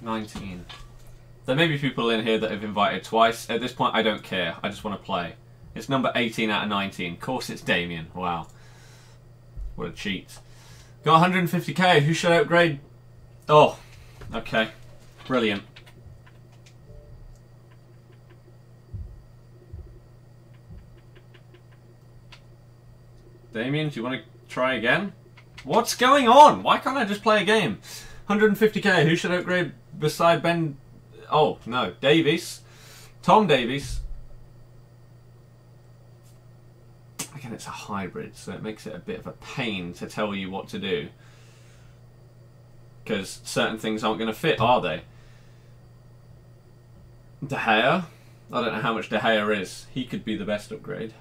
$19. There may be people in here that have invited twice. At this point, I don't care. I just want to play. It's number 18 out of 19. Of course it's Damien. Wow. What a cheat. Got 150k. Who should I upgrade? Oh, okay. Brilliant. Damien, do you want to try again? What's going on? Why can't I just play a game? 150k. Who should I upgrade beside Ben? Oh, no. Davies. Tom Davies. Again, it's a hybrid, so it makes it a bit of a pain to tell you what to do. Because certain things aren't going to fit, are they? De Gea? I don't know how much De Gea is. He could be the best upgrade.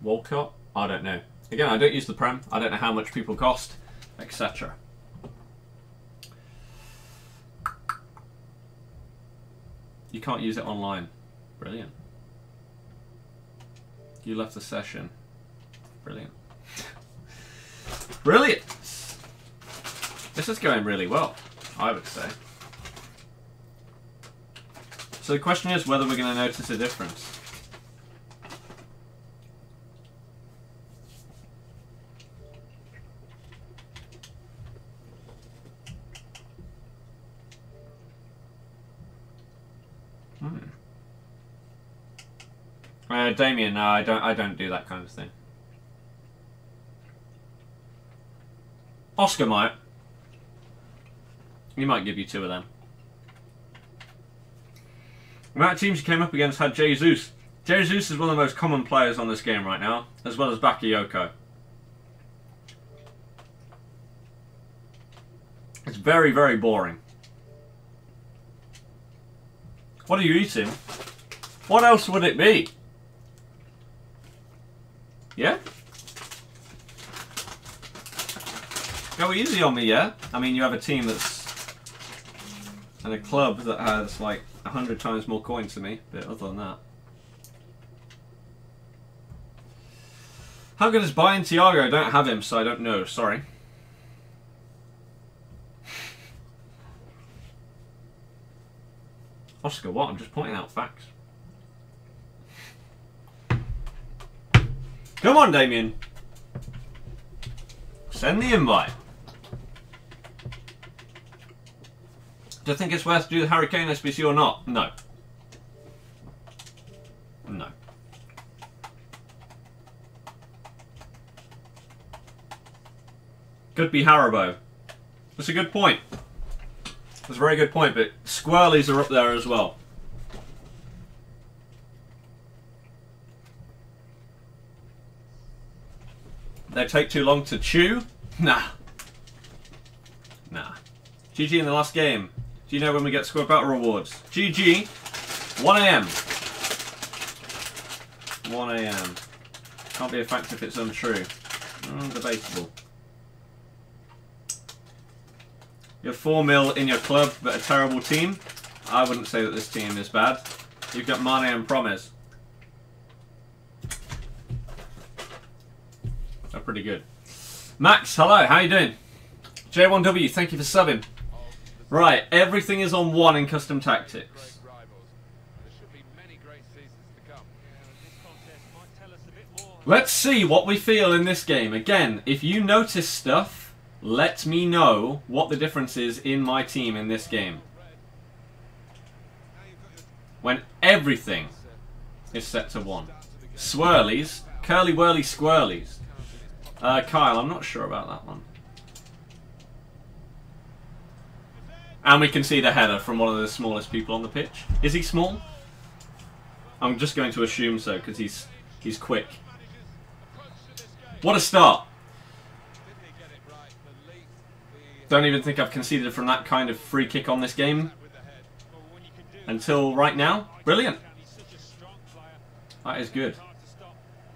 Walcott? I don't know. Again, I don't use the Prem. I don't know how much people cost, etc. You can't use it online. Brilliant. You left the session. Brilliant. Brilliant! This is going really well, I would say. So the question is whether we're going to notice a difference. Damien, no, I don't do that kind of thing. Oscar might. He might give you 2 of them. The amount of teams you came up against had Jesus. Jesus is one of the most common players on this game right now, as well as Bakayoko. It's very, very boring. What are you eating? What else would it be? Yeah? Go easy on me, yeah? I mean, you have a team that's... and a club that has, like, 100 times more coins than me, but other than that... How good is buying Thiago? I don't have him, so I don't know. Sorry. Oscar, what? I'm just pointing out facts. Come on, Damien. Send the invite. Do you think it's worth to do the Hurricane SBC or not? No. No. Could be Haribo. That's a good point. That's a very good point, but Squirrelies are up there as well. They take too long to chew? Nah. Nah. GG in the last game. Do you know when we get Squad Battle rewards? GG. 1 AM. 1 AM. Can't be a fact if it's untrue. Debatable. You have 4 mil in your club, but a terrible team. I wouldn't say that this team is bad. You've got Mane and Promise. They're pretty good. Max, hello, how you doing? J1W, thank you for subbing. Right, everything is on 1 in custom tactics. Let's see what we feel in this game. Again, if you notice stuff, let me know what the difference is in my team in this game. When everything is set to 1. Swirlies, curly whirly squirlies. Kyle, I'm not sure about that one. And we can see the header from one of the smallest people on the pitch. Is he small? I'm just going to assume so because he's quick. What a start! Don't even think I've conceded from that kind of free kick on this game until right now. Brilliant. That is good.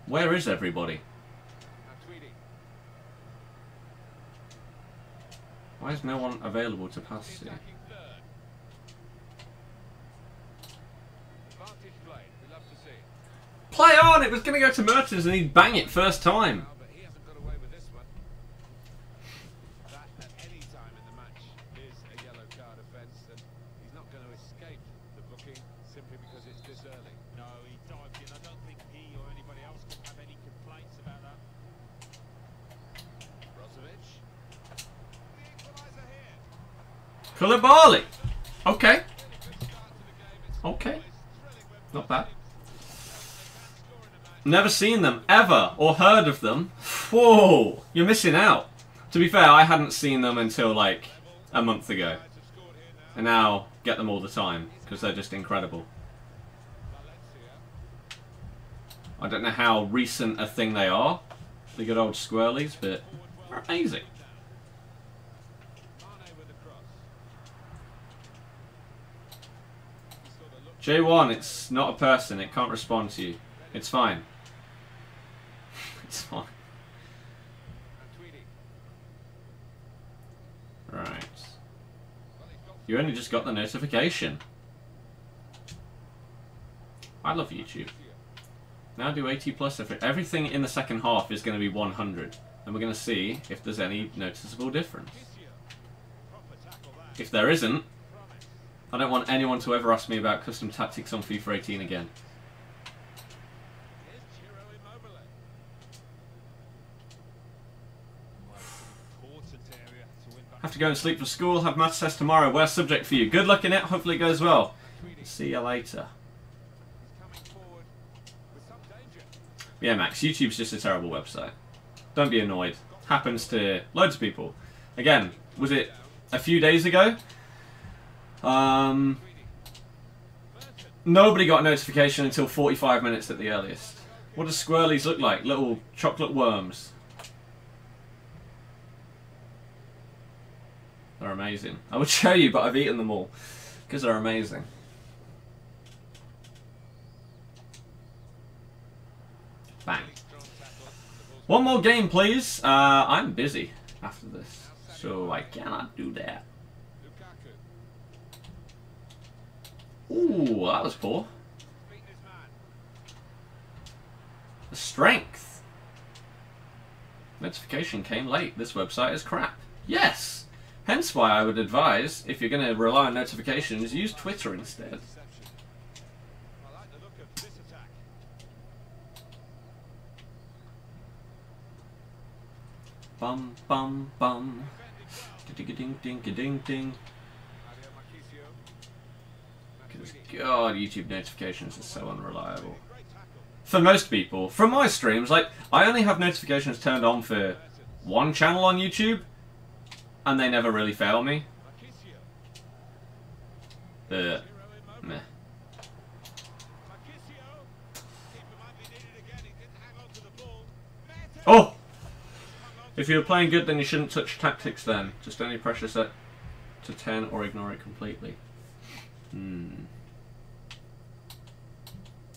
Where is everybody? Why is no one available to pass to? Play on! It was going to go to Mertens and he'd bang it first time. Koulibaly. Okay. Okay. Not bad. Never seen them, ever, or heard of them. Whoa, you're missing out. To be fair, I hadn't seen them until like a month ago. And now get them all the time, because they're just incredible. I don't know how recent a thing they are, the good old squirrelies, but they're amazing. J1, it's not a person, it can't respond to you. It's fine. It's fine. Right. You only just got the notification. I love YouTube. Now do 80 plus. Everything in the second half is going to be 100. And we're going to see if there's any noticeable difference. If there isn't, I don't want anyone to ever ask me about custom tactics on FIFA 18 again. Have to go and sleep for school, have maths test tomorrow. Worst subject for you. Good luck in it, hopefully it goes well. See you later. Yeah, Max, YouTube's just a terrible website. Don't be annoyed. Happens to loads of people. Again, was it a few days ago? Nobody got a notification until 45 minutes at the earliest. What do squirrelies look like? Little chocolate worms. They're amazing. I would show you, but I've eaten them all. Because they're amazing. Bang. One more game, please. I'm busy after this, so I cannot do that. Ooh, that was poor. The strength. Notification came late. This website is crap. Yes! Hence why I would advise, if you're going to rely on notifications, use Twitter instead. Bum bum bum. Ding ding ding ding ding. God, YouTube notifications are so unreliable. For most people, from my streams, like I only have notifications turned on for one channel on YouTube, and they never really fail me. Meh. Oh! If you're playing good, then you shouldn't touch tactics then. Just only pressure set to 10 or ignore it completely.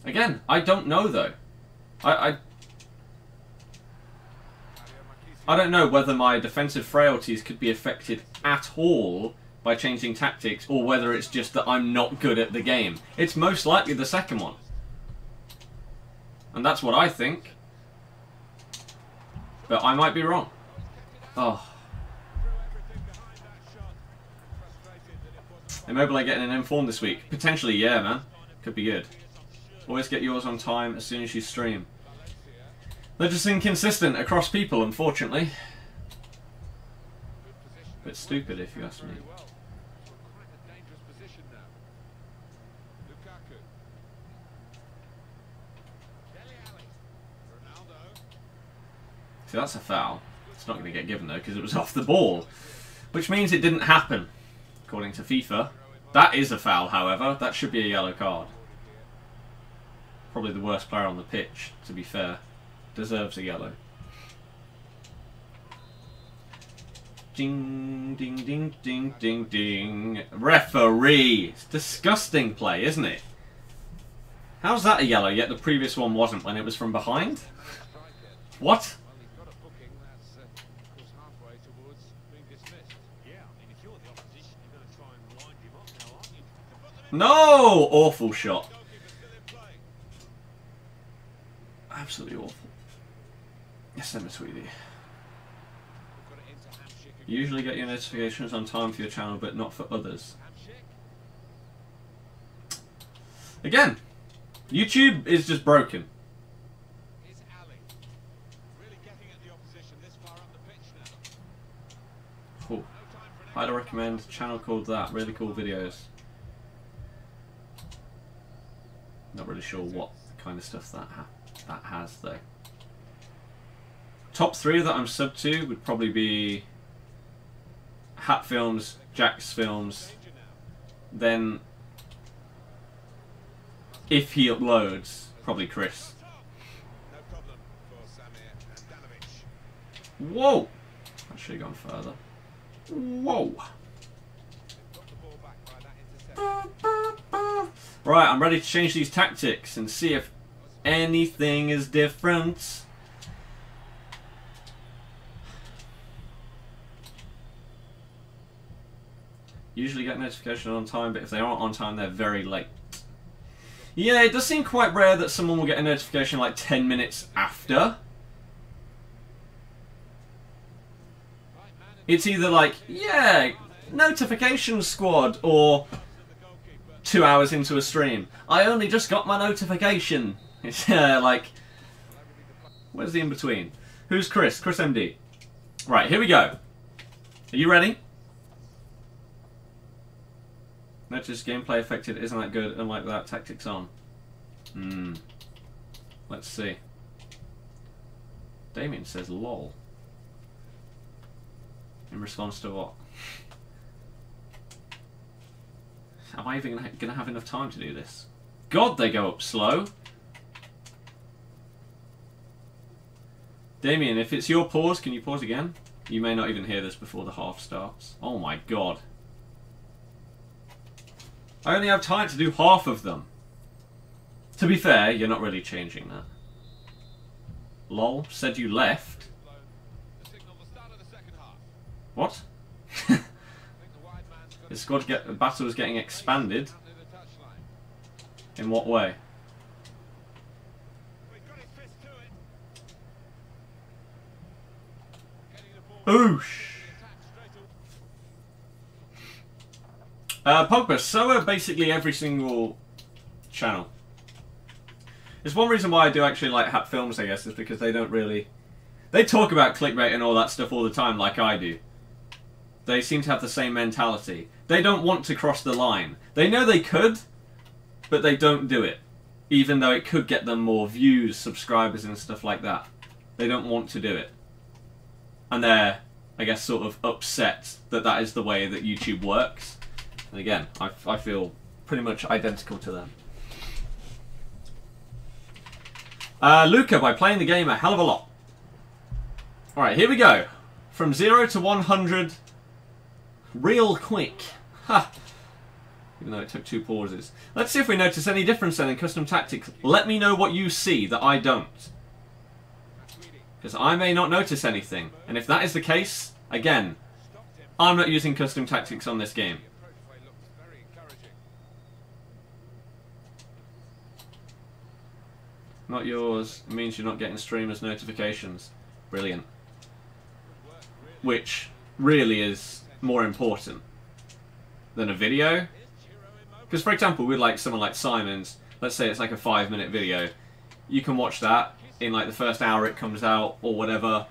Again, I don't know though. I don't know whether my defensive frailties could be affected at all by changing tactics, or whether it's just that I'm not good at the game. It's most likely the second one. And that's what I think. But I might be wrong. Oh. Immobile getting an inform this week. Potentially, yeah, man. Could be good. Always get yours on time as soon as you stream. They're just inconsistent across people, unfortunately. Bit stupid, if you ask me. See, that's a foul. It's not going to get given, though, because it was off the ball. Which means it didn't happen, according to FIFA. That is a foul, however. That should be a yellow card. Probably the worst player on the pitch, to be fair. Deserves a yellow. Ding, ding, ding, ding, ding, ding. Referee! It's disgusting play, isn't it? How's that a yellow, yet the previous one wasn't when it was from behind? What? No! Awful shot. Absolutely awful. Yes, I'm a sweetie. You usually get your notifications on time for your channel, but not for others. Again, YouTube is just broken. Cool. Highly recommend. Channel called that. Really cool videos. Not really sure what kind of stuff that has though. Top 3 that I'm sub to would probably be Hat Films, Jack's Films, then if he uploads, probably Chris. Whoa! I should have gone further. Whoa! Right, I'm ready to change these tactics and see if anything is different. Usually get notification on time, but if they aren't on time, they're very late. Yeah, it does seem quite rare that someone will get a notification like 10 minutes after. It's either like, yeah, notification squad, or 2 hours into a stream, I only just got my notification. It's like, where's the in-between? Who's Chris? Chris MD. Right, here we go. Are you ready? Notice gameplay affected isn't that good, unlike that, tactics on. Let's see. Damien says lol. In response to what? Am I even going to have enough time to do this? God, they go up slow. Damien, if it's your pause, can you pause again? You may not even hear this before the half starts. Oh my god. I only have time to do half of them. To be fair, you're not really changing that. Lol, said you left. What? The squad battle is getting expanded. In what way? Oosh! Pogba, so are basically every single channel. There's one reason why I do actually like Hat Films, I guess, is because they don't really... They talk about clickbait and all that stuff all the time, like I do. They seem to have the same mentality. They don't want to cross the line. They know they could, but they don't do it. Even though it could get them more views, subscribers and stuff like that. They don't want to do it. And they're, I guess, sort of upset that that is the way that YouTube works. And again, I feel pretty much identical to them. Luca, by playing the game a hell of a lot. Alright, here we go. From 0 to 100, real quick. Ha! Even though it took 2 pauses. Let's see if we notice any difference then in custom tactics. Let me know what you see that I don't. Because I may not notice anything. And if that is the case, again, I'm not using custom tactics on this game. Not yours means you're not getting streamers' notifications. Brilliant. Which really is more important than a video. Because for example, with like someone like Simon's, let's say it's like a 5-minute video, you can watch that in like the first hour it comes out or whatever,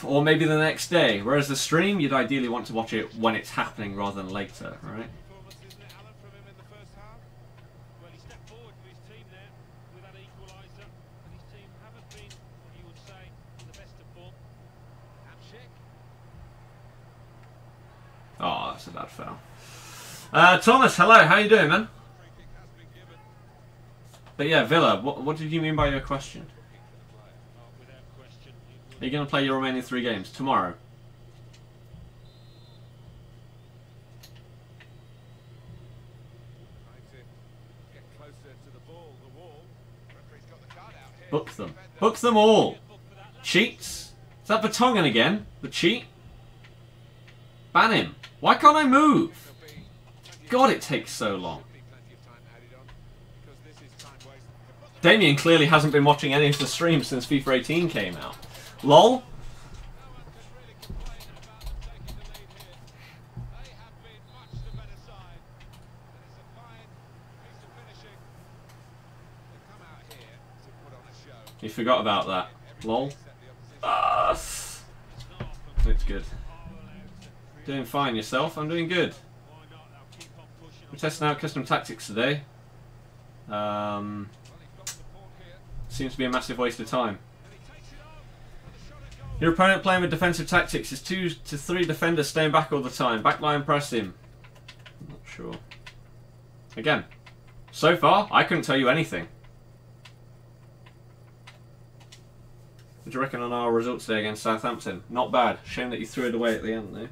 or maybe the next day. Whereas the stream, you'd ideally want to watch it when it's happening rather than later, right? Oh, that's a bad foul. Thomas, hello, how you doing, man? But yeah, Villa, what did you mean by your question? Are you going to play your remaining 3 games tomorrow? Book them. Book them all! Cheats? Is that Vertonghen again? The cheat? Ban him. Why can't I move? God, it takes so long. Damien clearly hasn't been watching any of the streams since FIFA 18 came out. LOL. You forgot about that. LOL. Looks good. Doing fine yourself? I'm doing good. We're testing out custom tactics today. Seems to be a massive waste of time. Your opponent playing with defensive tactics is 2 to 3 defenders staying back all the time. Backline press him. I'm not sure. Again, so far I couldn't tell you anything. What do you reckon on our results today against Southampton? Not bad. Shame that you threw it away at the end though.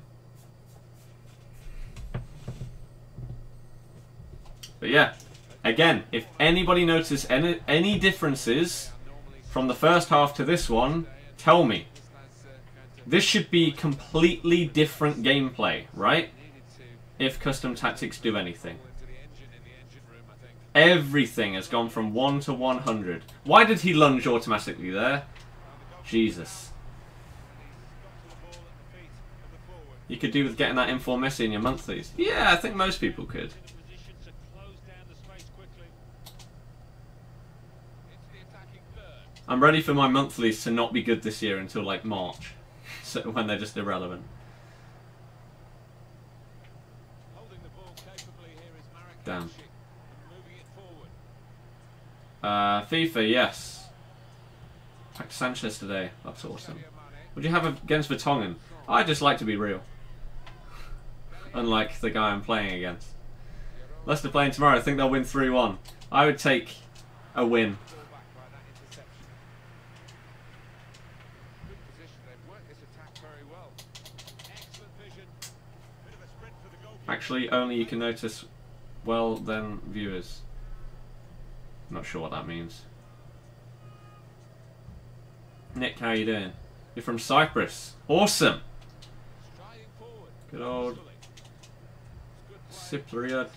But yeah, again, if anybody noticed any differences from the first half to this one, tell me. This should be completely different gameplay, right? If custom tactics do anything. Everything has gone from 1 to 100. Why did he lunge automatically there? Jesus. You could do with getting that inform Messi in your monthlies. Yeah, I think most people could. I'm ready for my monthlies to not be good this year until like March, so when they're just irrelevant. Damn. FIFA, yes. Packed Sanchez today. That's awesome. What do you have against Vertonghen? I just like to be real. Unlike the guy I'm playing against. Leicester playing tomorrow. I think they'll win 3-1. I would take a win. Actually, only you can notice well then viewers. Not sure what that means. Nick, how you doing? You're from Cyprus. Awesome. Good old Cypriot.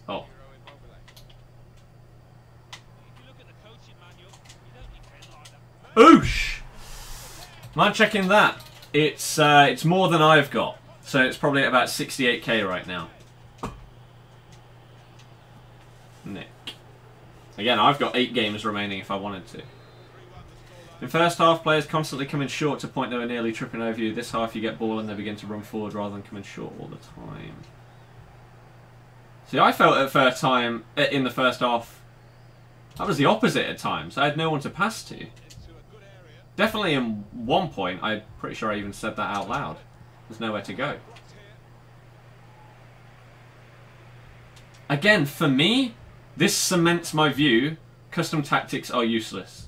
Oh. Oosh! Mind checking that. It's more than I've got. So it's probably at about 68k right now. Nick. Again, I've got 8 games remaining if I wanted to. In first half, players constantly coming short to the point they were nearly tripping over you. This half, you get ball and they begin to run forward rather than coming short all the time. See, I felt at first time in the first half, that was the opposite at times. I had no one to pass to. Definitely in one point, I'm pretty sure I even said that out loud. There's nowhere to go. Again, for me, this cements my view. Custom tactics are useless.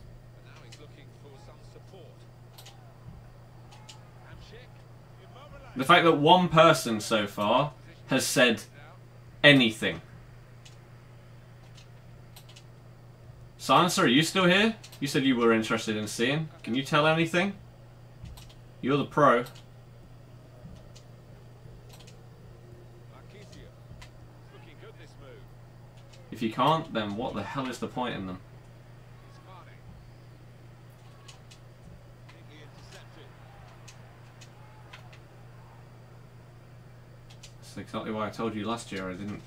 The fact that one person so far has said anything. Silencer, are you still here? You said you were interested in seeing. Can you tell anything? You're the pro. If you can't, then what the hell is the point in them? That's exactly why I told you last year I didn't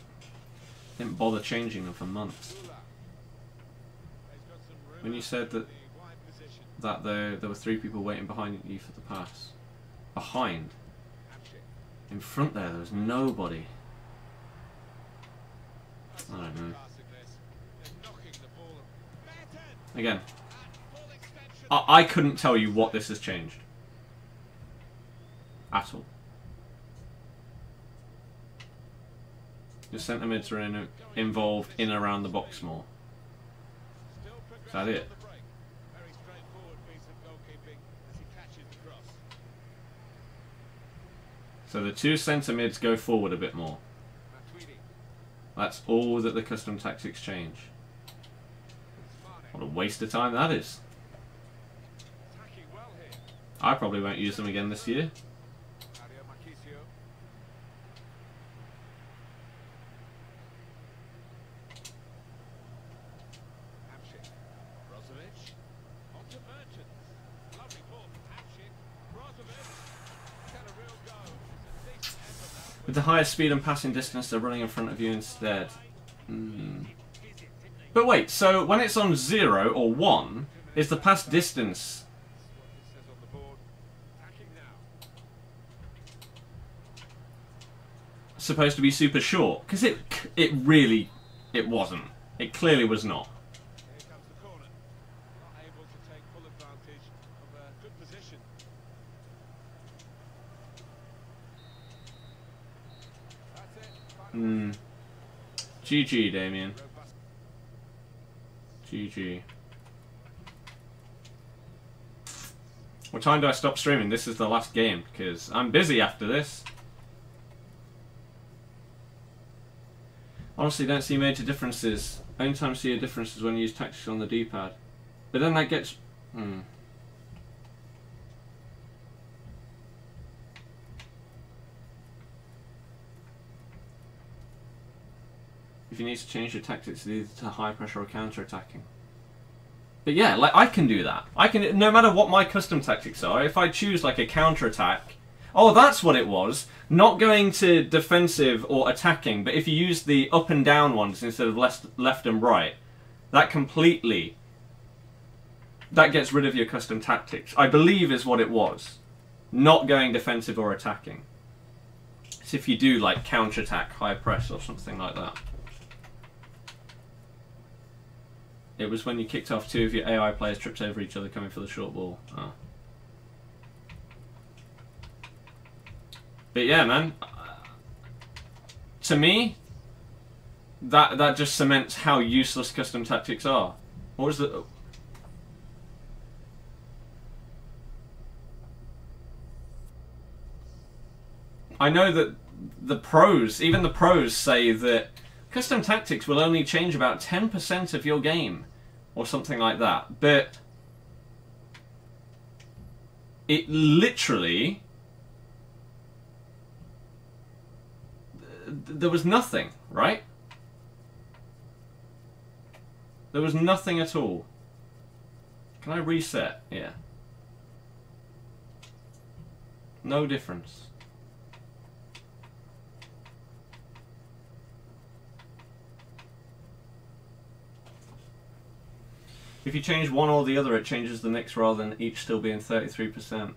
bother changing them for months. When you said that there were 3 people waiting behind you for the pass. Behind? In front there was nobody. I don't know. Again, I couldn't tell you what this has changed. At all. Your centre mids are involved in and around the box more. Is that it? So the 2 centre mids go forward a bit more. That's all that the custom tactics change. What a waste of time that is. I probably won't use them again this year. With the highest speed and passing distance, they're running in front of you instead. But wait, so when it's on 0 or 1, is the pass distance supposed to be super short? Because it wasn't. It clearly was not. GG, Damien. GG. What time do I stop streaming? This is the last game, because I'm busy after this. Honestly, don't see major differences. Only time I see a difference is when you use tactics on the D-pad. But then that gets... if you need to change your tactics either to high pressure or counter attacking. But yeah, like I can do that. I can, no matter what my custom tactics are, if I choose like a counter attack. Oh, that's what it was. Not going to defensive or attacking, but if you use the up and down ones instead of left and right, that completely, that gets rid of your custom tactics. I believe is what it was. Not going defensive or attacking. It's if you do like counter attack, high press or something like that. It was when you kicked off 2 of your AI players tripped over each other coming for the short ball. Oh. But yeah, man. To me, that just cements how useless custom tactics are. What was the... I know that the pros, even the pros, say that custom tactics will only change about 10% of your game, or something like that. But it literally, there was nothing, right? There was nothing at all. Can I reset? Yeah. No difference. If you change one or the other, it changes the mix rather than each still being 33%.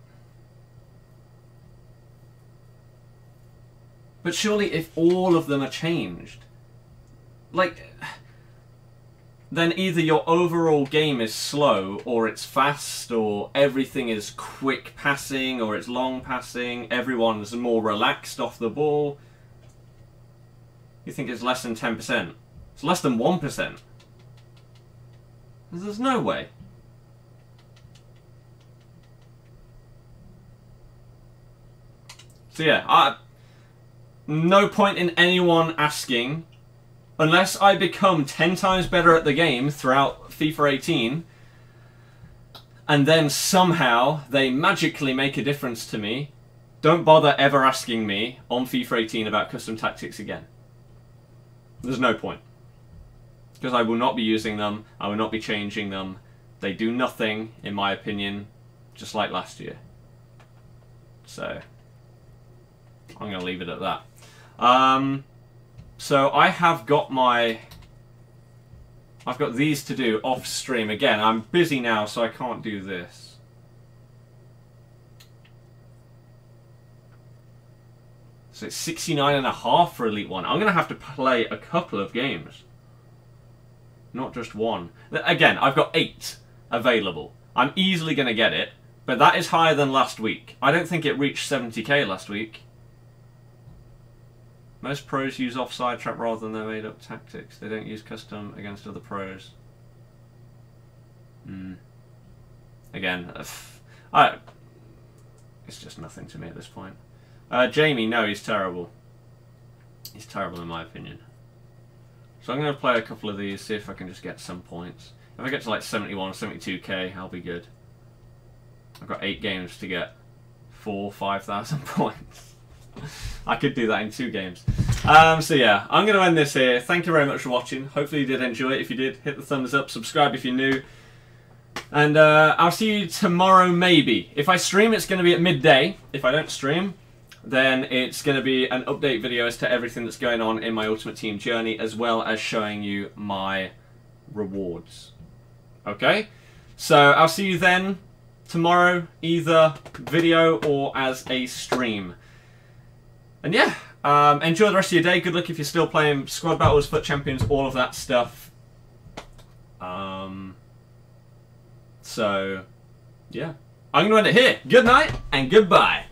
But surely if all of them are changed, like, then either your overall game is slow, or it's fast, or everything is quick passing, or it's long passing, everyone's more relaxed off the ball. You think it's less than 10%. It's less than 1%. There's no way. So yeah, no point in anyone asking, unless I become 10 times better at the game throughout FIFA 18, and then somehow they magically make a difference to me, don't bother ever asking me on FIFA 18 about custom tactics again. There's no point. Because I will not be using them, I will not be changing them. They do nothing, in my opinion, just like last year. So, I'm going to leave it at that. So I have got I've got these to do off stream. Again, I'm busy now, so I can't do this. So it's 69.5 for Elite 1. I'm going to have to play a couple of games. Not just one. Again, I've got 8 available. I'm easily going to get it, but that is higher than last week. I don't think it reached 70k last week. Most pros use offside trap rather than their made-up tactics. They don't use custom against other pros. Again, it's just nothing to me at this point. Jamie, no, he's terrible. He's terrible in my opinion. So I'm going to play a couple of these, see if I can just get some points. If I get to like 71, 72k, I'll be good. I've got 8 games to get 5,000 points. I could do that in 2 games. So yeah, I'm going to end this here. Thank you very much for watching. Hopefully you did enjoy it. If you did, hit the thumbs up, subscribe if you're new. And I'll see you tomorrow maybe. If I stream, it's going to be at midday. If I don't stream, then it's going to be an update video as to everything that's going on in my Ultimate Team journey, as well as showing you my rewards. Okay? So I'll see you then tomorrow, either video or as a stream. And yeah, enjoy the rest of your day. Good luck if you're still playing squad battles, FUT Champions, all of that stuff. So, yeah. I'm going to end it here. Good night and goodbye.